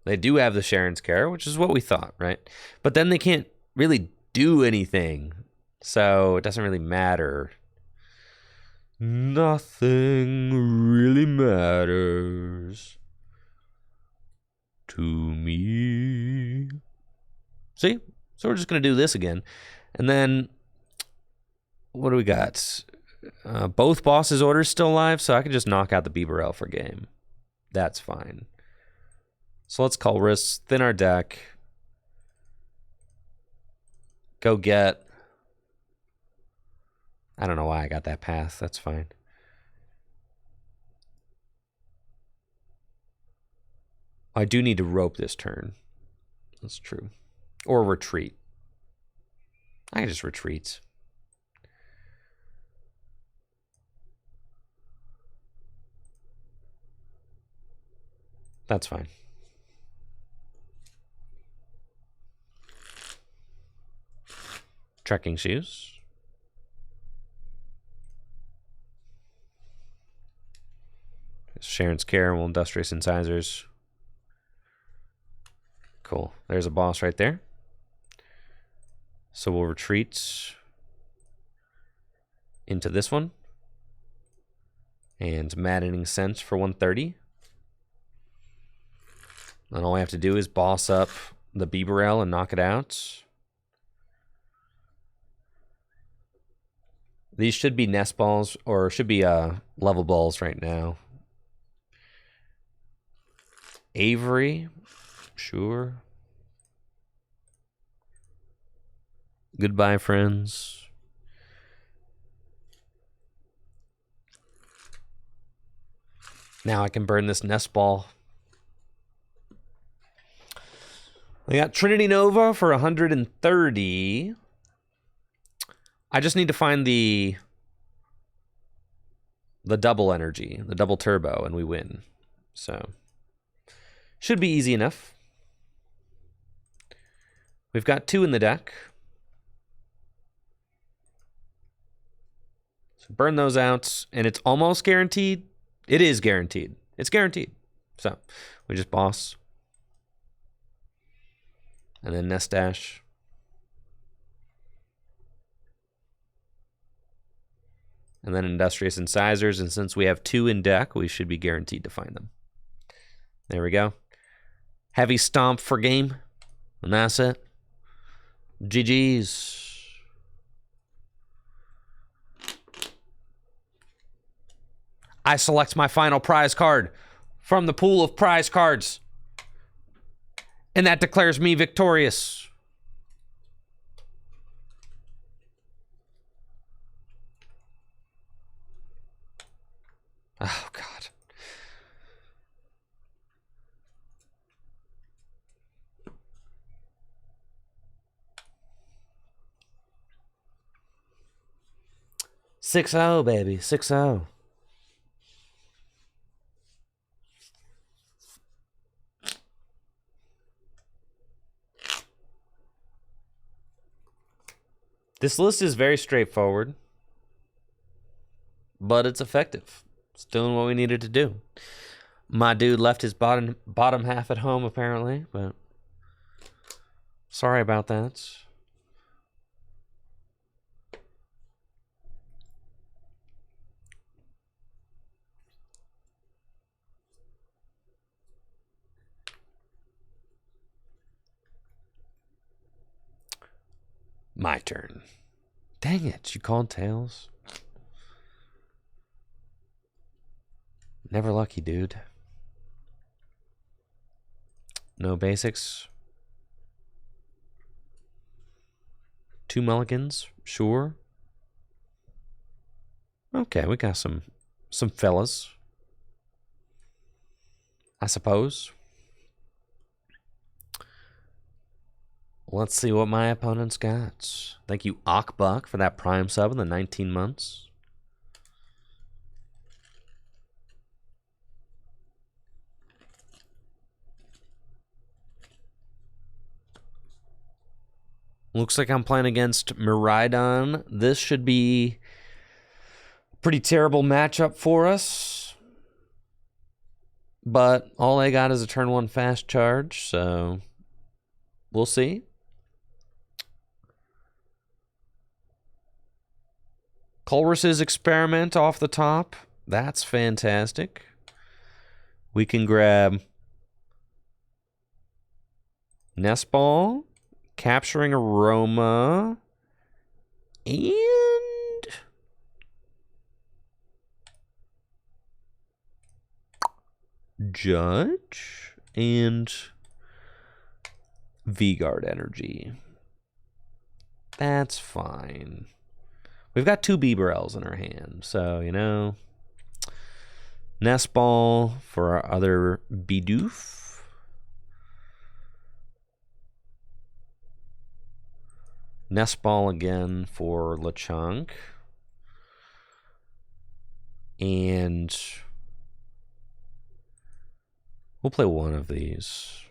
They do have the Sharon's Care, which is what we thought, right? But then they can't really do anything, so it doesn't really matter. Nothing really matters to me. See? So we're just going to do this again. And then, what do we got? Both bosses' orders still alive, so I can just knock out the Bibarel for game. That's fine. So let's call risks, thin our deck. Go get... I don't know why I got that path. That's fine. I do need to rope this turn. That's true. Or retreat. I can just retreat. That's fine. Trekking shoes. Sharon's Care, will Industrious Incisors. Cool. There's a boss right there. So we'll retreat into this one. And Maddening Sense for 130. And all I have to do is boss up the Bibarel and knock it out. These should be nest balls, or should be level balls right now. Avery, sure. Goodbye, friends. Now I can burn this nest ball. I got Trinity Nova for 130. I just need to find the double energy, the double turbo, and we win. So should be easy enough. We've got 2 in the deck. So burn those out, and it's almost guaranteed. It is guaranteed. It's guaranteed. So we just boss. And then Nest Dash. And then Industrious Incisors, and since we have 2 in deck, we should be guaranteed to find them. There we go. Heavy Stomp for game. And that's it. GG's. I select my final prize card from the pool of prize cards. And that declares me victorious. Oh, God. Six oh, baby. 6-0. This list is very straightforward, but it's effective. It's doing what we needed to do. My dude left his bottom half at home, apparently, but sorry about that. My turn. Dang it, you called tails? Never lucky, dude. No basics. 2 mulligans, sure. Okay, we got some fellas, I suppose. Let's see what my opponent's got. Thank you, Akbuck, for that Prime sub in the 19 months. Looks like I'm playing against Miraidon. This should be a pretty terrible matchup for us. But all I got is a turn 1 fast charge, so we'll see. Colress's Experiment off the top. That's fantastic. We can grab Nest Ball, Capturing Aroma, and Judge, and V-Guard Energy. That's fine. We've got 2 Bibarels in our hand, so, you know. Nest Ball for our other Bidoof. Nest Ball again for Lechonk. And we'll play one of these.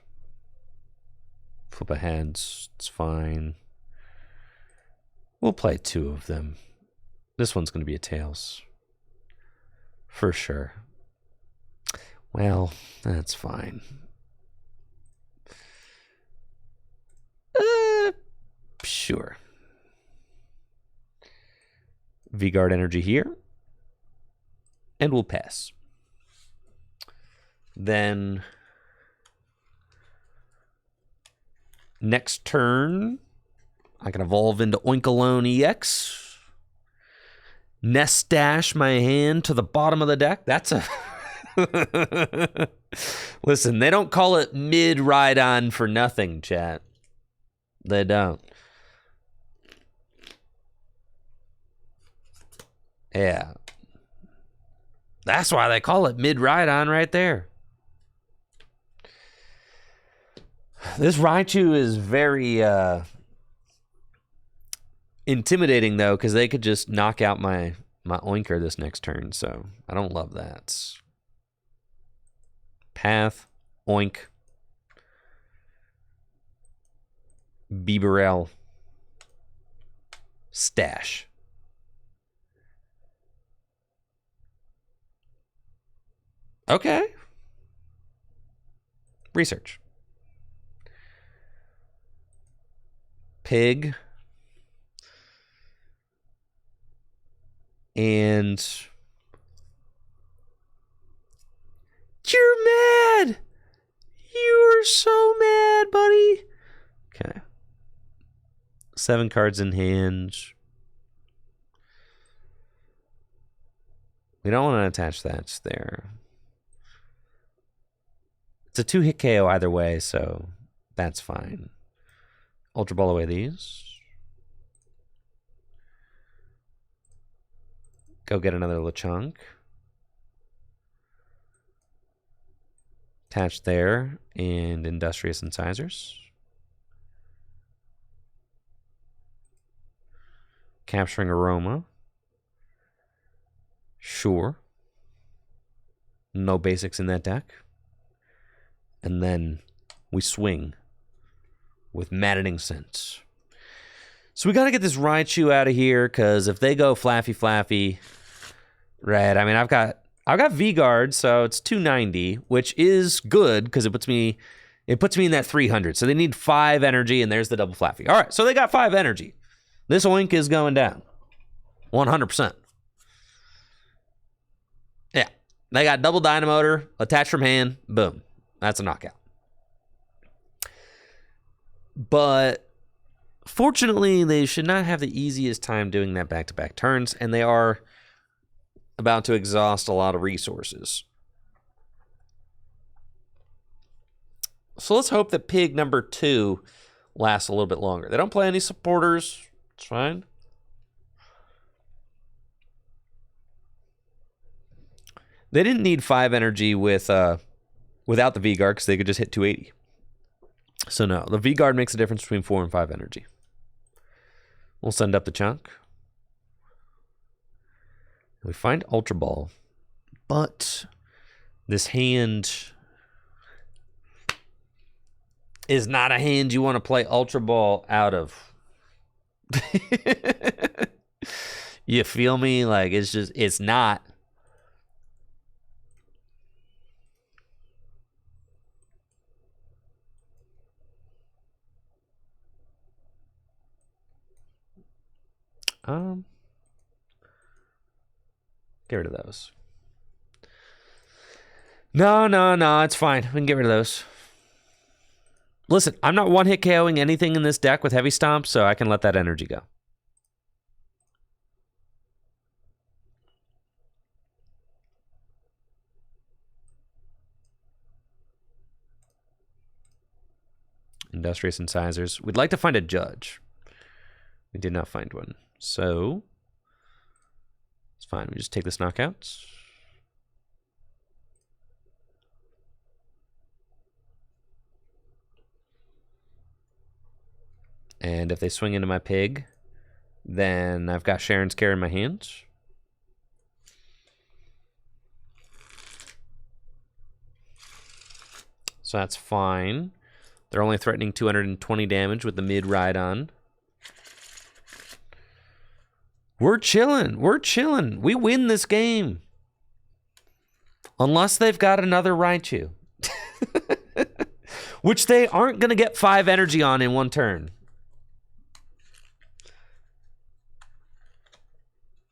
Flip a heads, it's fine. We'll play 2 of them. This one's going to be a tails. For sure. Well, that's fine. Sure. V-Guard Energy here. And we'll pass. Then next turn, I can evolve into Oinkalone EX. Nest Dash my hand to the bottom of the deck. That's a... Listen, they don't call it mid-Ride-On for nothing, chat. They don't. Yeah. That's why they call it mid-Ride-On right there. This Raichu is very intimidating, though, because they could just knock out my Oinker this next turn, so I don't love that. Path, Oink, Bibarel, Stash. Okay. Research. Pig. And you're mad. You're so mad, buddy. Okay. 7 cards in hand. We don't want to attach that there. It's a 2-hit KO either way, so that's fine. Ultra Ball away these. Go get another Lechonk. Attach there, and Industrious Incisors. Capturing Aroma. Sure. No basics in that deck. And then we swing with Maddening Sense. So we got to get this Raichu out of here, because if they go Flaffy, right, I mean, I've got V-Guard, so it's 290, which is good, because it puts me in that 300. So they need 5 energy, and there's the double Flaffy. All right, so they got 5 energy. This Oink is going down. 100%. Yeah, they got double Dynamotor, attached from hand, boom. That's a knockout. But fortunately, they should not have the easiest time doing that back-to-back turns, and they are about to exhaust a lot of resources. So let's hope that pig number 2 lasts a little bit longer. They don't play any supporters. It's fine. They didn't need 5 energy without the V-Guard because they could just hit 280. So no, the V-Guard makes a difference between 4 and 5 energy. We'll send up the chunk. We find Ultra Ball. But this hand is not a hand you want to play Ultra Ball out of. You feel me? Like, it's not. Get rid of those. No, it's fine. We can get rid of those. Listen, I'm not one-hit KOing anything in this deck with Heavy Stomp, so I can let that energy go. Industrious Incisors. We'd like to find a judge. We did not find one. So, it's fine. We just take this knockout. And if they swing into my pig, then I've got Sharon's Care in my hands. So that's fine. They're only threatening 220 damage with the mid ride on. We're chilling. We're chilling. We win this game. Unless they've got another Raichu. Which they aren't going to get 5 energy on in one turn.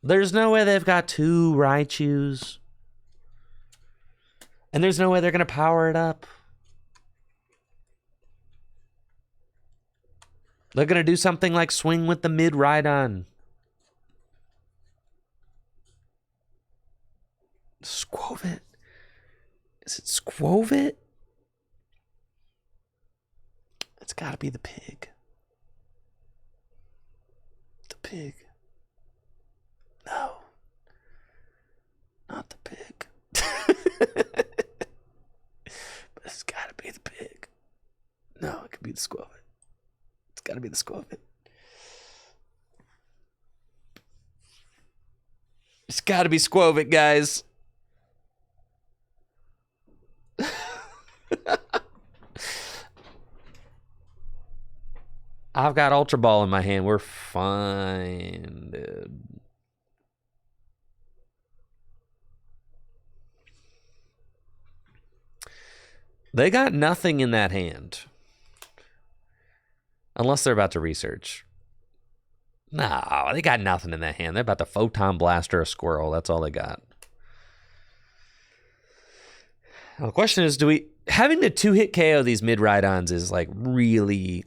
There's no way they've got 2 Raichus. And there's no way they're going to power it up. They're going to do something like swing with the mid ride on. Squovit? Is it Squovit? It's got to be the pig. The pig. No. Not the pig. But it's got to be the pig. No, it could be the Squovit. It's got to be the Squovit. It's got to be Squovit, guys. I've got Ultra Ball in my hand. We're fine, dude. They got nothing in that hand. Unless they're about to research. No, they got nothing in that hand. They're about to Photon Blaster a squirrel. That's all they got. Now, the question is, having to 2-hit KO these mid ride-ons is like really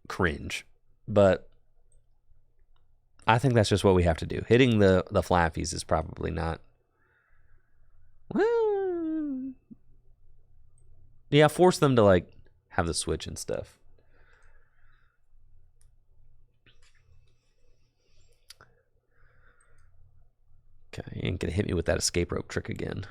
cringe. But I think that's just what we have to do. Hitting the flappies is probably not. Well, yeah, force them to like have the switch and stuff. Okay, you ain't gonna hit me with that escape rope trick again.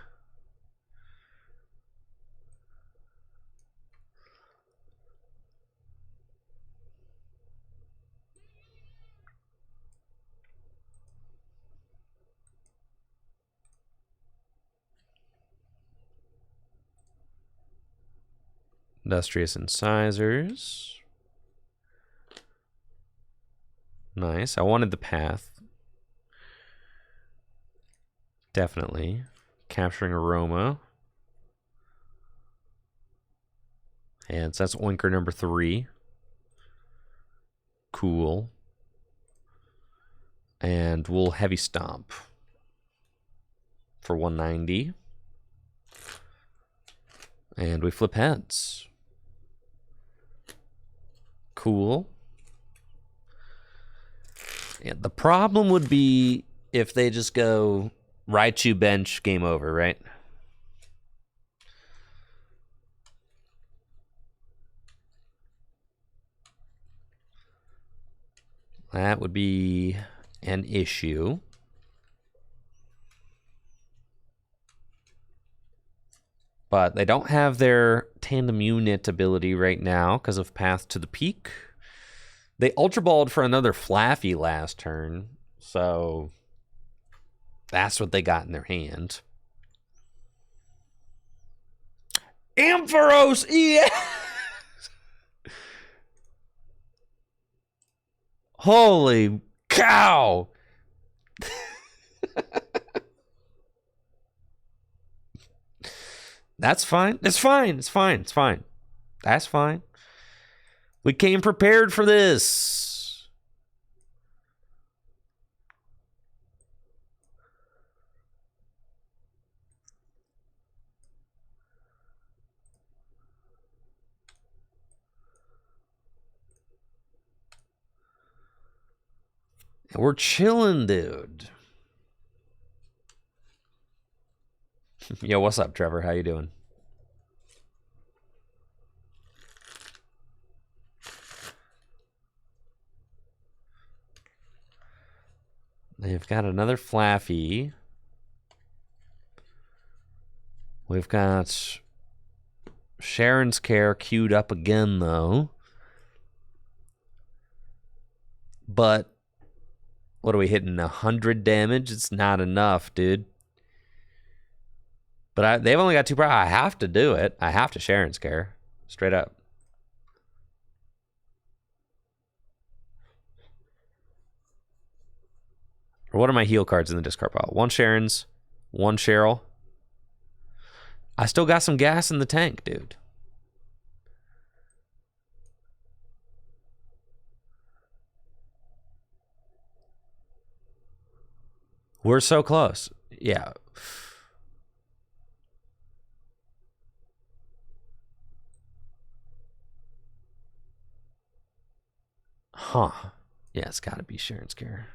Industrious Incisors. Nice. I wanted the path. Definitely. Capturing Aroma. And so that's Oinker number 3. Cool. And we'll Heavy Stomp for 190. And we flip heads. Cool. Yeah, the problem would be if they just go Raichu bench, game over, right? That would be an issue. But they don't have their tandem unit ability right now because of Path to the Peak. They Ultra Balled for another Flaffy last turn, so that's what they got in their hand. Ampharos EX! Holy cow! That's fine. It's fine. It's fine. It's fine. That's fine. We came prepared for this. And we're chilling, dude. Yo, what's up, Trevor? How you doing? They've got another Flaffy. We've got Sharon's Care queued up again, though. But what are we hitting? 100 damage? It's not enough, dude. But they've only got 2 I have to do it. I have to Sharon's Care. Straight up. Or what are my heal cards in the discard pile? 1 Sharon's, 1 Cheryl. I still got some gas in the tank, dude. We're so close. Yeah. Huh. Yeah, it's got to be Sharon's Care.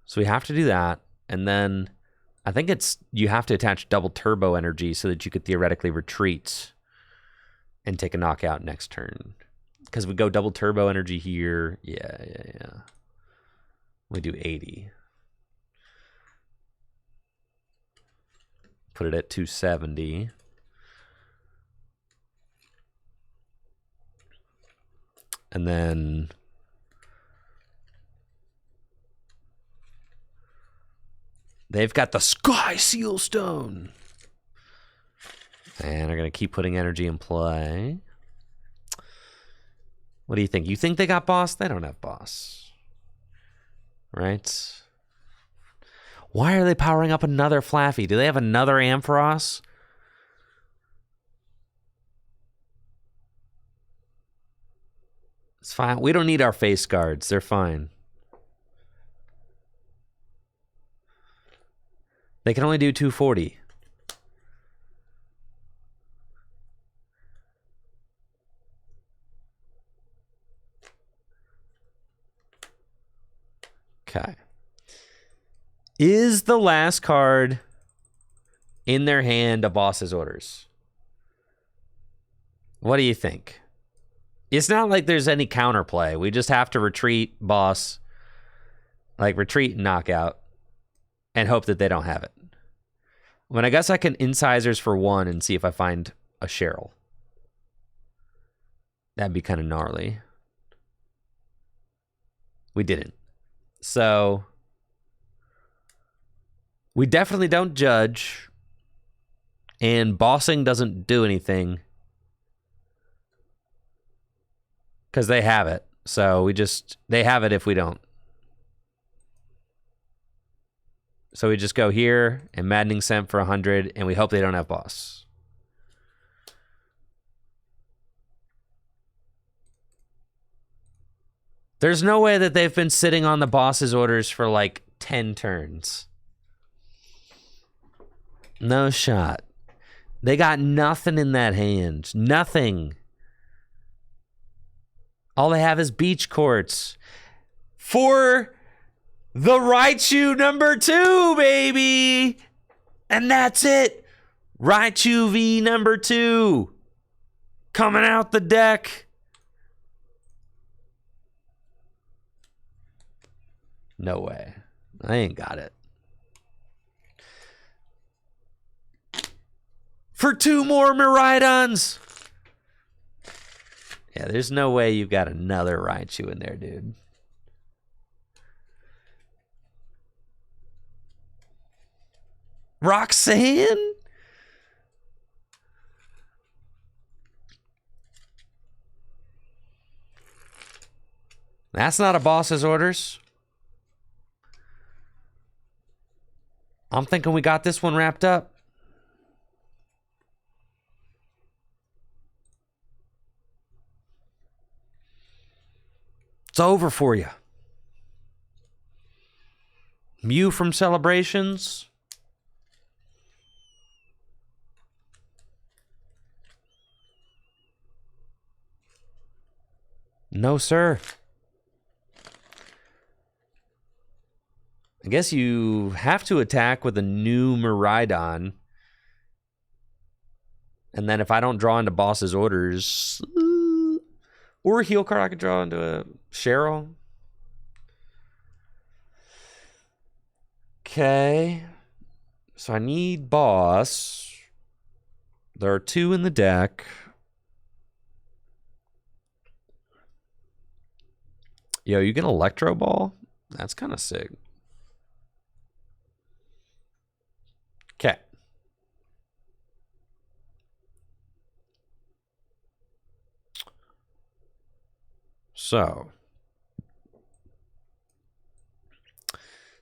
So we have to do that. And then I think you have to attach double turbo energy so that you could theoretically retreat and take a knockout next turn. Because we go double turbo energy here. Yeah. We do 80. Put it at 270. And then they've got the Sky Seal Stone. And they're going to keep putting energy in play. What do you think? You think they got boss? They don't have boss. Right? Why are they powering up another Flaffy? Do they have another Ampharos? It's fine. We don't need our face guards. They're fine. They can only do 240. Okay. Is the last card in their hand a boss's orders? What do you think? It's not like there's any counterplay. We just have to retreat, boss. Like, retreat and knockout. And hope that they don't have it. I guess I can incisors for 1 and see if I find a Cheryl. That'd be kind of gnarly. We didn't. So we definitely don't judge. And bossing doesn't do anything. Because they have it. So they have it if we don't. So we just go here and Maddening Scent for 100, and we hope they don't have boss. There's no way that they've been sitting on the boss's orders for like 10 turns. No shot. They got nothing in that hand. Nothing. All they have is beach courts. For the Raichu number 2, baby. And that's it. Raichu V number 2. Coming out the deck. No way. I ain't got it. For 2 more Miraidons. Yeah, there's no way you've got another Raichu in there, dude. Roxanne? That's not a boss's orders. I'm thinking we got this one wrapped up. It's over for you. Mew from Celebrations. No, sir. I guess you have to attack with a new Miraidon. And then if I don't draw into boss's orders... or a heal card, I could draw into a Cheryl. Okay. So I need boss. There are 2 in the deck. Yo, you get Electro Ball? That's kind of sick. Okay. So,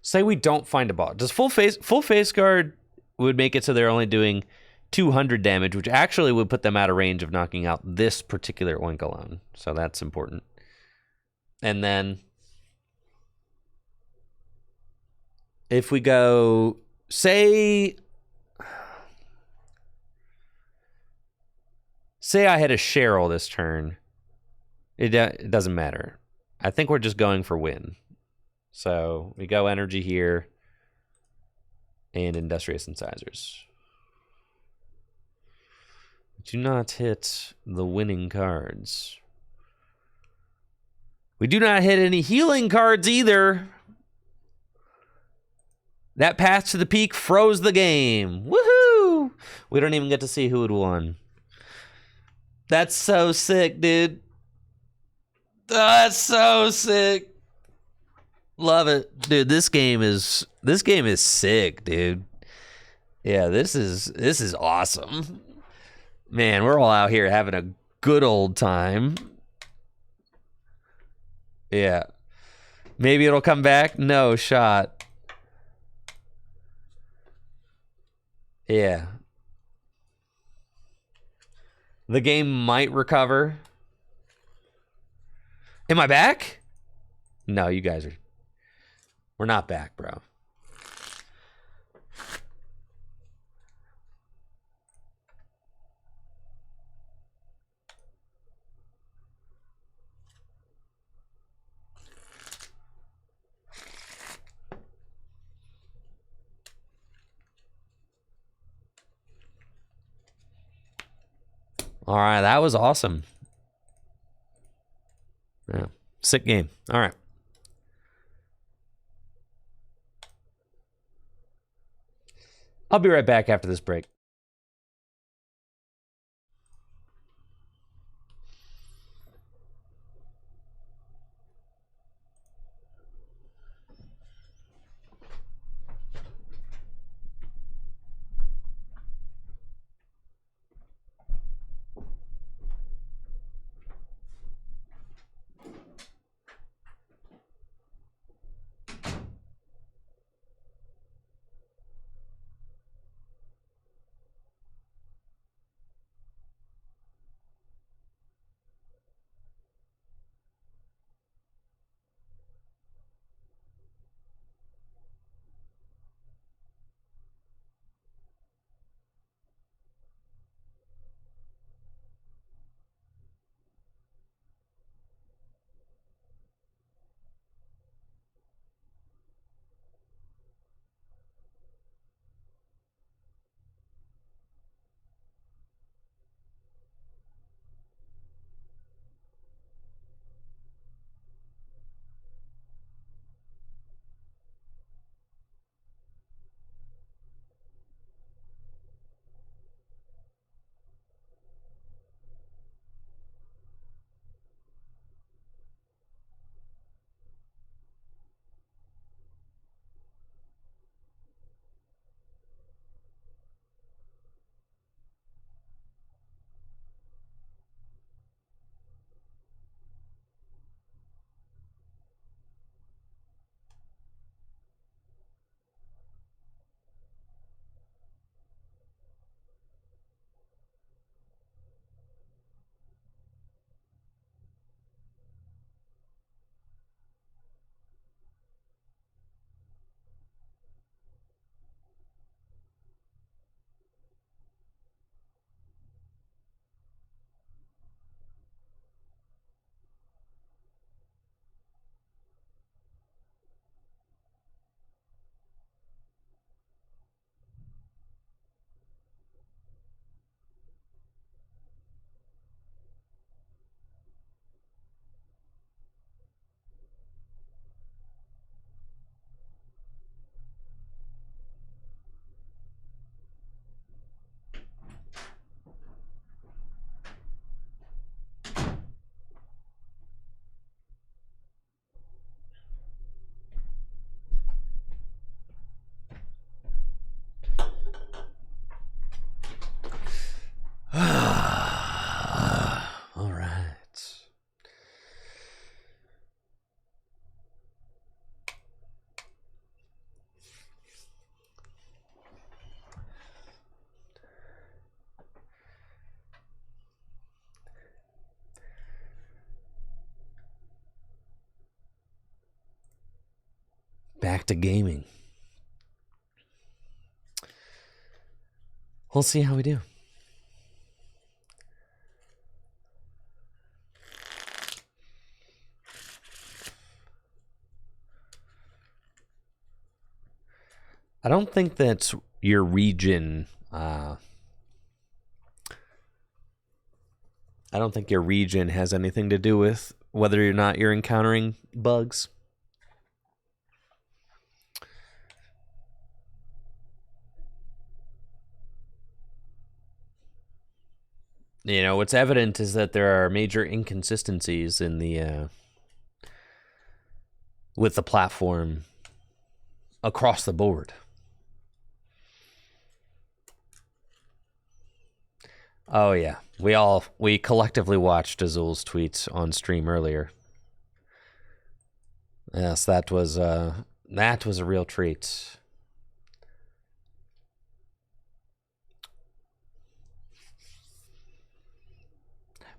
say we don't find a boss. Does full face guard would make it so they're only doing 200 damage, which actually would put them out of range of knocking out this particular Oink alone. So that's important. And then if we go, say I had a Cheryl this turn. It doesn't matter. I think we're just going for win. So we go energy here and Industrious Incisors. Do not hit the winning cards. We do not hit any healing cards either. That path to the peak froze the game. Woohoo! We don't even get to see who had won. That's so sick, dude. Oh, that's so sick. Love it. Dude, this game is sick, dude. Yeah, this is awesome. Man, we're all out here having a good old time. Yeah. Maybe it'll come back. No shot. Yeah. The game might recover. Am I back? No, you guys are... We're not back, bro. All right, that was awesome. Yeah, sick game. All right. I'll be right back after this break. back to gaming. We'll see how we do. I don't think that your region. I don't think your region has anything to do with whether or not you're encountering bugs. You know, what's evident is that there are major inconsistencies in the with the platform across the board. Oh yeah, we collectively watched Azul's tweets on stream earlier. Yes, that was a real treat.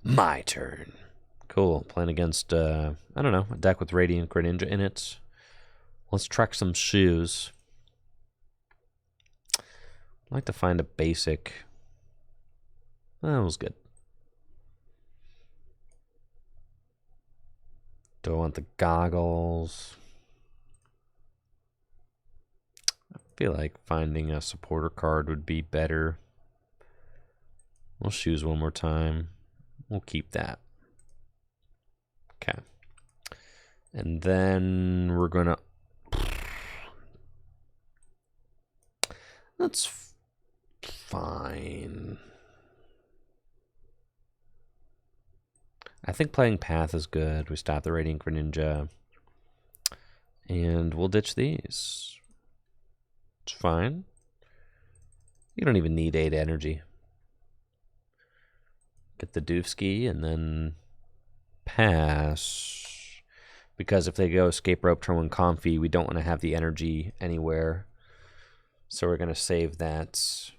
My turn. Cool. Playing against I don't know, a deck with Radiant Greninja in it. Let's track some shoes. I'd like to find a basic. That was good. Do I want the goggles? I feel like finding a supporter card would be better. We'll shoes one more time. We'll keep that. Okay. And then we're gonna. That's fine. I think playing Path is good. We stop the Radiant Greninja. And we'll ditch these. It's fine. You don't even need 8 energy. Get the Doofski and then pass. Because if they go Escape Rope, turn 1 Comfy, we don't want to have the energy anywhere. So we're going to save that.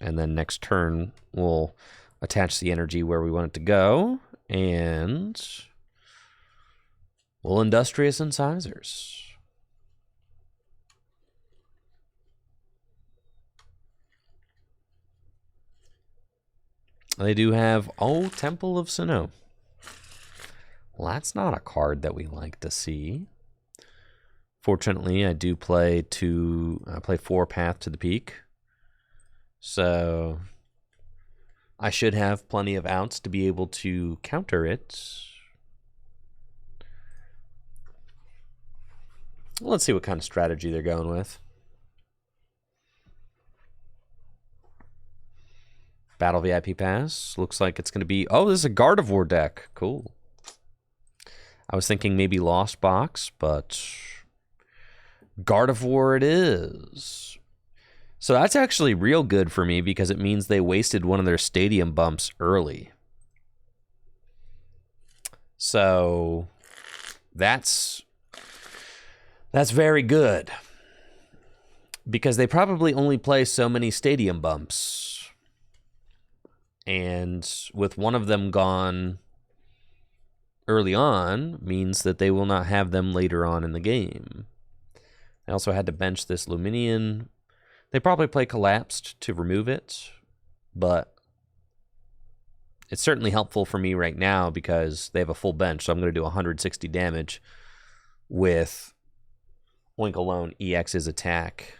And then next turn, we'll attach the energy where we want it to go. And we'll Industrious Incisors. They do have Temple of Sinnoh. Well, that's not a card that we like to see. Fortunately, I do play 4 Path to the Peak. So I should have plenty of outs to be able to counter it. Let's see what kind of strategy they're going with. Battle VIP Pass. Looks like it's going to be... Oh, this is a Gardevoir deck. Cool. I was thinking maybe Lost Box, but Gardevoir it is. So that's actually real good for me because it means they wasted one of their stadium bumps early. So that's very good. Because they probably only play so many stadium bumps. And with one of them gone early on means that they will not have them later on in the game. I also had to bench this Luminion. They probably play Collapsed to remove it, but it's certainly helpful for me right now because they have a full bench, so I'm going to do 160 damage with Oink alone EX's attack.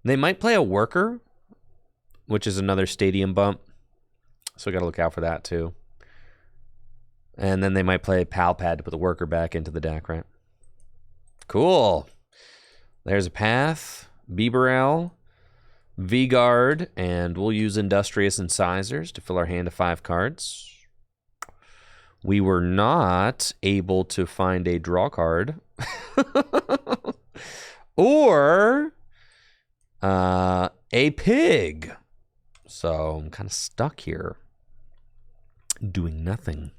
They might play a Worker, which is another stadium bump, so we got to look out for that too. And then they might play Pal Pad to put the Worker back into the deck, right? Cool. There's a Path, Bibarel, V-Guard, and we'll use Industrious Incisors to fill our hand of 5 cards. We were not able to find a draw card. Or a pig. So I'm kind of stuck here, doing nothing.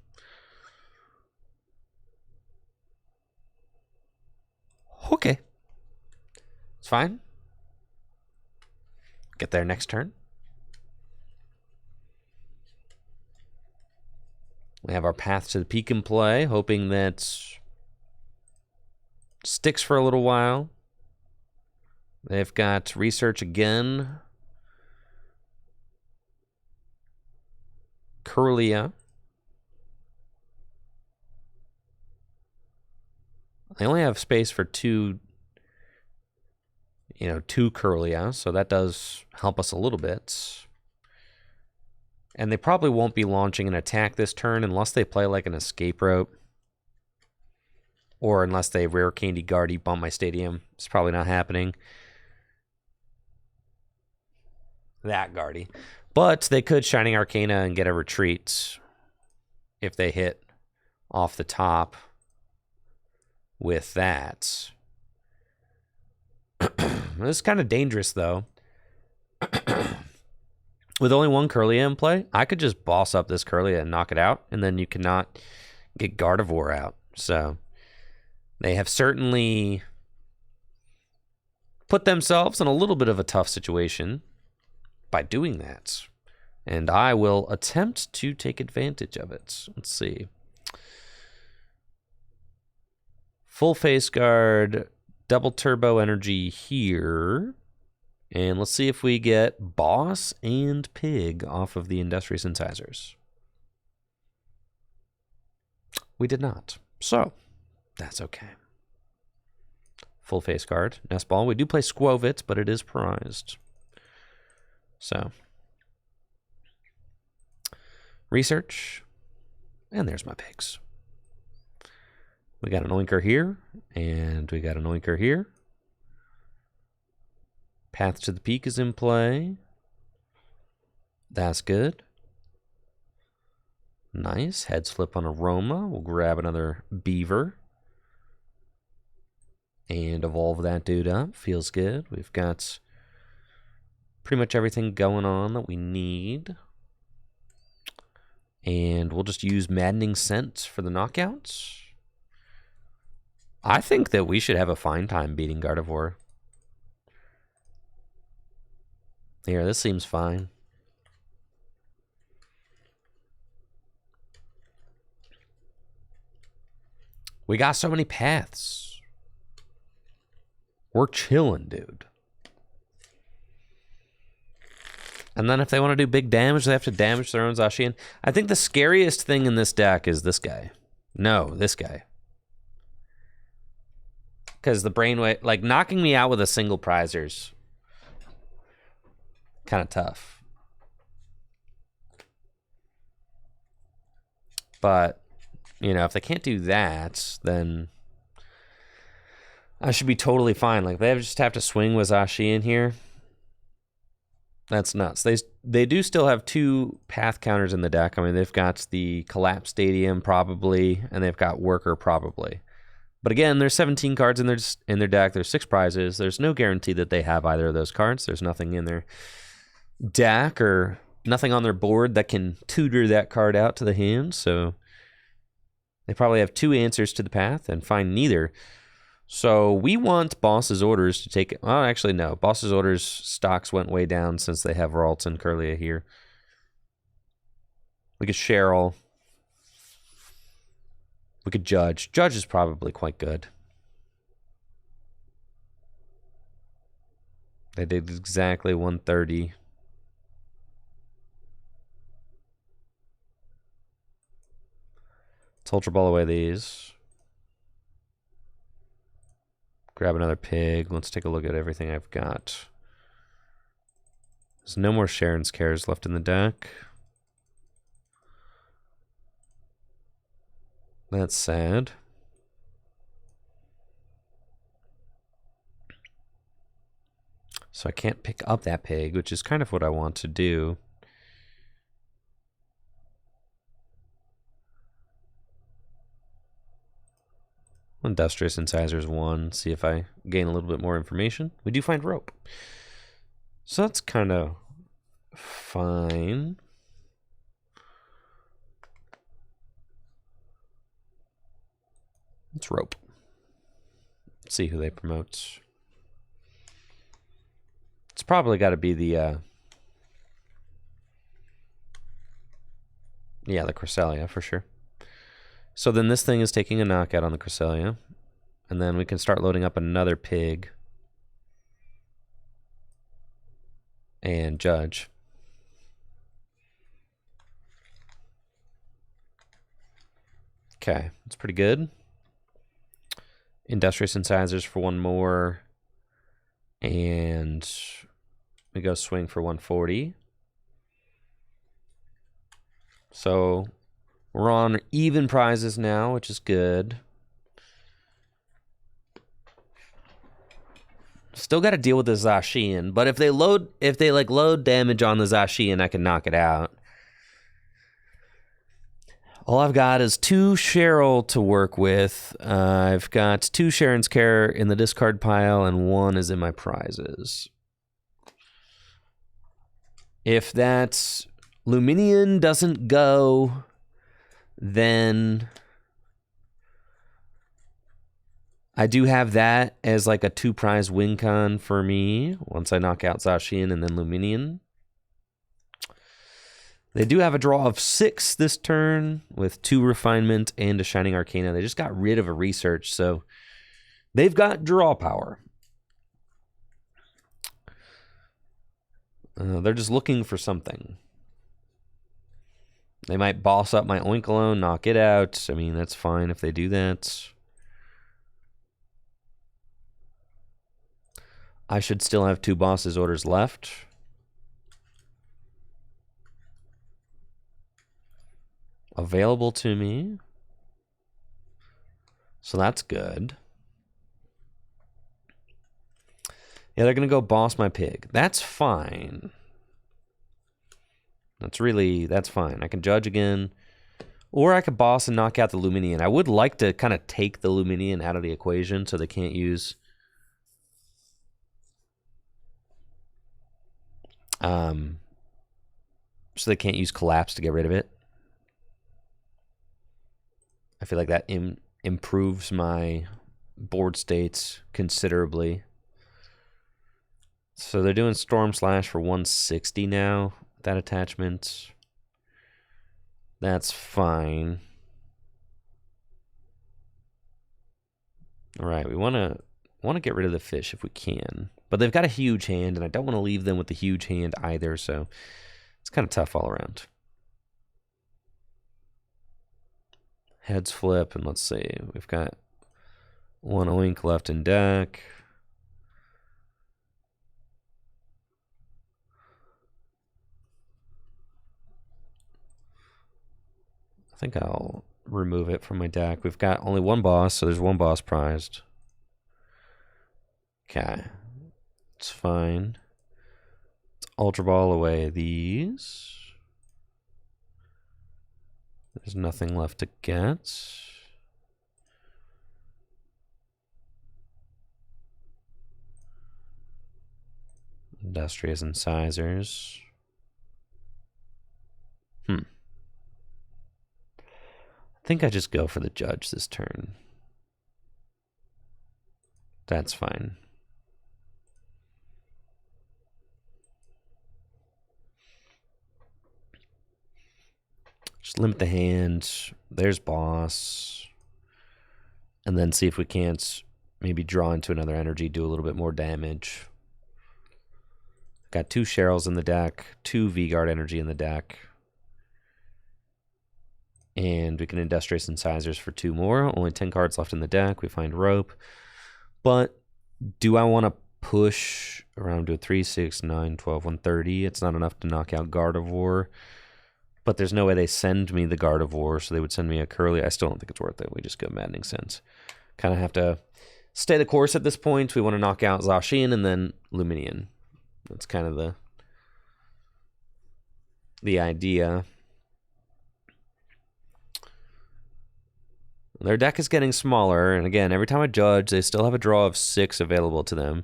Okay. It's fine. Get there next turn. We have our Path to the Peak in play, hoping that sticks for a little while. They've got research again. Curlia. They only have space for two Curlia, so that does help us a little bit. And they probably won't be launching an attack this turn unless they play like an escape rope. Or unless they rare Candy Guardy bump my stadium. It's probably not happening. That Guardy. But they could Shining Arcana and get a retreat if they hit off the top with that. This is kind of dangerous, though. With only one Curlia in play, I could just boss up this Curlia and knock it out, and then you cannot get Gardevoir out. So they have certainly put themselves in a little bit of a tough situation by doing that. And I will attempt to take advantage of it. Let's see. Full face guard, double turbo energy here. And let's see if we get Boss and Pig off of the Industrious Incisors. We did not. So, that's okay. Full face guard, Nest Ball. We do play Squovit, but it is prized. So, research. And there's my pigs. We got an Oinker here, and we got an Oinker here. Path to the Peak is in play. That's good. Nice. Heads flip on Aroma. We'll grab another Beaver. And evolve that dude up. Feels good. We've got pretty much everything going on that we need. And we'll just use Maddening Scent for the knockouts. I think that we should have a fine time beating Gardevoir. Here, this seems fine. We got so many paths. We're chilling, dude. And then if they want to do big damage, they have to damage their own Zacian. I think the scariest thing in this deck is this guy. No, this guy. Because the Brainwave, like knocking me out with a single prizer's kind of tough. But, you know, if they can't do that, then I should be totally fine. Like, they just have to swing with Zashi in here. That's nuts. They do still have two path counters in the deck. I mean, they've got the Collapse Stadium probably, and they've got Worker probably. But again, there's 17 cards in their deck. There's 6 prizes. There's no guarantee that they have either of those cards. There's nothing in their deck or nothing on their board that can tutor that card out to the hand. So they probably have 2 answers to the path and find neither. So we want Boss's Orders to take it. Well, actually, no. Boss's Orders stocks went way down since they have Ralts and Curlia here. We could Cheryl. We could Judge. Judge is probably quite good. They did exactly 130. Let's Ultra Ball away these. Grab another pig. Let's take a look at everything I've got. There's no more Sharon's Cares left in the deck. That's sad. So I can't pick up that pig, which is kind of what I want to do. Industrious Incisors 1. See if I gain a little bit more information. We do find rope. So that's kind of fine. It's rope. Let's see who they promote. It's probably got to be the the Cresselia for sure. So then this thing is taking a knockout on the Cresselia. And then we can start loading up another pig. And judge. Okay, that's pretty good. Industrious incisors for one more. And we go swing for 140. So we're on even prizes now, which is good. Still got to deal with the Zacian, but if they load damage on the Zacian, I can knock it out. All I've got is 2 Cheryl to work with. I've got 2 Sharon's Care in the discard pile, and 1 is in my prizes. If that Luminian doesn't go, then I do have that as like a 2-prize win con for me once I knock out Zacian and then Luminian. They do have a draw of 6 this turn with 2 Refinement and a Shining Arcana. They just got rid of a Research, so they've got draw power. They're just looking for something. They might boss up my Oinkalone, knock it out. I mean, that's fine if they do that. I should still have 2 bosses orders left. Available to me. So that's good. Yeah, they're going to go boss my pig. That's fine. That's fine. I can judge again. Or I could boss and knock out the Luminian. I would like to kind of take the Luminian out of the equation so they can't use... so they can't use Collapse to get rid of it. I feel like that improves my board states considerably. So they're doing Storm Slash for 160 now. That attachment. That's fine. All right, we want to get rid of the fish if we can. But they've got a huge hand, and I don't want to leave them with the huge hand either, so it's kind of tough all around. Heads flip, and let's see. We've got 1 Oink left in deck. I think I'll remove it from my deck. We've got only 1 boss, so there's 1 boss prized. Okay. It's fine. Let's Ultra Ball away these. There's nothing left to get. Industrious Incisors. I think I just go for the judge this turn. That's fine. Just limit the hand. There's boss. And then see if we can't maybe draw into another energy, do a little bit more damage. Got 2 Cheryls in the deck, 2 V-Guard energy in the deck. And we can Industrious Incisors for 2 more. Only 10 cards left in the deck. We find Rope. But do I want to push around to a 3, 6, 9, 12, 130? It's not enough to knock out Gardevoir. But there's no way they send me the Gardevoir, so they would send me a Curly. I still don't think it's worth it. We just go Maddening Sense. Kind of have to stay the course at this point. We want to knock out Zacian and then Luminian. That's kind of the idea. Their deck is getting smaller, and again, every time I judge, they still have a draw of 6 available to them.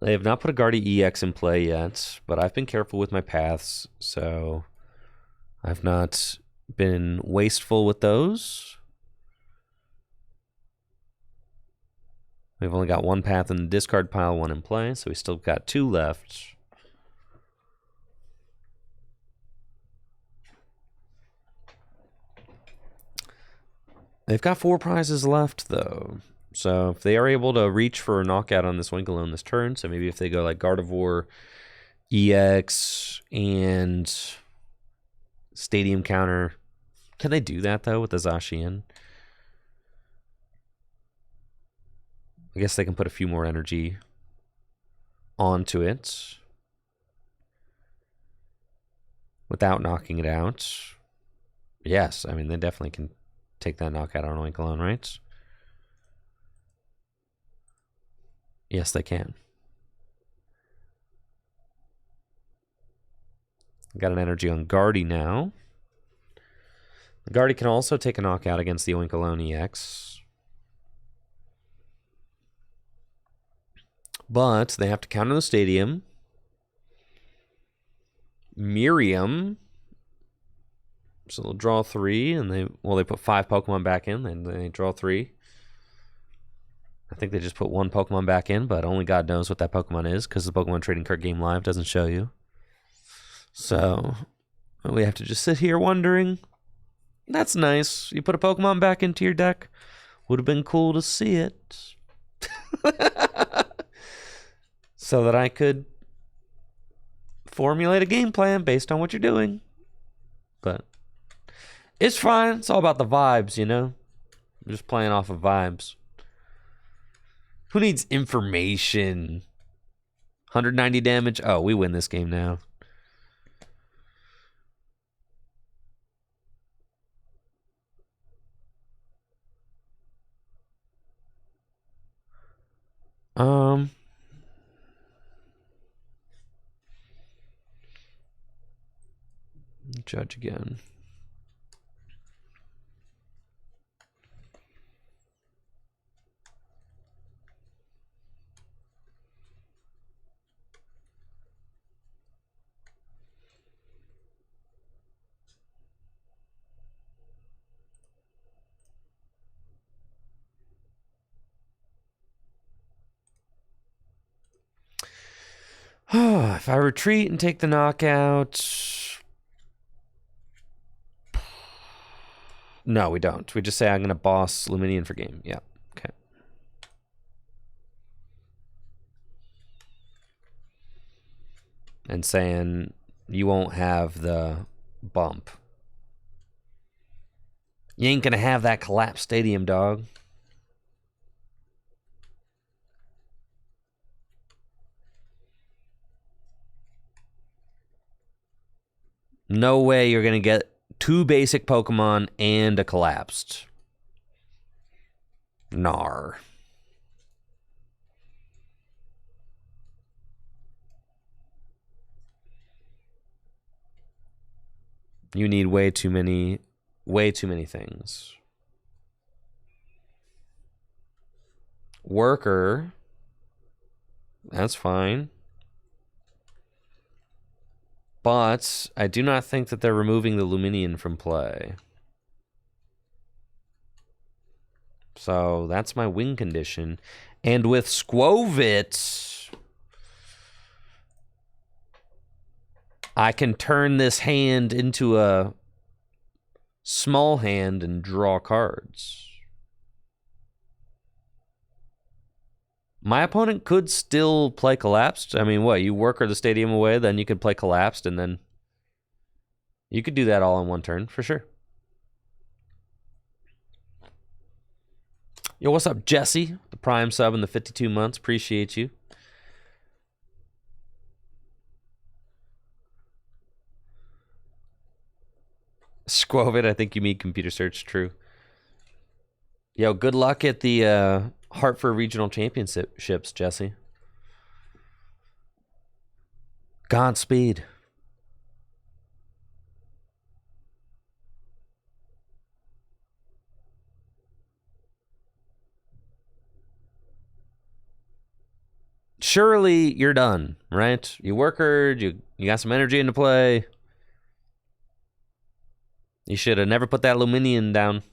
They have not put a Guardy EX in play yet, but I've been careful with my paths, so I've not been wasteful with those. We've only got 1 path in the discard pile, 1 in play, so we still got 2 left. They've got 4 prizes left, though. So if they are able to reach for a knockout on this Winkalone this turn, so maybe if they go like Gardevoir, EX, and Stadium Counter. Can they do that, though, with the Zacian? I guess they can put a few more energy onto it without knocking it out. Yes, I mean, they definitely can take that knockout on Winkalone, right? Yes, they can. Got an energy on Guardy now. Guardy can also take a knockout against the Winkalone EX. But they have to counter the stadium. Miriam. So they'll draw 3, and they put 5 Pokemon back in, and they draw 3. I think they just put 1 Pokemon back in, but only God knows what that Pokemon is, because the Pokemon Trading Card Game Live doesn't show you. So we have to just sit here wondering. That's nice. You put a Pokemon back into your deck. Would have been cool to see it. So that I could formulate a game plan based on what you're doing. But it's fine. It's all about the vibes, you know? I'm just playing off of vibes. Who needs information? 190 damage? Oh, we win this game now. Judge again. If I retreat and take the knockout... No, we don't. We just say I'm going to boss Luminion for game. Yeah, okay. And saying you won't have the bump. You ain't going to have that collapsed stadium, dog. No way you're going to get 2 basic Pokemon and a collapsed. Nar. You need way too many things. Worker. That's fine. But I do not think that they're removing the Luminion from play. So that's my win condition. And with Squovit, I can turn this hand into a small hand and draw cards. My opponent could still play Collapsed. I mean, what? You worker the stadium away, then you could play Collapsed, and then you could do that all in one turn, for sure. Yo, what's up, Jesse? The Prime sub in the 52 months. Appreciate you. Squovit, I think you mean computer search, true. Yo, good luck at the Hartford Regional Championships, Jesse. Godspeed. Surely you're done, right? You workered, you got some energy into play. You should have never put that Luminion down.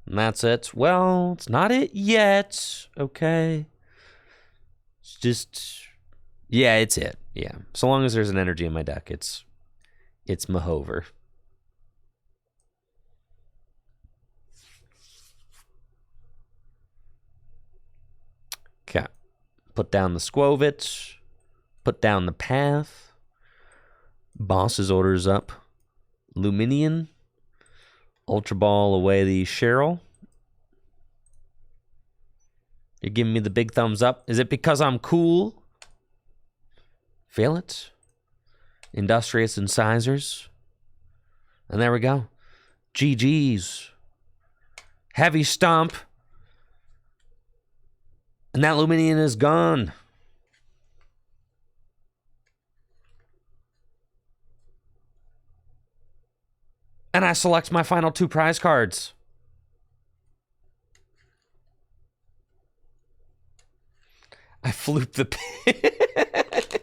And that's it. Well, it's not it yet. Okay. It's just... Yeah, it's it. Yeah. So long as there's an energy in my deck, it's Mahover. Put down the Squovitch. Put down the Path. Boss's orders up. Luminian. Ultra Ball away the Cheryl. You're giving me the big thumbs up. Is it because I'm cool? Feel it? Industrious Incisors. And there we go. GG's. Heavy Stomp. And that Luminian is gone. And I select my final 2 prize cards. I flooped the pig.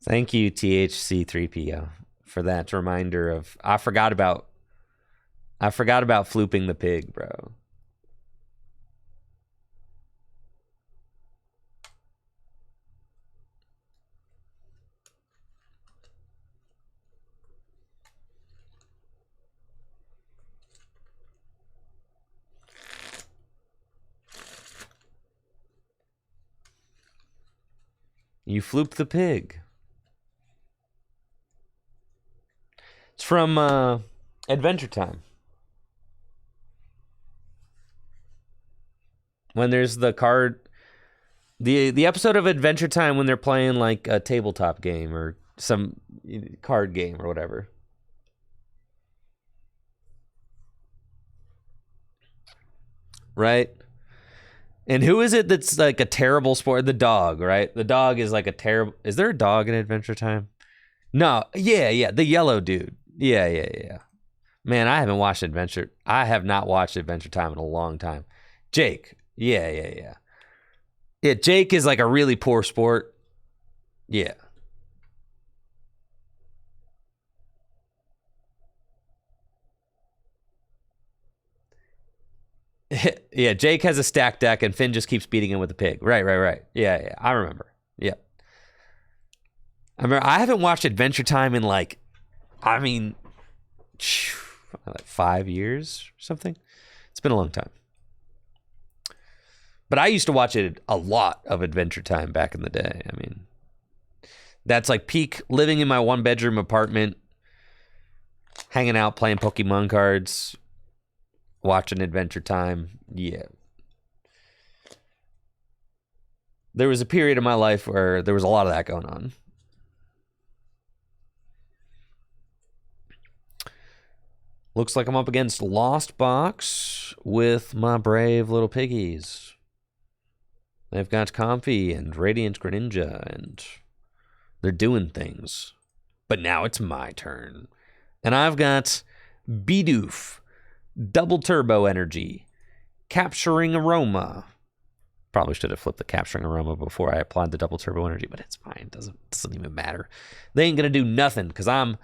Thank you, THC3PO, for that reminder of I forgot about flooping the pig, bro. You flooped the pig. It's from Adventure Time. When there's the card, the episode of Adventure Time when they're playing like a tabletop game or some card game or whatever. Right? And who is it that's like a terrible sport? The dog, right? The dog is like a terrible... Is there a dog in Adventure Time? No. Yeah. The yellow dude. Yeah. Man, I have not watched Adventure Time in a long time. Jake. Yeah. Yeah, Jake is like a really poor sport. Yeah. Yeah, Jake has a stacked deck and Finn just keeps beating him with a pig. Right. Yeah, I remember. Yeah. I haven't watched Adventure Time in like 5 years or something. It's been a long time. But I used to watch it a lot of Adventure Time back in the day. I mean, that's like peak living in my 1-bedroom apartment, hanging out, playing Pokemon cards, watching Adventure Time. Yeah. There was a period of my life where there was a lot of that going on. Looks like I'm up against Lost Box with my brave little piggies. They've got Comfy and Radiant Greninja, and they're doing things. But now it's my turn. And I've got Bidoof, Double Turbo Energy, Capturing Aroma. Probably should have flipped the Capturing Aroma before I applied the Double Turbo Energy, but it's fine. It doesn't even matter. They ain't going to do nothing because I'm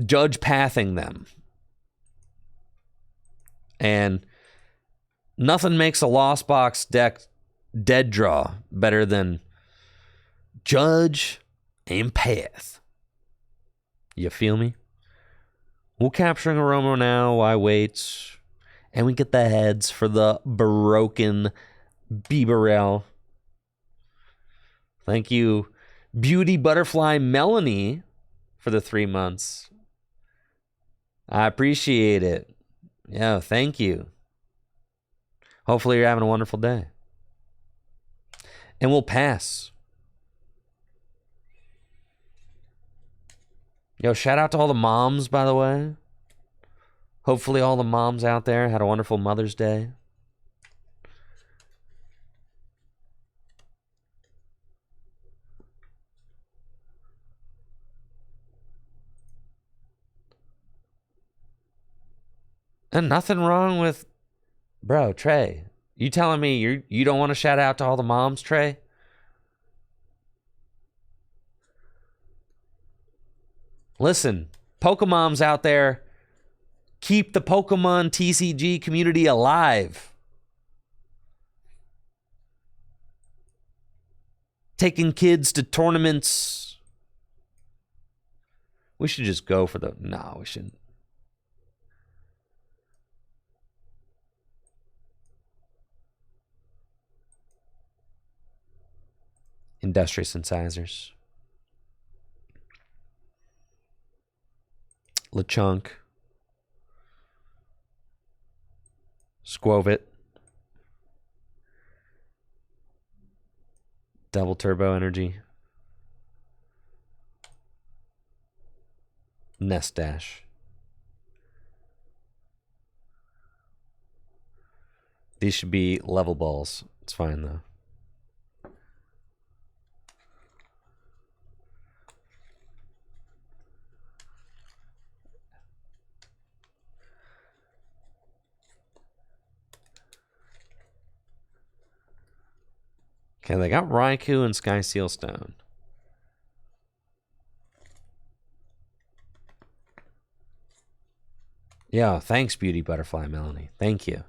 judge pathing them. And nothing makes a Lost Box deck dead draw better than judge and path. You feel me? We'll Capturing Aroma now. Why wait? And we get the heads for the broken Bibarel. Thank you, Beauty Butterfly Melanie, for the 3 months. I appreciate it. Yeah, thank you. Hopefully you're having a wonderful day. And we'll pass. Yo, shout out to all the moms, by the way. Hopefully all the moms out there had a wonderful Mother's Day. And nothing wrong with... Bro, Trey, you telling me you don't want to shout out to all the moms, Trey? Listen, Pokemoms out there, keep the Pokemon TCG community alive. Taking kids to tournaments. We should just go for the... No, we shouldn't. Industrious incisors. Lechonk. Squovit. Double turbo energy. Nest Dash. These should be level balls. It's fine though. Okay, they got Raikou and Sky Seal Stone. Yeah, thanks, Beauty Butterfly Melanie. Thank you.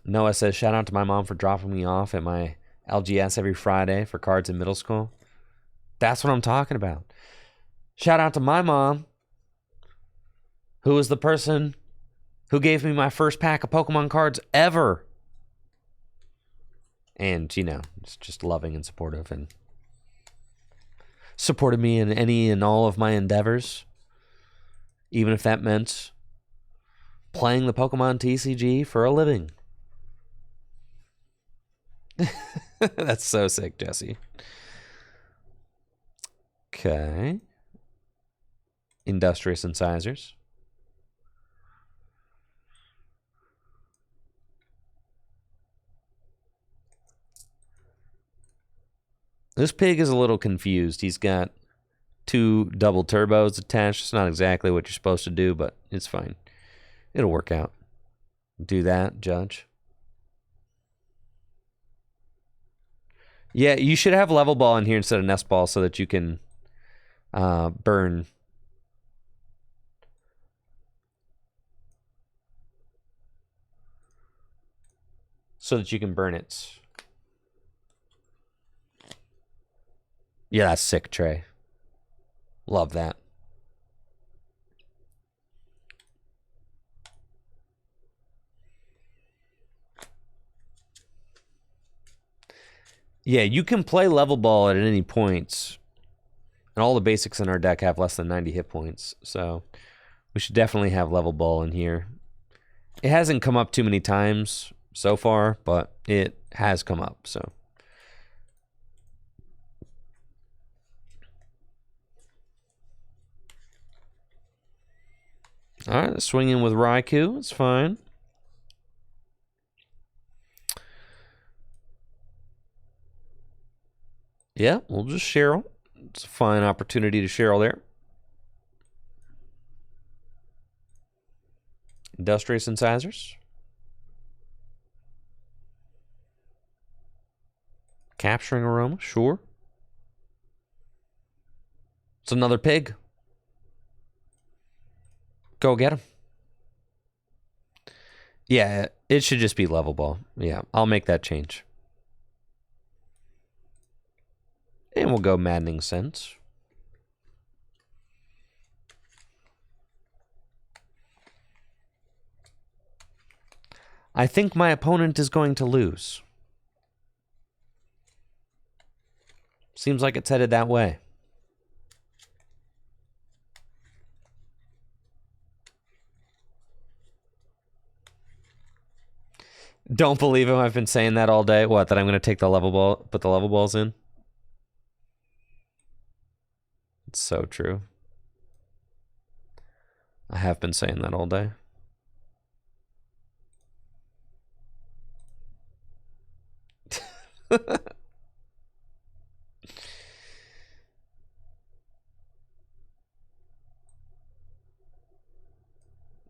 Noah says, shout out to my mom for dropping me off at my LGS every Friday for cards in middle school. That's what I'm talking about. Shout out to my mom, who was the person who gave me my first pack of Pokemon cards ever. And, you know, it's just loving and supportive and supported me in any and all of my endeavors, even if that meant playing the Pokemon TCG for a living. That's so sick, Jesse. Okay. Industrious incisors. This pig is a little confused. He's got 2 double turbos attached. It's not exactly what you're supposed to do, but it's fine. It'll work out. Do that, Judge. Yeah, you should have level ball in here instead of nest ball so that you can burn. So that you can burn it. Yeah, that's sick, Trey. Love that. Yeah, you can play level ball at any points. And all the basics in our deck have less than 90 hit points. So we should definitely have level ball in here. It hasn't come up too many times so far, but it has come up, so. All right, swinging with Raikou. It's fine. Yeah, we'll just Cheryl. It's a fine opportunity to Cheryl there. Industrious incisors. Capturing aroma, sure. It's another pig. Go get him. Yeah, it should just be level ball. Yeah, I'll make that change. And we'll go Maddening Sense. I think my opponent is going to lose. Seems like it's headed that way. Don't believe him. I've been saying that all day. What, that I'm going to take the level ball, put the level balls in? It's so true. I have been saying that all day.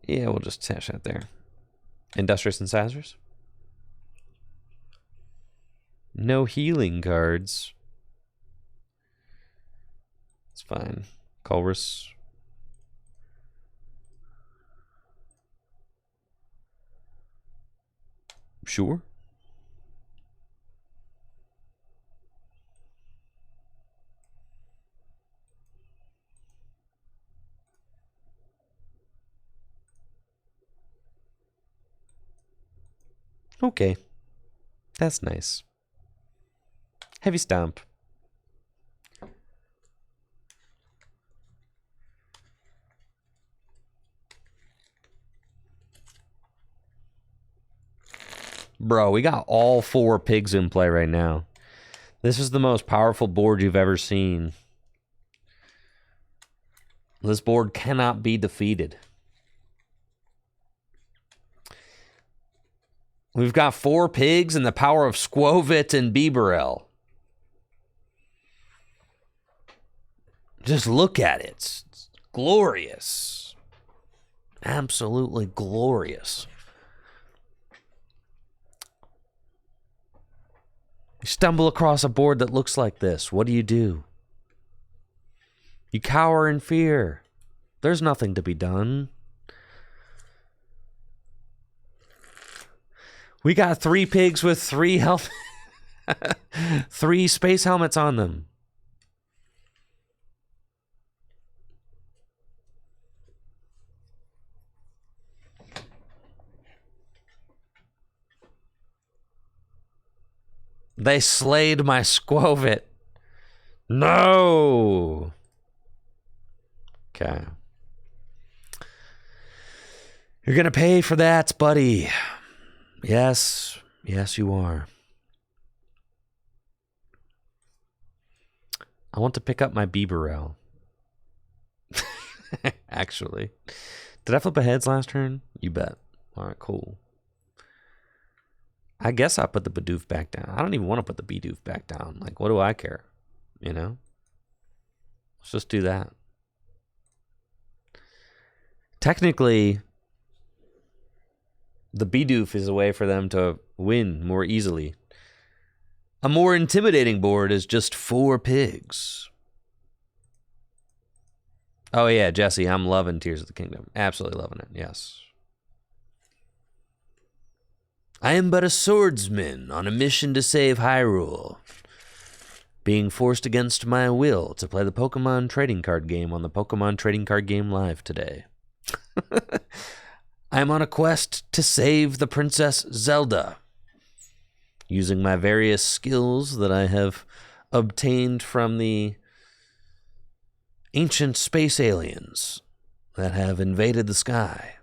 Yeah, we'll just stash that there. Industrious incisors. No healing cards. It's fine. Culrus. Sure. Okay. That's nice. Heavy stomp. Bro, we got all 4 pigs in play right now. This is the most powerful board you've ever seen. This board cannot be defeated. We've got 4 pigs and the power of Squovit and Bibarel. Just look at it. It's glorious. Absolutely glorious. You stumble across a board that looks like this. What do? You cower in fear. There's nothing to be done. We got 3 pigs with 3 health, 3 space helmets on them. They slayed my Squovit. No. Okay. You're going to pay for that, buddy. Yes. Yes, you are. I want to pick up my Bibarel. Actually. Did I flip a heads last turn? You bet. All right, cool. I guess I put the Bidoof back down. I don't even want to put the Bidoof back down. Like, what do I care? You know? Let's just do that. Technically, the Bidoof is a way for them to win more easily. A more intimidating board is just 4 pigs. Oh yeah, Jesse, I'm loving Tears of the Kingdom. Absolutely loving it, yes. I am but a swordsman on a mission to save Hyrule, being forced against my will to play the Pokemon trading card game on the Pokemon Trading Card Game Live today. I am on a quest to save the Princess Zelda, using my various skills that I have obtained from the ancient space aliens that have invaded the sky.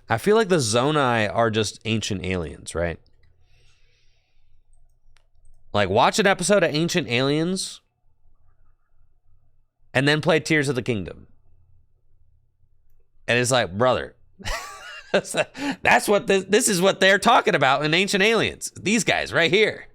I feel like the Zonai are just ancient aliens, right? Like, watch an episode of Ancient Aliens and then play Tears of the Kingdom. And it's like, brother, that's what this is what they're talking about in Ancient Aliens. These guys right here.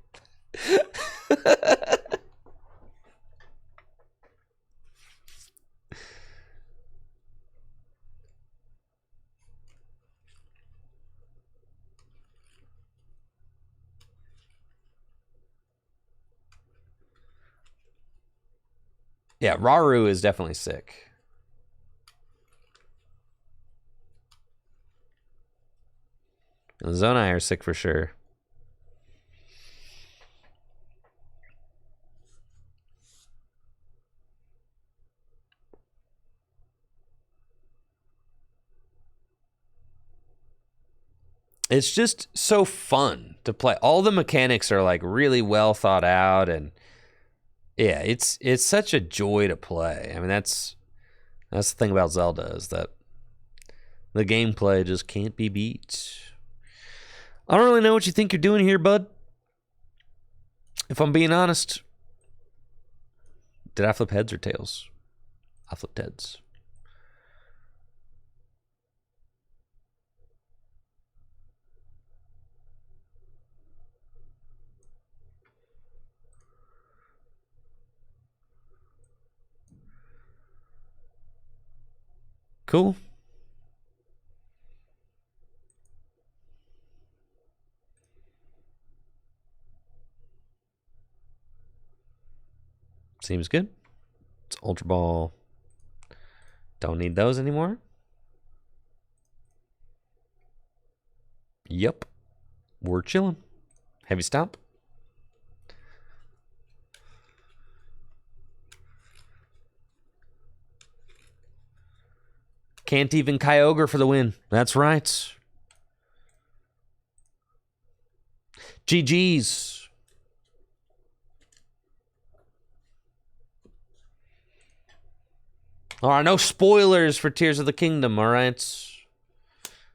Yeah, Raru is definitely sick. And the Zonai are sick for sure. It's just so fun to play. All the mechanics are like really well thought out, and yeah, it's such a joy to play. I mean, that's the thing about Zelda, is that the gameplay just can't be beat. I don't really know what you think you're doing here, bud. If I'm being honest. Did I flip heads or tails? I flipped heads. Cool. Seems good. It's Ultra Ball. Don't need those anymore. Yep. We're chilling. Heavy stomp. Can't even Kyogre for the win. That's right. GG's. All right, no spoilers for Tears of the Kingdom, all right?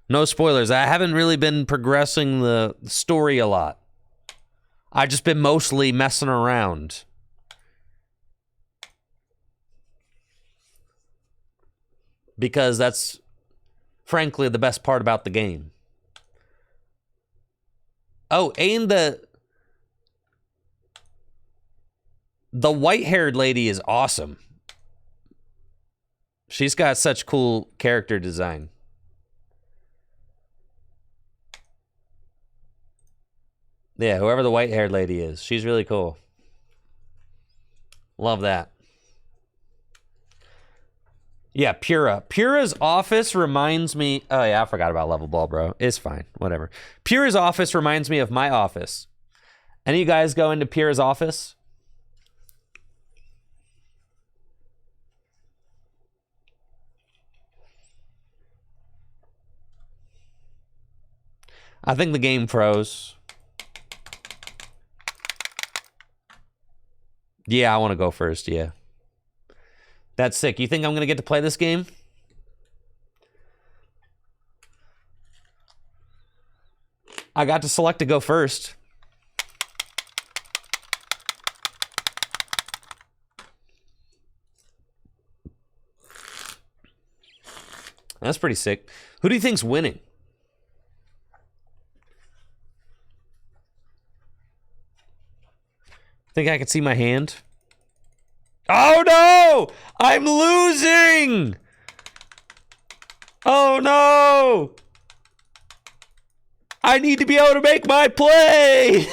No spoilers. I haven't really been progressing the story a lot. I've just been mostly messing around. Because that's, frankly, the best part about the game. Oh, and the white-haired lady is awesome. She's got such cool character design. Yeah, whoever the white-haired lady is, she's really cool. Love that. Yeah, Pura. Pura's office reminds me... Oh, yeah, I forgot about Level Ball, bro. It's fine. Whatever. Pura's office reminds me of my office. Any of you guys go into Pura's office? I think the game froze. Yeah, I want to go first, yeah. That's sick. You think I'm going to get to play this game? I got to select to go first. That's pretty sick. Who do you think's winning? Think I can see my hand? Oh no! I'm losing! Oh no! I need to be able to make my play!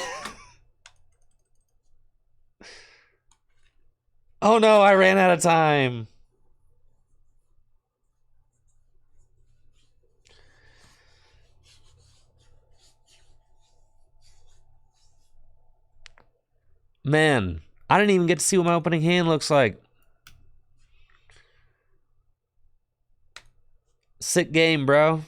Oh no, I ran out of time. Man, I didn't even get to see what my opening hand looks like. Sick game, bro.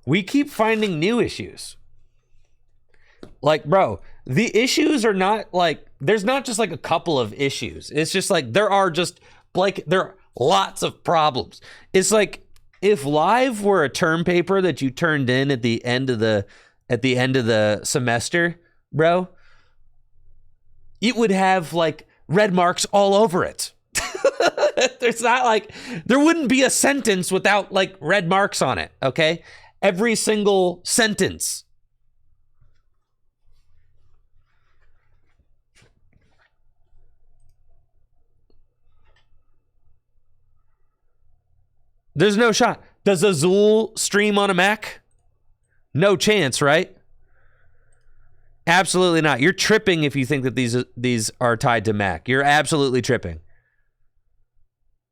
We keep finding new issues. Like, bro, the issues are not like, there's not just like a couple of issues. It's just like, there are lots of problems. It's like, if live were a term paper that you turned in at the end of the semester, bro, it would have like red marks all over it. There's not like, there wouldn't be a sentence without like red marks on it, okay? Every single sentence. There's no shot. Does Azul stream on a Mac? No chance, right? Absolutely not. You're tripping if you think that these are tied to Mac. You're absolutely tripping.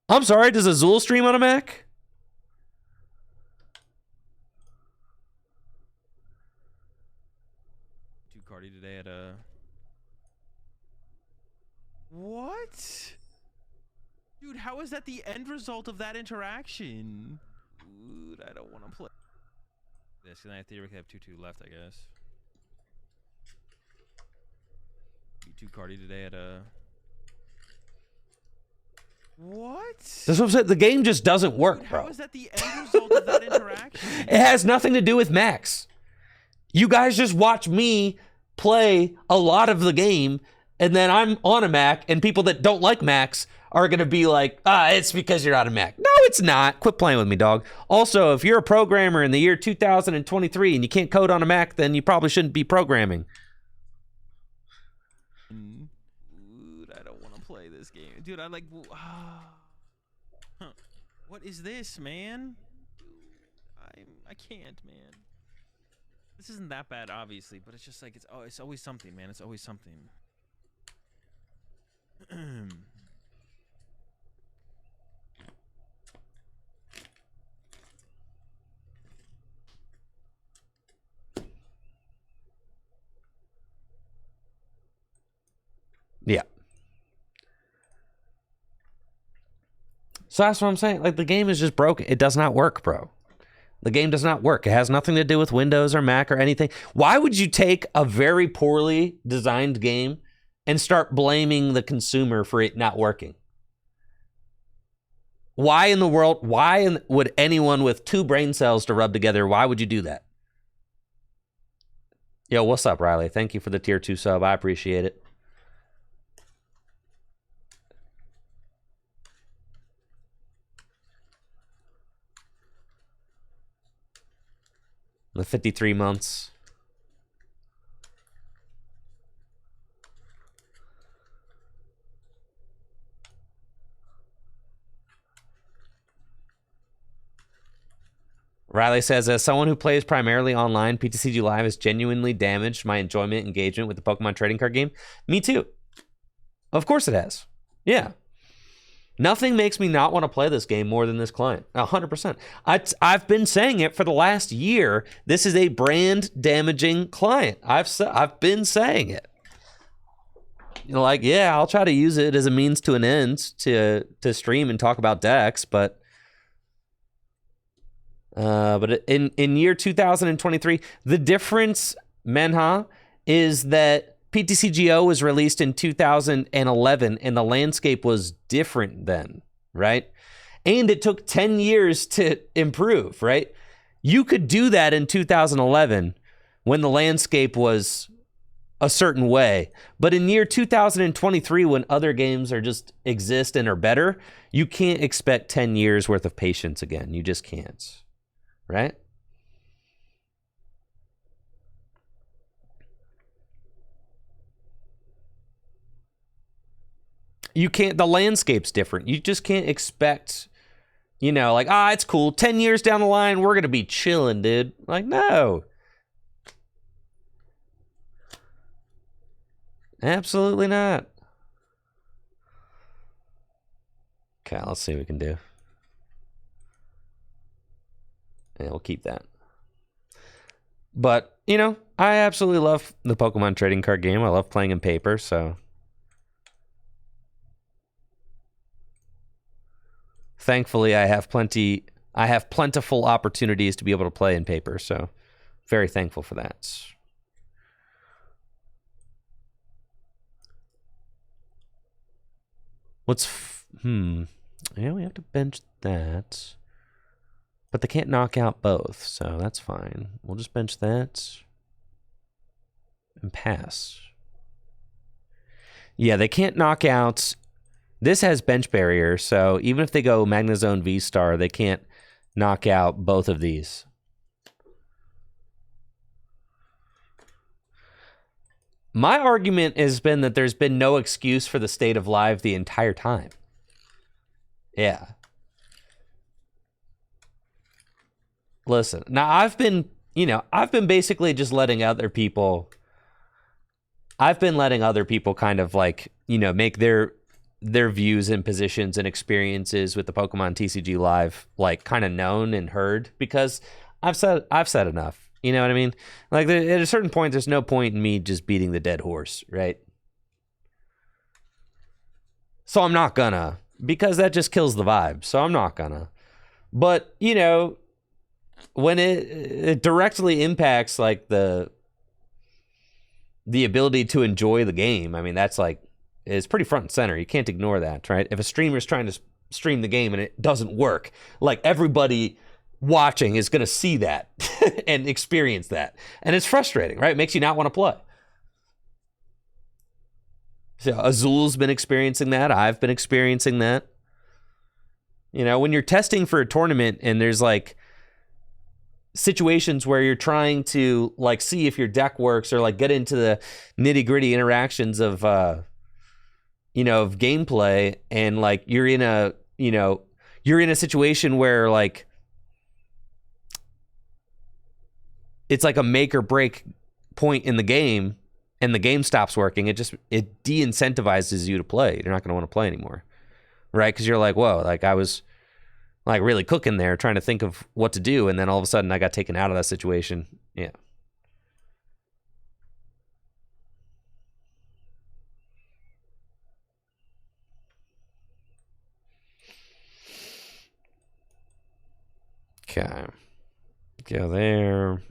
I'm sorry, does Azul stream on a Mac? Cardi today at a... What? Dude, how is that the end result of that interaction? Dude, I don't want to play this, and I theoretically have 2-2 left, I guess. You 2 Cardi today at a... What? That's what I'm saying. The game just doesn't work, Dude, bro. how is that the end result of that interaction? It has nothing to do with Max. You guys just watch me play a lot of the game, and then I'm on a Mac, and people that don't like Macs are going to be like, it's because you're on a Mac. No, it's not. Quit playing with me, dog. Also, if you're a programmer in the year 2023 and you can't code on a Mac, then you probably shouldn't be programming. Dude, I don't want to play this game. Dude, I like... What is this, man? I can't, man. This isn't that bad, obviously, but it's just like it's always something, man. It's always something. Yeah. So that's what I'm saying. Like, the game is just broken. It does not work, bro. The game does not work. It has nothing to do with Windows or Mac or anything. Why would you take a very poorly designed game and start blaming the consumer for it not working? Why in the world, would anyone with 2 brain cells to rub together, why would you do that? Yo, what's up, Riley? Thank you for the tier 2 sub. I appreciate it. The 53 months. Riley says, as someone who plays primarily online, PTCG Live has genuinely damaged my enjoyment and engagement with the Pokemon trading card game. Me too. Of course it has. Yeah. Nothing makes me not want to play this game more than this client. 100%. I've been saying it for the last year. This is a brand damaging client. I've been saying it. You know, like, yeah, I'll try to use it as a means to an end to stream and talk about decks, but in year 2023, the difference, Menha, is that PTCGO was released in 2011, and the landscape was different then, right? And it took 10 years to improve, right? You could do that in 2011 when the landscape was a certain way. But in year 2023, when other games are just exist and are better, you can't expect 10 years worth of patience again. You just can't, right? You can't, the landscape's different. You just can't expect, you know, like, it's cool. 10 years down the line, we're going to be chilling, dude. Like, no. Absolutely not. Okay, let's see what we can do. Yeah, we'll keep that. But, you know, I absolutely love the Pokemon trading card game. I love playing in paper, so thankfully, I have plentiful opportunities to be able to play in paper, so very thankful for that. Yeah, we have to bench that. But they can't knock out both, so that's fine. We'll just bench that and pass. Yeah, they can't knock out. This has bench barrier, so even if they go Magnezone V-Star, they can't knock out both of these. My argument has been that there's been no excuse for the state of live the entire time. Yeah. Listen, now I've been basically just letting other people kind of like, you know, make their views and positions and experiences with the Pokemon TCG Live like kind of known and heard, because I've said enough. You know what I mean? Like, at a certain point, there's no point in me just beating the dead horse, right? So I'm not gonna, because that just kills the vibe. So I'm not gonna. But, you know, when it directly impacts like the ability to enjoy the game, I mean, that's like, it's pretty front and center. You can't ignore that, right? If a streamer's trying to stream the game and it doesn't work, like, everybody watching is going to see that and experience that. And it's frustrating, right? It makes you not want to play. So Azul's been experiencing that. I've been experiencing that. You know, when you're testing for a tournament and there's like situations where you're trying to like see if your deck works or like get into the nitty-gritty interactions of you know, of gameplay, and like you're in a situation where like it's like a make or break point in the game, and the game stops working. It de-incentivizes you to play. You're not going to want to play anymore, right? Because you're like, whoa, like I was like really cooking there, trying to think of what to do, and then all of a sudden I got taken out of that situation. Yeah. Okay. Go there.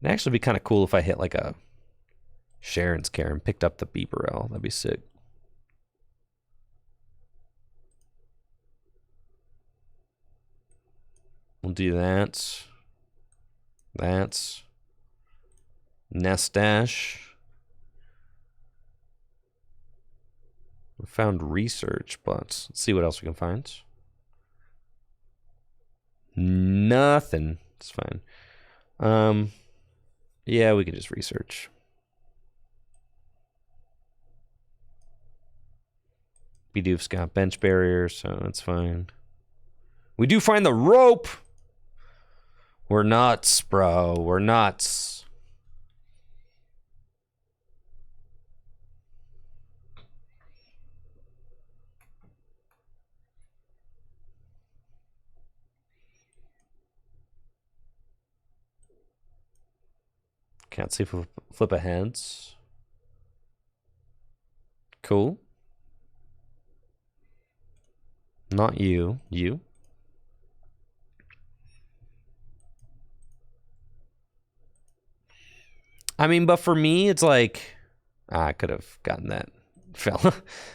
It'd actually be kind of cool if I hit like a Sharon's Care and picked up the Beeperell. That'd be sick. We'll do that. That's Nest Dash. We found research, but let's see what else we can find. Nothing. It's fine. Yeah, we can just research. Bidoof's got bench barrier, so that's fine. We do find the rope. We're nuts, bro. We're nuts. Can't see flip of heads. Cool. Not you. You. I mean, but for me, it's like I could have gotten that. Fell.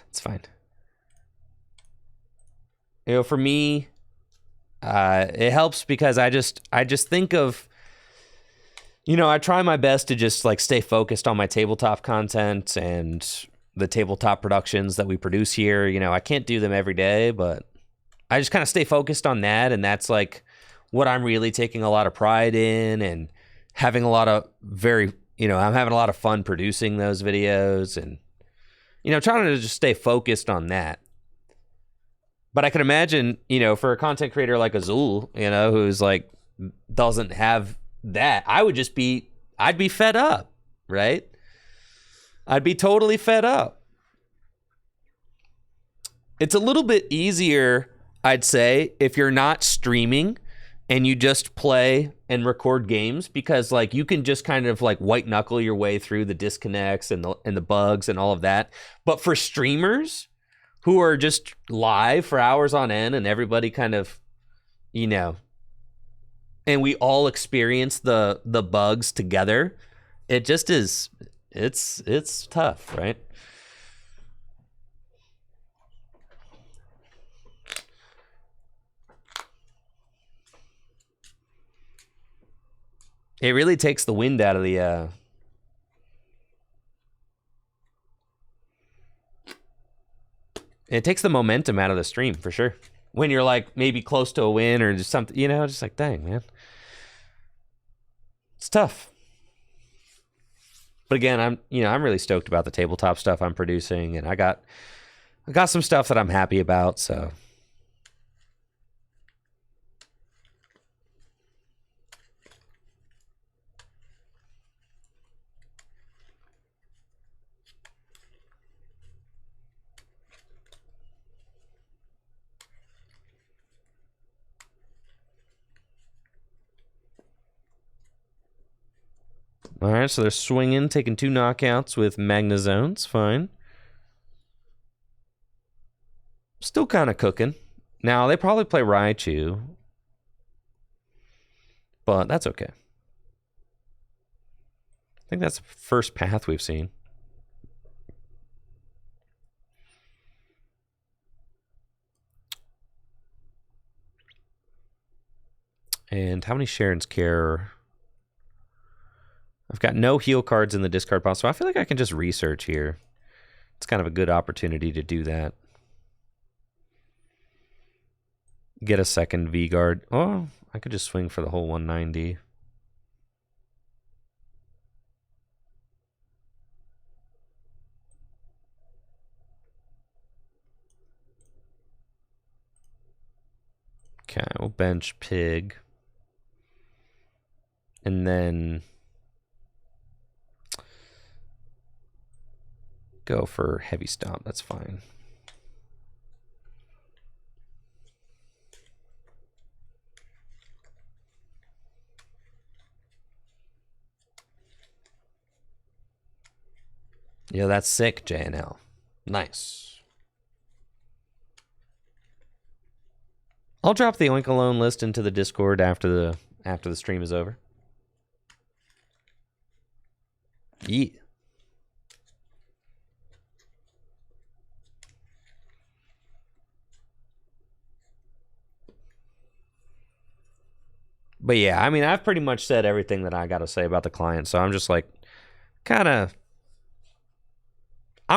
It's fine. You know, for me, it helps because I just think of, you know, I try my best to just like stay focused on my tabletop content and the tabletop productions that we produce here. You know, I can't do them every day, but I just kind of stay focused on that. And that's like what I'm really taking a lot of pride in and having a lot of I'm having a lot of fun producing those videos and, you know, trying to just stay focused on that. But I can imagine, you know, for a content creator like Azul, you know, who's like doesn't have that, I'd be fed up, right? I'd be totally fed up. It's a little bit easier, I'd say, if you're not streaming and you just play and record games, because like you can just kind of like white knuckle your way through the disconnects and the bugs and all of that. But for streamers who are just live for hours on end and everybody kind of, you know, and we all experience the bugs together, it just is, it's tough, right? It really takes the wind out of the it takes the momentum out of the stream for sure. When you're like maybe close to a win or just something, you know, just like, dang, man. It's tough. But again, I'm really stoked about the tabletop stuff I'm producing, and I got some stuff that I'm happy about, so. All right, so they're swinging, taking 2 knockouts with Magnazones. Fine. Still kind of cooking. Now, they probably play Raichu, but that's okay. I think that's the first path we've seen. And how many Sharon's Care? I've got no heal cards in the discard pile, so I feel like I can just research here. It's kind of a good opportunity to do that. Get a second V-Guard. Oh, I could just swing for the whole 190. workbench pig. And then go for heavy stomp. That's fine. Yeah, that's sick, JNL. Nice. I'll drop the Oink Alone list into the Discord after the stream is over. Yeah. But yeah, I mean, I've pretty much said everything that I got to say about the client, so I'm just like, I'm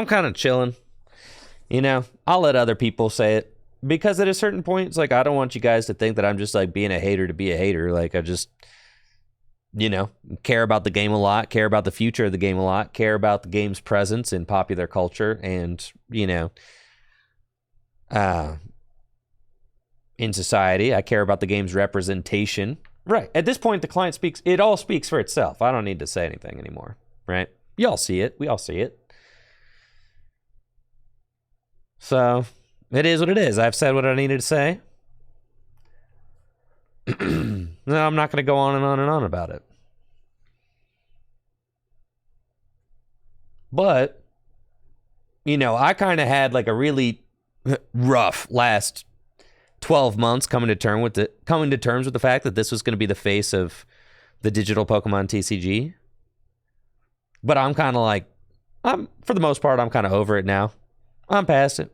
kind of chilling. You know, I'll let other people say it. Because at a certain point, it's like, I don't want you guys to think that I'm just like being a hater to be a hater. Like, I just, you know, care about the game a lot, care about the future of the game a lot, care about the game's presence in popular culture and, you know, in society. I care about the game's representation. Right. At this point, the client speaks, it all speaks for itself. I don't need to say anything anymore. Right. Y'all see it. We all see it. So it is what it is. I've said what I needed to say. No, I'm not going to go on and on and on about it. But, you know, I kind of had like a really rough last 12 months coming to terms with the fact that this was going to be the face of the digital Pokemon TCG. But I'm kind of like, for the most part, I'm kind of over it now. I'm past it.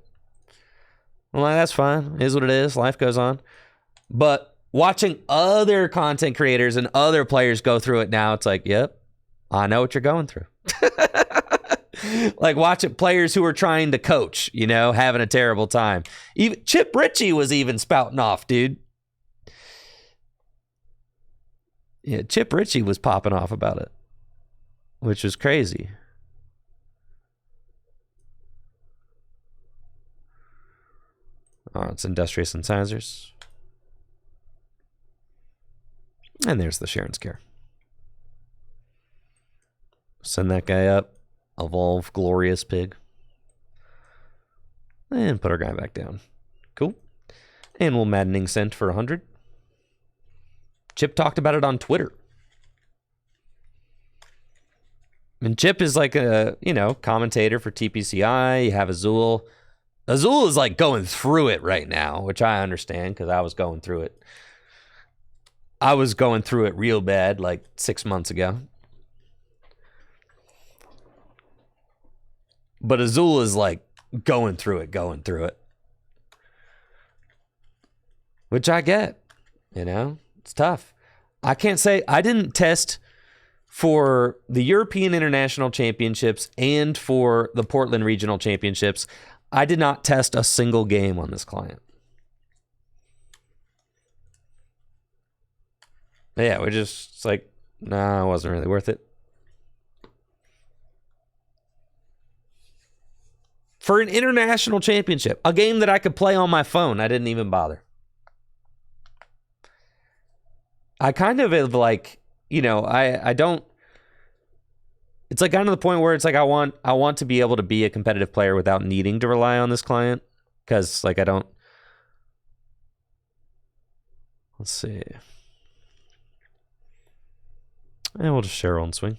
I'm like, that's fine. It is what it is. Life goes on. But watching other content creators and other players go through it now, it's like, yep, I know what you're going through. Like watching players who are trying to coach, you know, having a terrible time. Even Chip Ritchie was even spouting off, dude. Yeah, Chip Ritchie was popping off about it, which was crazy. Oh, it's Industrious Incisors. And there's the Sharon's Care. Send that guy up. Evolve Glorious Pig. And put our guy back down. Cool. And we'll Maddening Scent for 100. Chip talked about it on Twitter. And Chip is like a, you know, commentator for TPCI. You have Azul. Azul is like going through it right now, which I understand because I was going through it. I was going through it real bad like 6 months ago. But Azul is like going through it. Which I get, you know, it's tough. I can't say I didn't test for the European International Championships and for the Portland Regional Championships. I did not test a single game on this client. But yeah, we're just, it's like, nah, it wasn't really worth it. For an international championship, a game that I could play on my phone, I didn't even bother. I kind of have like, you know, I don't, it's like kind of the point where it's like I want to be able to be a competitive player without needing to rely on this client. Because like I don't, let's see. And we'll just share on swing.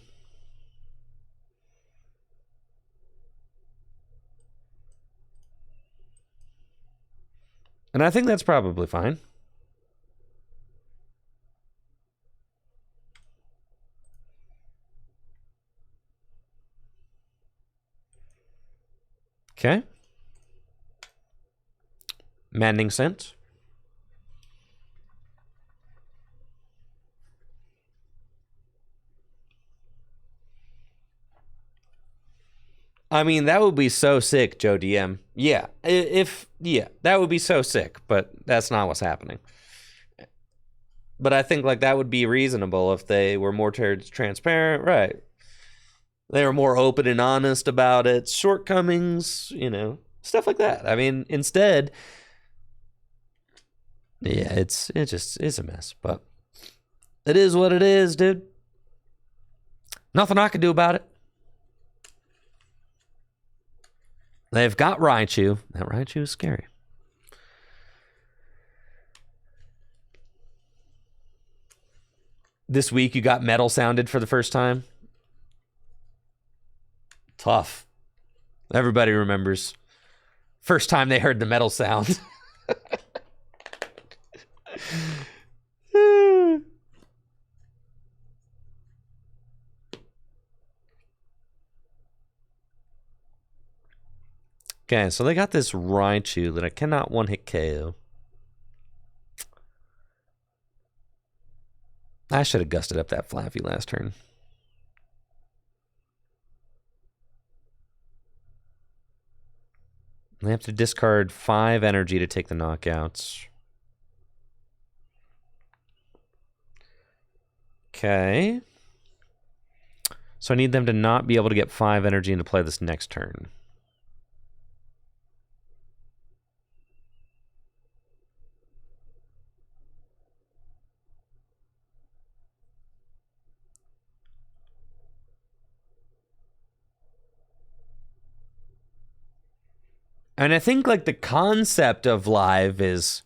And I think that's probably fine. Okay. Maddening Scent. I mean, that would be so sick, Joe DM. Yeah, that would be so sick, but that's not what's happening. But I think like that would be reasonable if they were more transparent, right? They were more open and honest about it, shortcomings, you know, stuff like that. I mean, instead, Yeah, it's a mess, but it is what it is, dude. Nothing I can do about it. They've got Raichu. That Raichu is scary. This week you got metal sounded for the first time. Tough. Everybody remembers. First time they heard the metal sound. Okay, so they got this Raichu that I cannot one-hit KO. I should have gusted up that Flaffy last turn. They have to discard 5 energy to take the knockouts. Okay. So I need them to not be able to get 5 energy into play this next turn. And I think like the concept of live is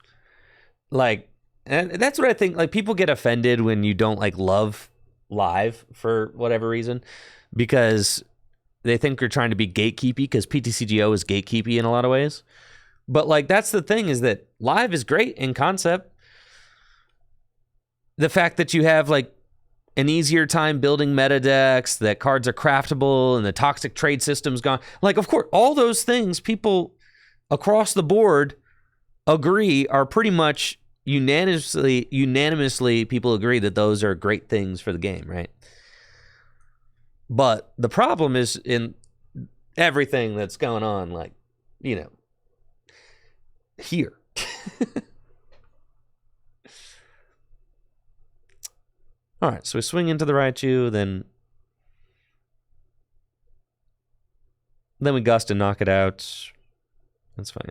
like, and that's what I think, like people get offended when you don't like love live for whatever reason, because they think you're trying to be gatekeepy, because PTCGO is gatekeepy in a lot of ways. But like, that's the thing, is that live is great in concept. The fact that you have like an easier time building meta decks, that cards are craftable, and the toxic trade system's gone. Like, of course, all those things people across the board agree are pretty much unanimously people agree that those are great things for the game, right? But the problem is in everything that's going on, like, you know, here. All right, so we swing into the Raichu, then we gust and knock it out. That's fine.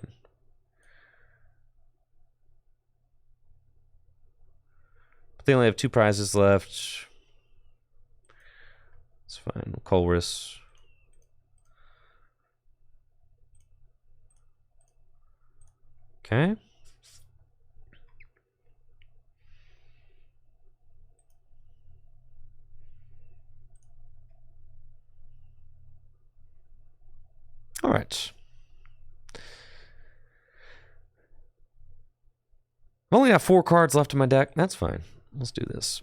But they only have 2 prizes left. It's fine. Colress. Okay. All right. I've only got 4 cards left in my deck. That's fine. Let's do this.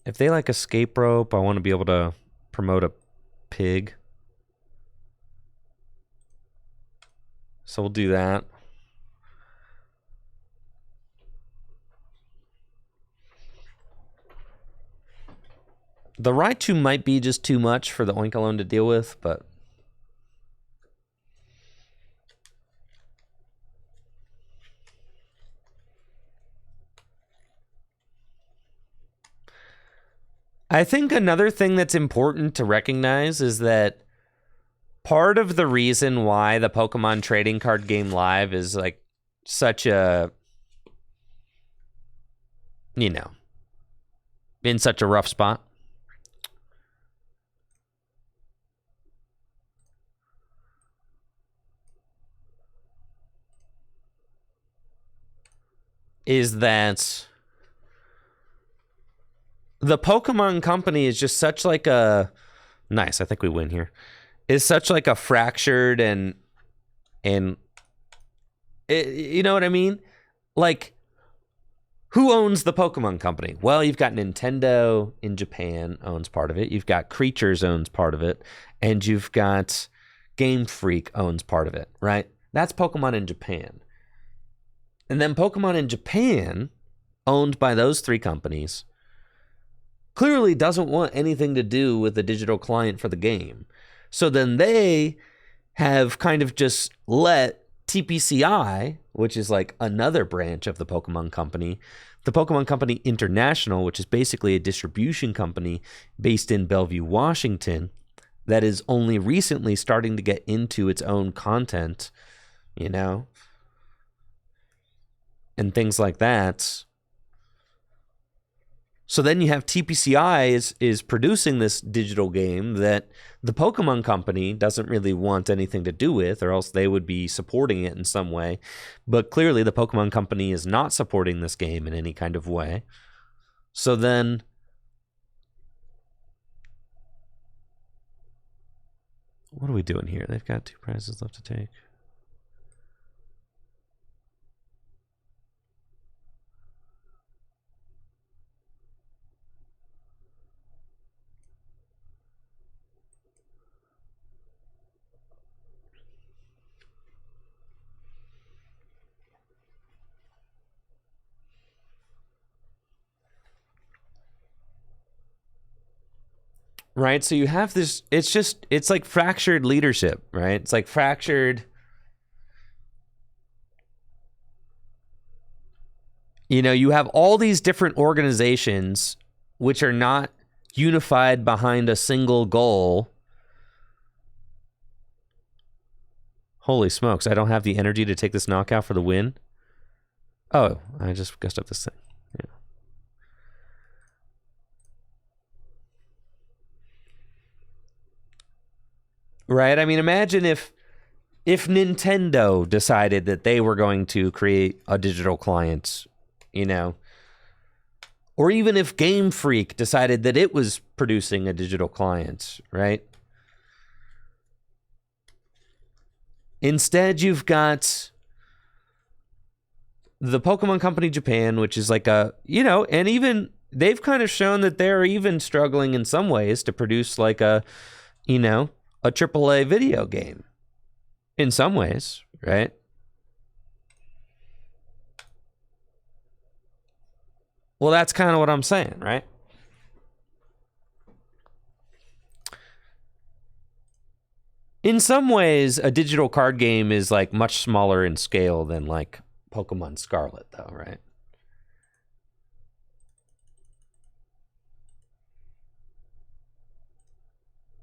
If they like escape rope, I want to be able to promote a pig. So we'll do that. The Raichu might be just too much for the Oink alone to deal with, but I think another thing that's important to recognize is that part of the reason why the Pokemon trading card game live is like such a, you know, in such a rough spot is that the Pokemon Company is just such like a nice. I think we win here. Is such like a fractured and it, you know what I mean? Like, who owns the Pokemon Company? Well, you've got Nintendo in Japan owns part of it. You've got Creatures owns part of it, and you've got Game Freak owns part of it. Right? That's Pokemon in Japan, and then Pokemon in Japan, owned by those 3 companies, clearly doesn't want anything to do with the digital client for the game. So then they have kind of just let TPCI, which is like another branch of the Pokemon Company, the Pokemon Company International, which is basically a distribution company based in Bellevue, Washington, that is only recently starting to get into its own content, you know, and things like that. So then you have TPCI is producing this digital game that the Pokemon Company doesn't really want anything to do with, or else they would be supporting it in some way. But clearly the Pokemon Company is not supporting this game in any kind of way. So then what are we doing here? They've got 2 prizes left to take. Right, so you have this, it's like fractured leadership, right? It's like fractured, you have all these different organizations which are not unified behind a single goal. Holy smokes, I don't have the energy to take this knockout for the win. Oh, I just guessed up this thing. Right? I mean, imagine if Nintendo decided that they were going to create a digital client, or even if Game Freak decided that it was producing a digital client, right? Instead, you've got the Pokemon Company Japan, which is like and even they've kind of shown that they're even struggling in some ways to produce like a AAA video game in some ways, right? Well, that's kind of what I'm saying, right? In some ways, a digital card game is like much smaller in scale than like Pokemon Scarlet, though, right?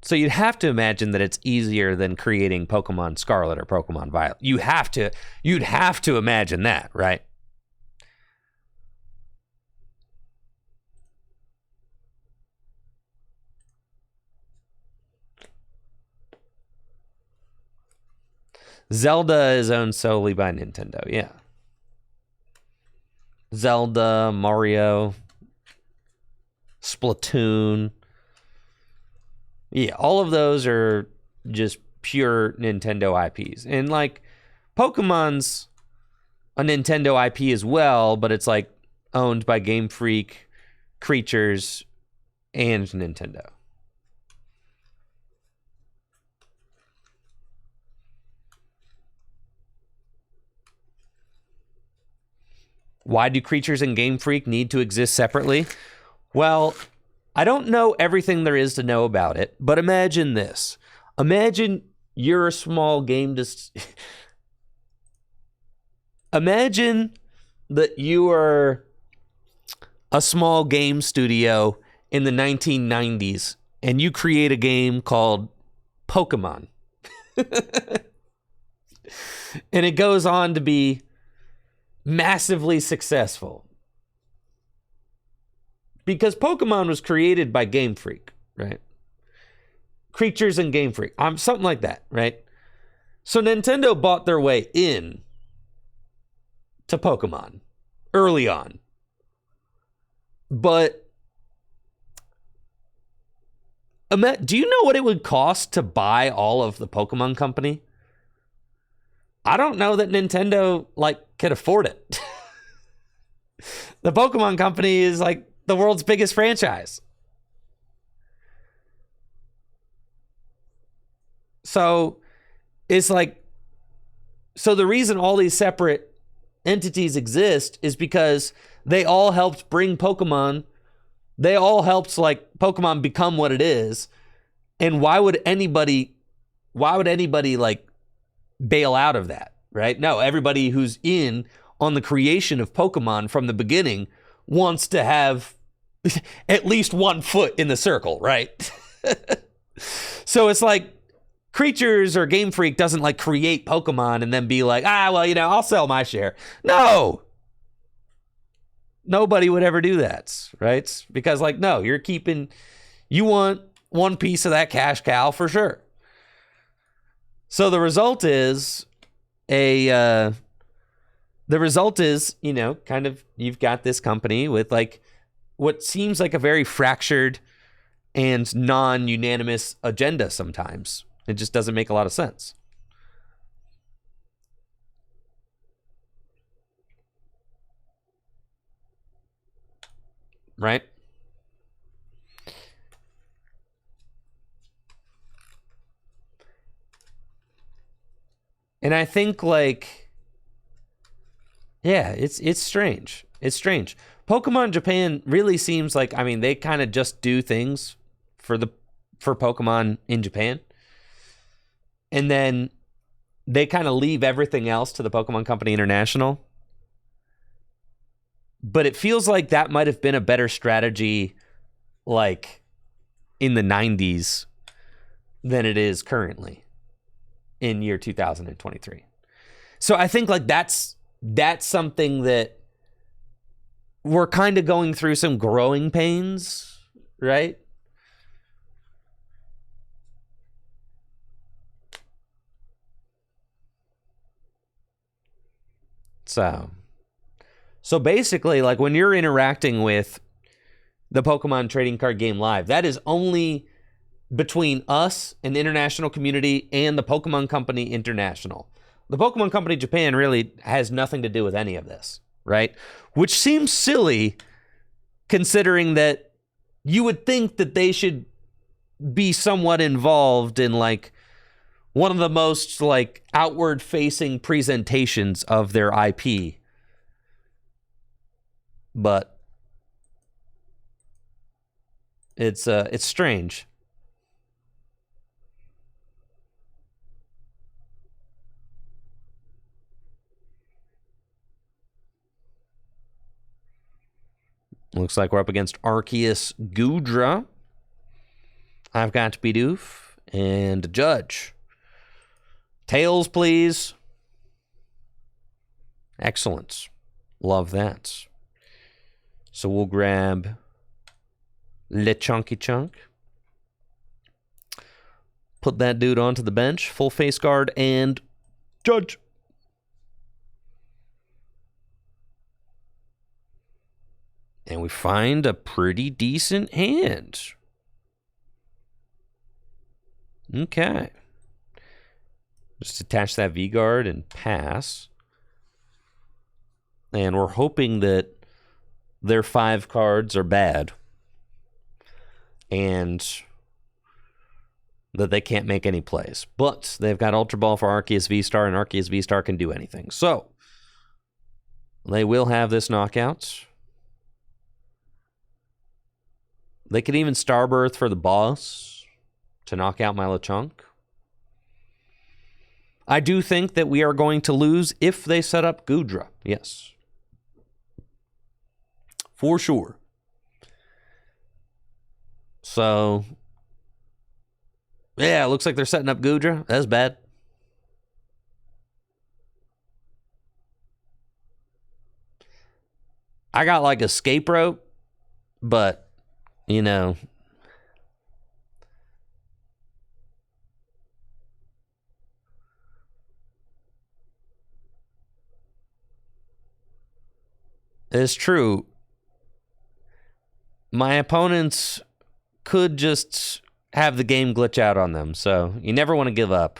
So you'd have to imagine that it's easier than creating Pokemon Scarlet or Pokemon Violet. You'd have to imagine that, right? Zelda is owned solely by Nintendo, yeah. Zelda, Mario, Splatoon. Yeah, all of those are just pure Nintendo IPs. And like Pokemon's a Nintendo IP as well, but it's like owned by Game Freak, Creatures, and Nintendo. Why do Creatures and Game Freak need to exist separately? Well, I don't know everything there is to know about it, but imagine this. Imagine you're a small game... Imagine that you are a small game studio in the 1990s and you create a game called Pokemon. And it goes on to be massively successful. Because Pokemon was created by Game Freak, right? Creatures and Game Freak. Something like that, right? So Nintendo bought their way in to Pokemon early on. But do you know what it would cost to buy all of the Pokemon Company? I don't know that Nintendo could afford it. The Pokemon Company is like the world's biggest franchise. So it's so the reason all these separate entities exist is because they all helped bring Pokemon. They all helped Pokemon become what it is. And why would anybody bail out of that, right? No, everybody who's in on the creation of Pokemon from the beginning wants to have at least 1 foot in the circle, right? So it's like Creatures or Game Freak doesn't create Pokemon and then be like, well, I'll sell my share. No, nobody would ever do that, right? Because, like, no, you want one piece of that cash cow for sure. So the result is kind of you've got this company with like what seems like a very fractured and non-unanimous agenda sometimes. It just doesn't make a lot of sense. Right? And I think like, yeah, it's strange. It's strange. Pokemon Japan really seems like, I mean, they kind of just do things for Pokemon in Japan. And then they kind of leave everything else to the Pokemon Company International. But it feels like that might have been a better strategy like in the 90s than it is currently in year 2023. So I think like that's something that we're kind of going through some growing pains, right? So basically, like when you're interacting with the Pokemon trading card game live, that is only between us and the international community and the Pokemon Company International. The Pokemon Company Japan really has nothing to do with any of this, right? Which seems silly considering that you would think that they should be somewhat involved in like one of the most like outward facing presentations of their IP. But it's strange. Looks like we're up against Arceus Goodra. I've got Bidoof and Judge. Tails, please. Excellent. Love that. So we'll grab Lechonky Chunk. Put that dude onto the bench. Full face guard and Judge. And we find a pretty decent hand. Okay. Just attach that V-Guard and pass. And we're hoping that their 5 cards are bad. And that they can't make any plays. But they've got Ultra Ball for Arceus V-Star, and Arceus V-Star can do anything. So, they will have this knockout. They could even Starbirth for the boss to knock out my Lechonk. I do think that we are going to lose if they set up Goodra. Yes. For sure. So, yeah, it looks like they're setting up Goodra. That's bad. I got like escape rope, but, you know, it's true. My opponents could just have the game glitch out on them, so you never want to give up.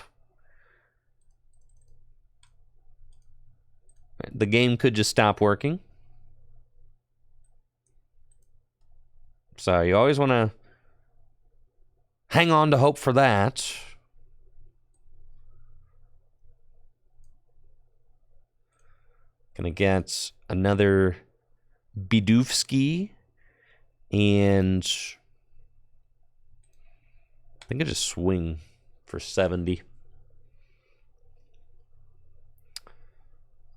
The game could just stop working. So you always want to hang on to hope for that. Gonna get another Bidoofski. And I think I just swing for 70.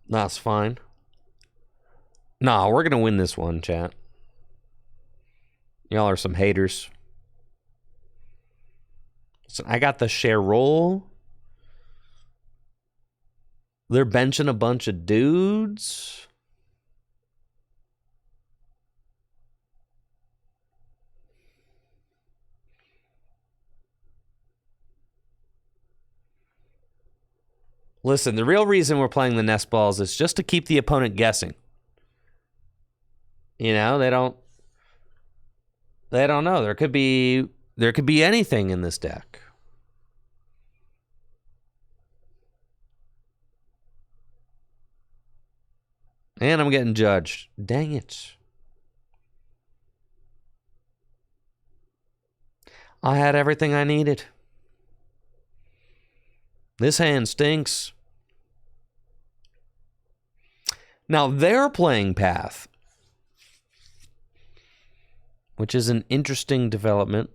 That's fine. Nah, we're gonna win this one, chat. Y'all are some haters. So I got the share roll. They're benching a bunch of dudes. Listen, the real reason we're playing the nest balls is just to keep the opponent guessing. You know, they don't know. There could be anything in this deck. And I'm getting judged. Dang it. I had everything I needed. This hand stinks. Now they're playing Path, which is an interesting development.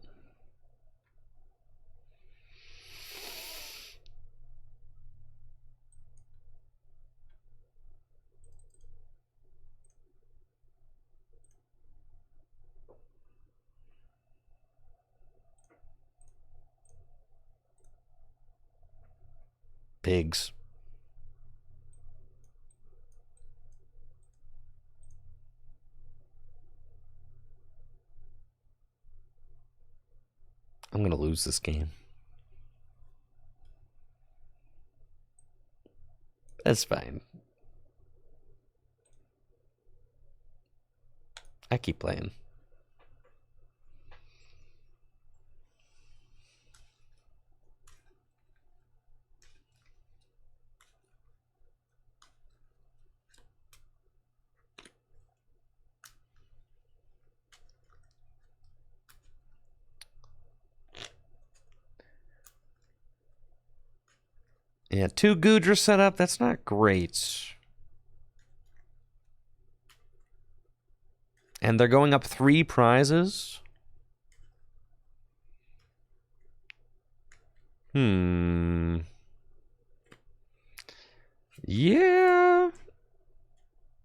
Pigs. I'm going to lose this game. That's fine. I keep playing. Yeah, 2 Goodra set up. That's not great. And they're going up 3 prizes. Yeah.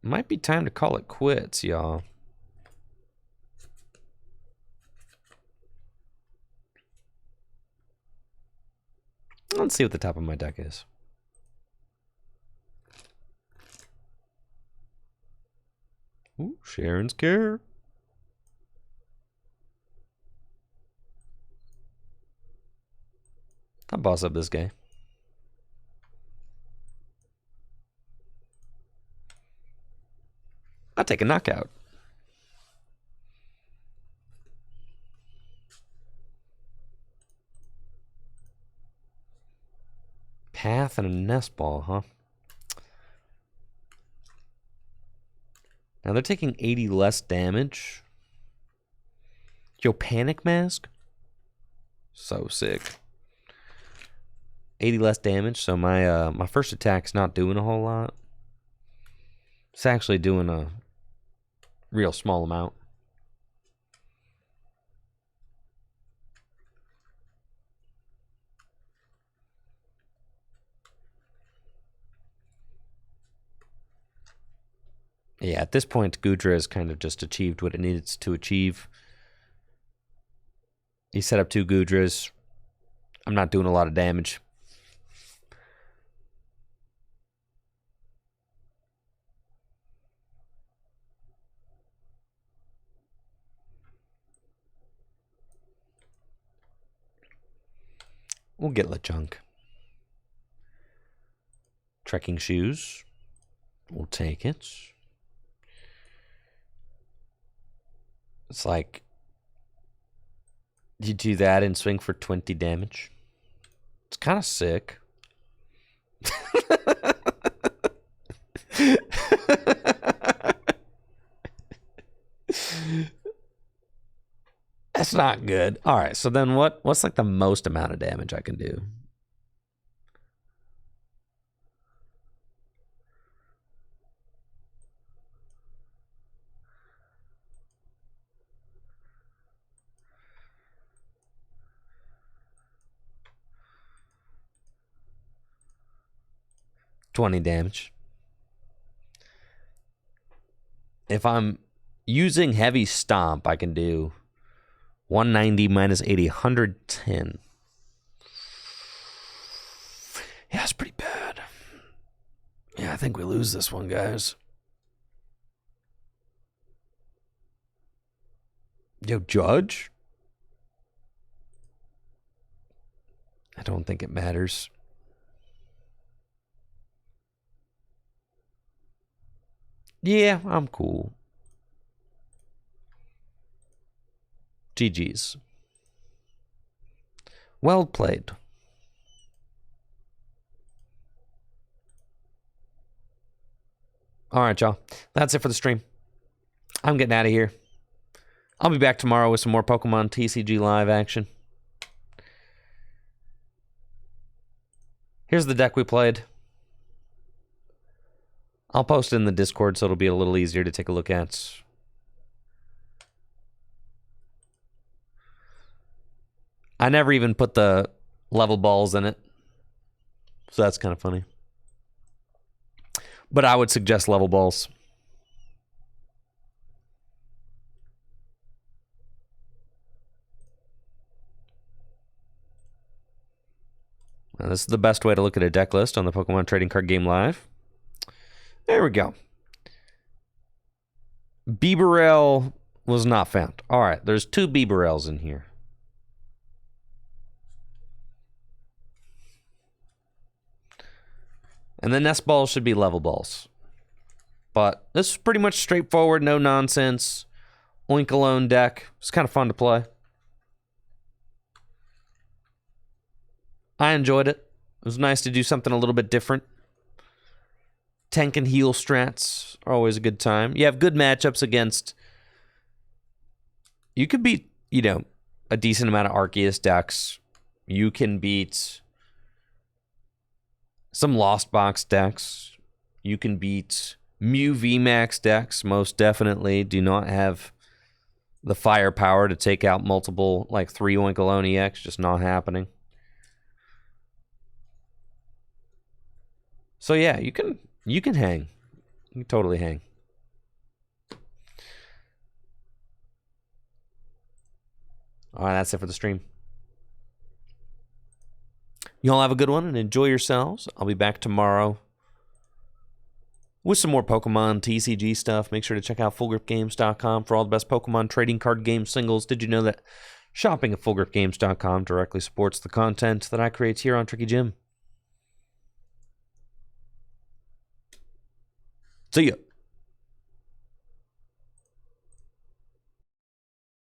Might be time to call it quits, y'all. Let's see what the top of my deck is. Ooh, Sharon's Care. I'll boss up this guy. I'll take a knockout. Path and a nest ball, huh? Now they're taking 80 less damage. Yo, Panic Mask? So sick. 80 less damage, so my first attack's not doing a whole lot. It's actually doing a real small amount. Yeah, at this point, Goodra has kind of just achieved what it needed to achieve. He set up 2 Goodras. I'm not doing a lot of damage. We'll get LeChunk. Trekking shoes. We'll take it. It's like you do that and swing for 20 damage. It's kind of sick. That's not good. All right, so then what's like the most amount of damage I can do? $20 damage. If I'm using heavy stomp, I can do 190 minus 80, 110. Yeah, it's pretty bad. Yeah, I think we lose this one, guys. Yo, Judge? I don't think it matters. Yeah, I'm cool. GG's. Well played. All right, y'all. That's it for the stream. I'm getting out of here. I'll be back tomorrow with some more Pokemon TCG Live action. Here's the deck we played. I'll post it in the Discord so it'll be a little easier to take a look at. I never even put the level balls in it. So that's kind of funny. But I would suggest level balls. Now, this is the best way to look at a deck list on the Pokemon Trading Card Game Live. There we go. Bibarel was not found. All right, there's 2 Bibarels in here. And the nest balls should be level balls. But this is pretty much straightforward, no nonsense. Oink alone deck. It's kind of fun to play. I enjoyed it. It was nice to do something a little bit different. Tank and heal strats are always a good time. You have good matchups against... You could beat, a decent amount of Arceus decks. You can beat some Lost Box decks. You can beat Mew VMAX decks, most definitely. Do not have the firepower to take out multiple, 3 Oinkalone EX. Just not happening. So yeah, you can hang. You can totally hang. All right, that's it for the stream. You all have a good one and enjoy yourselves. I'll be back tomorrow with some more Pokemon TCG stuff. Make sure to check out FullGripGames.com for all the best Pokemon trading card game singles. Did you know that shopping at FullGripGames.com directly supports the content that I create here on Tricky Jim? See ya.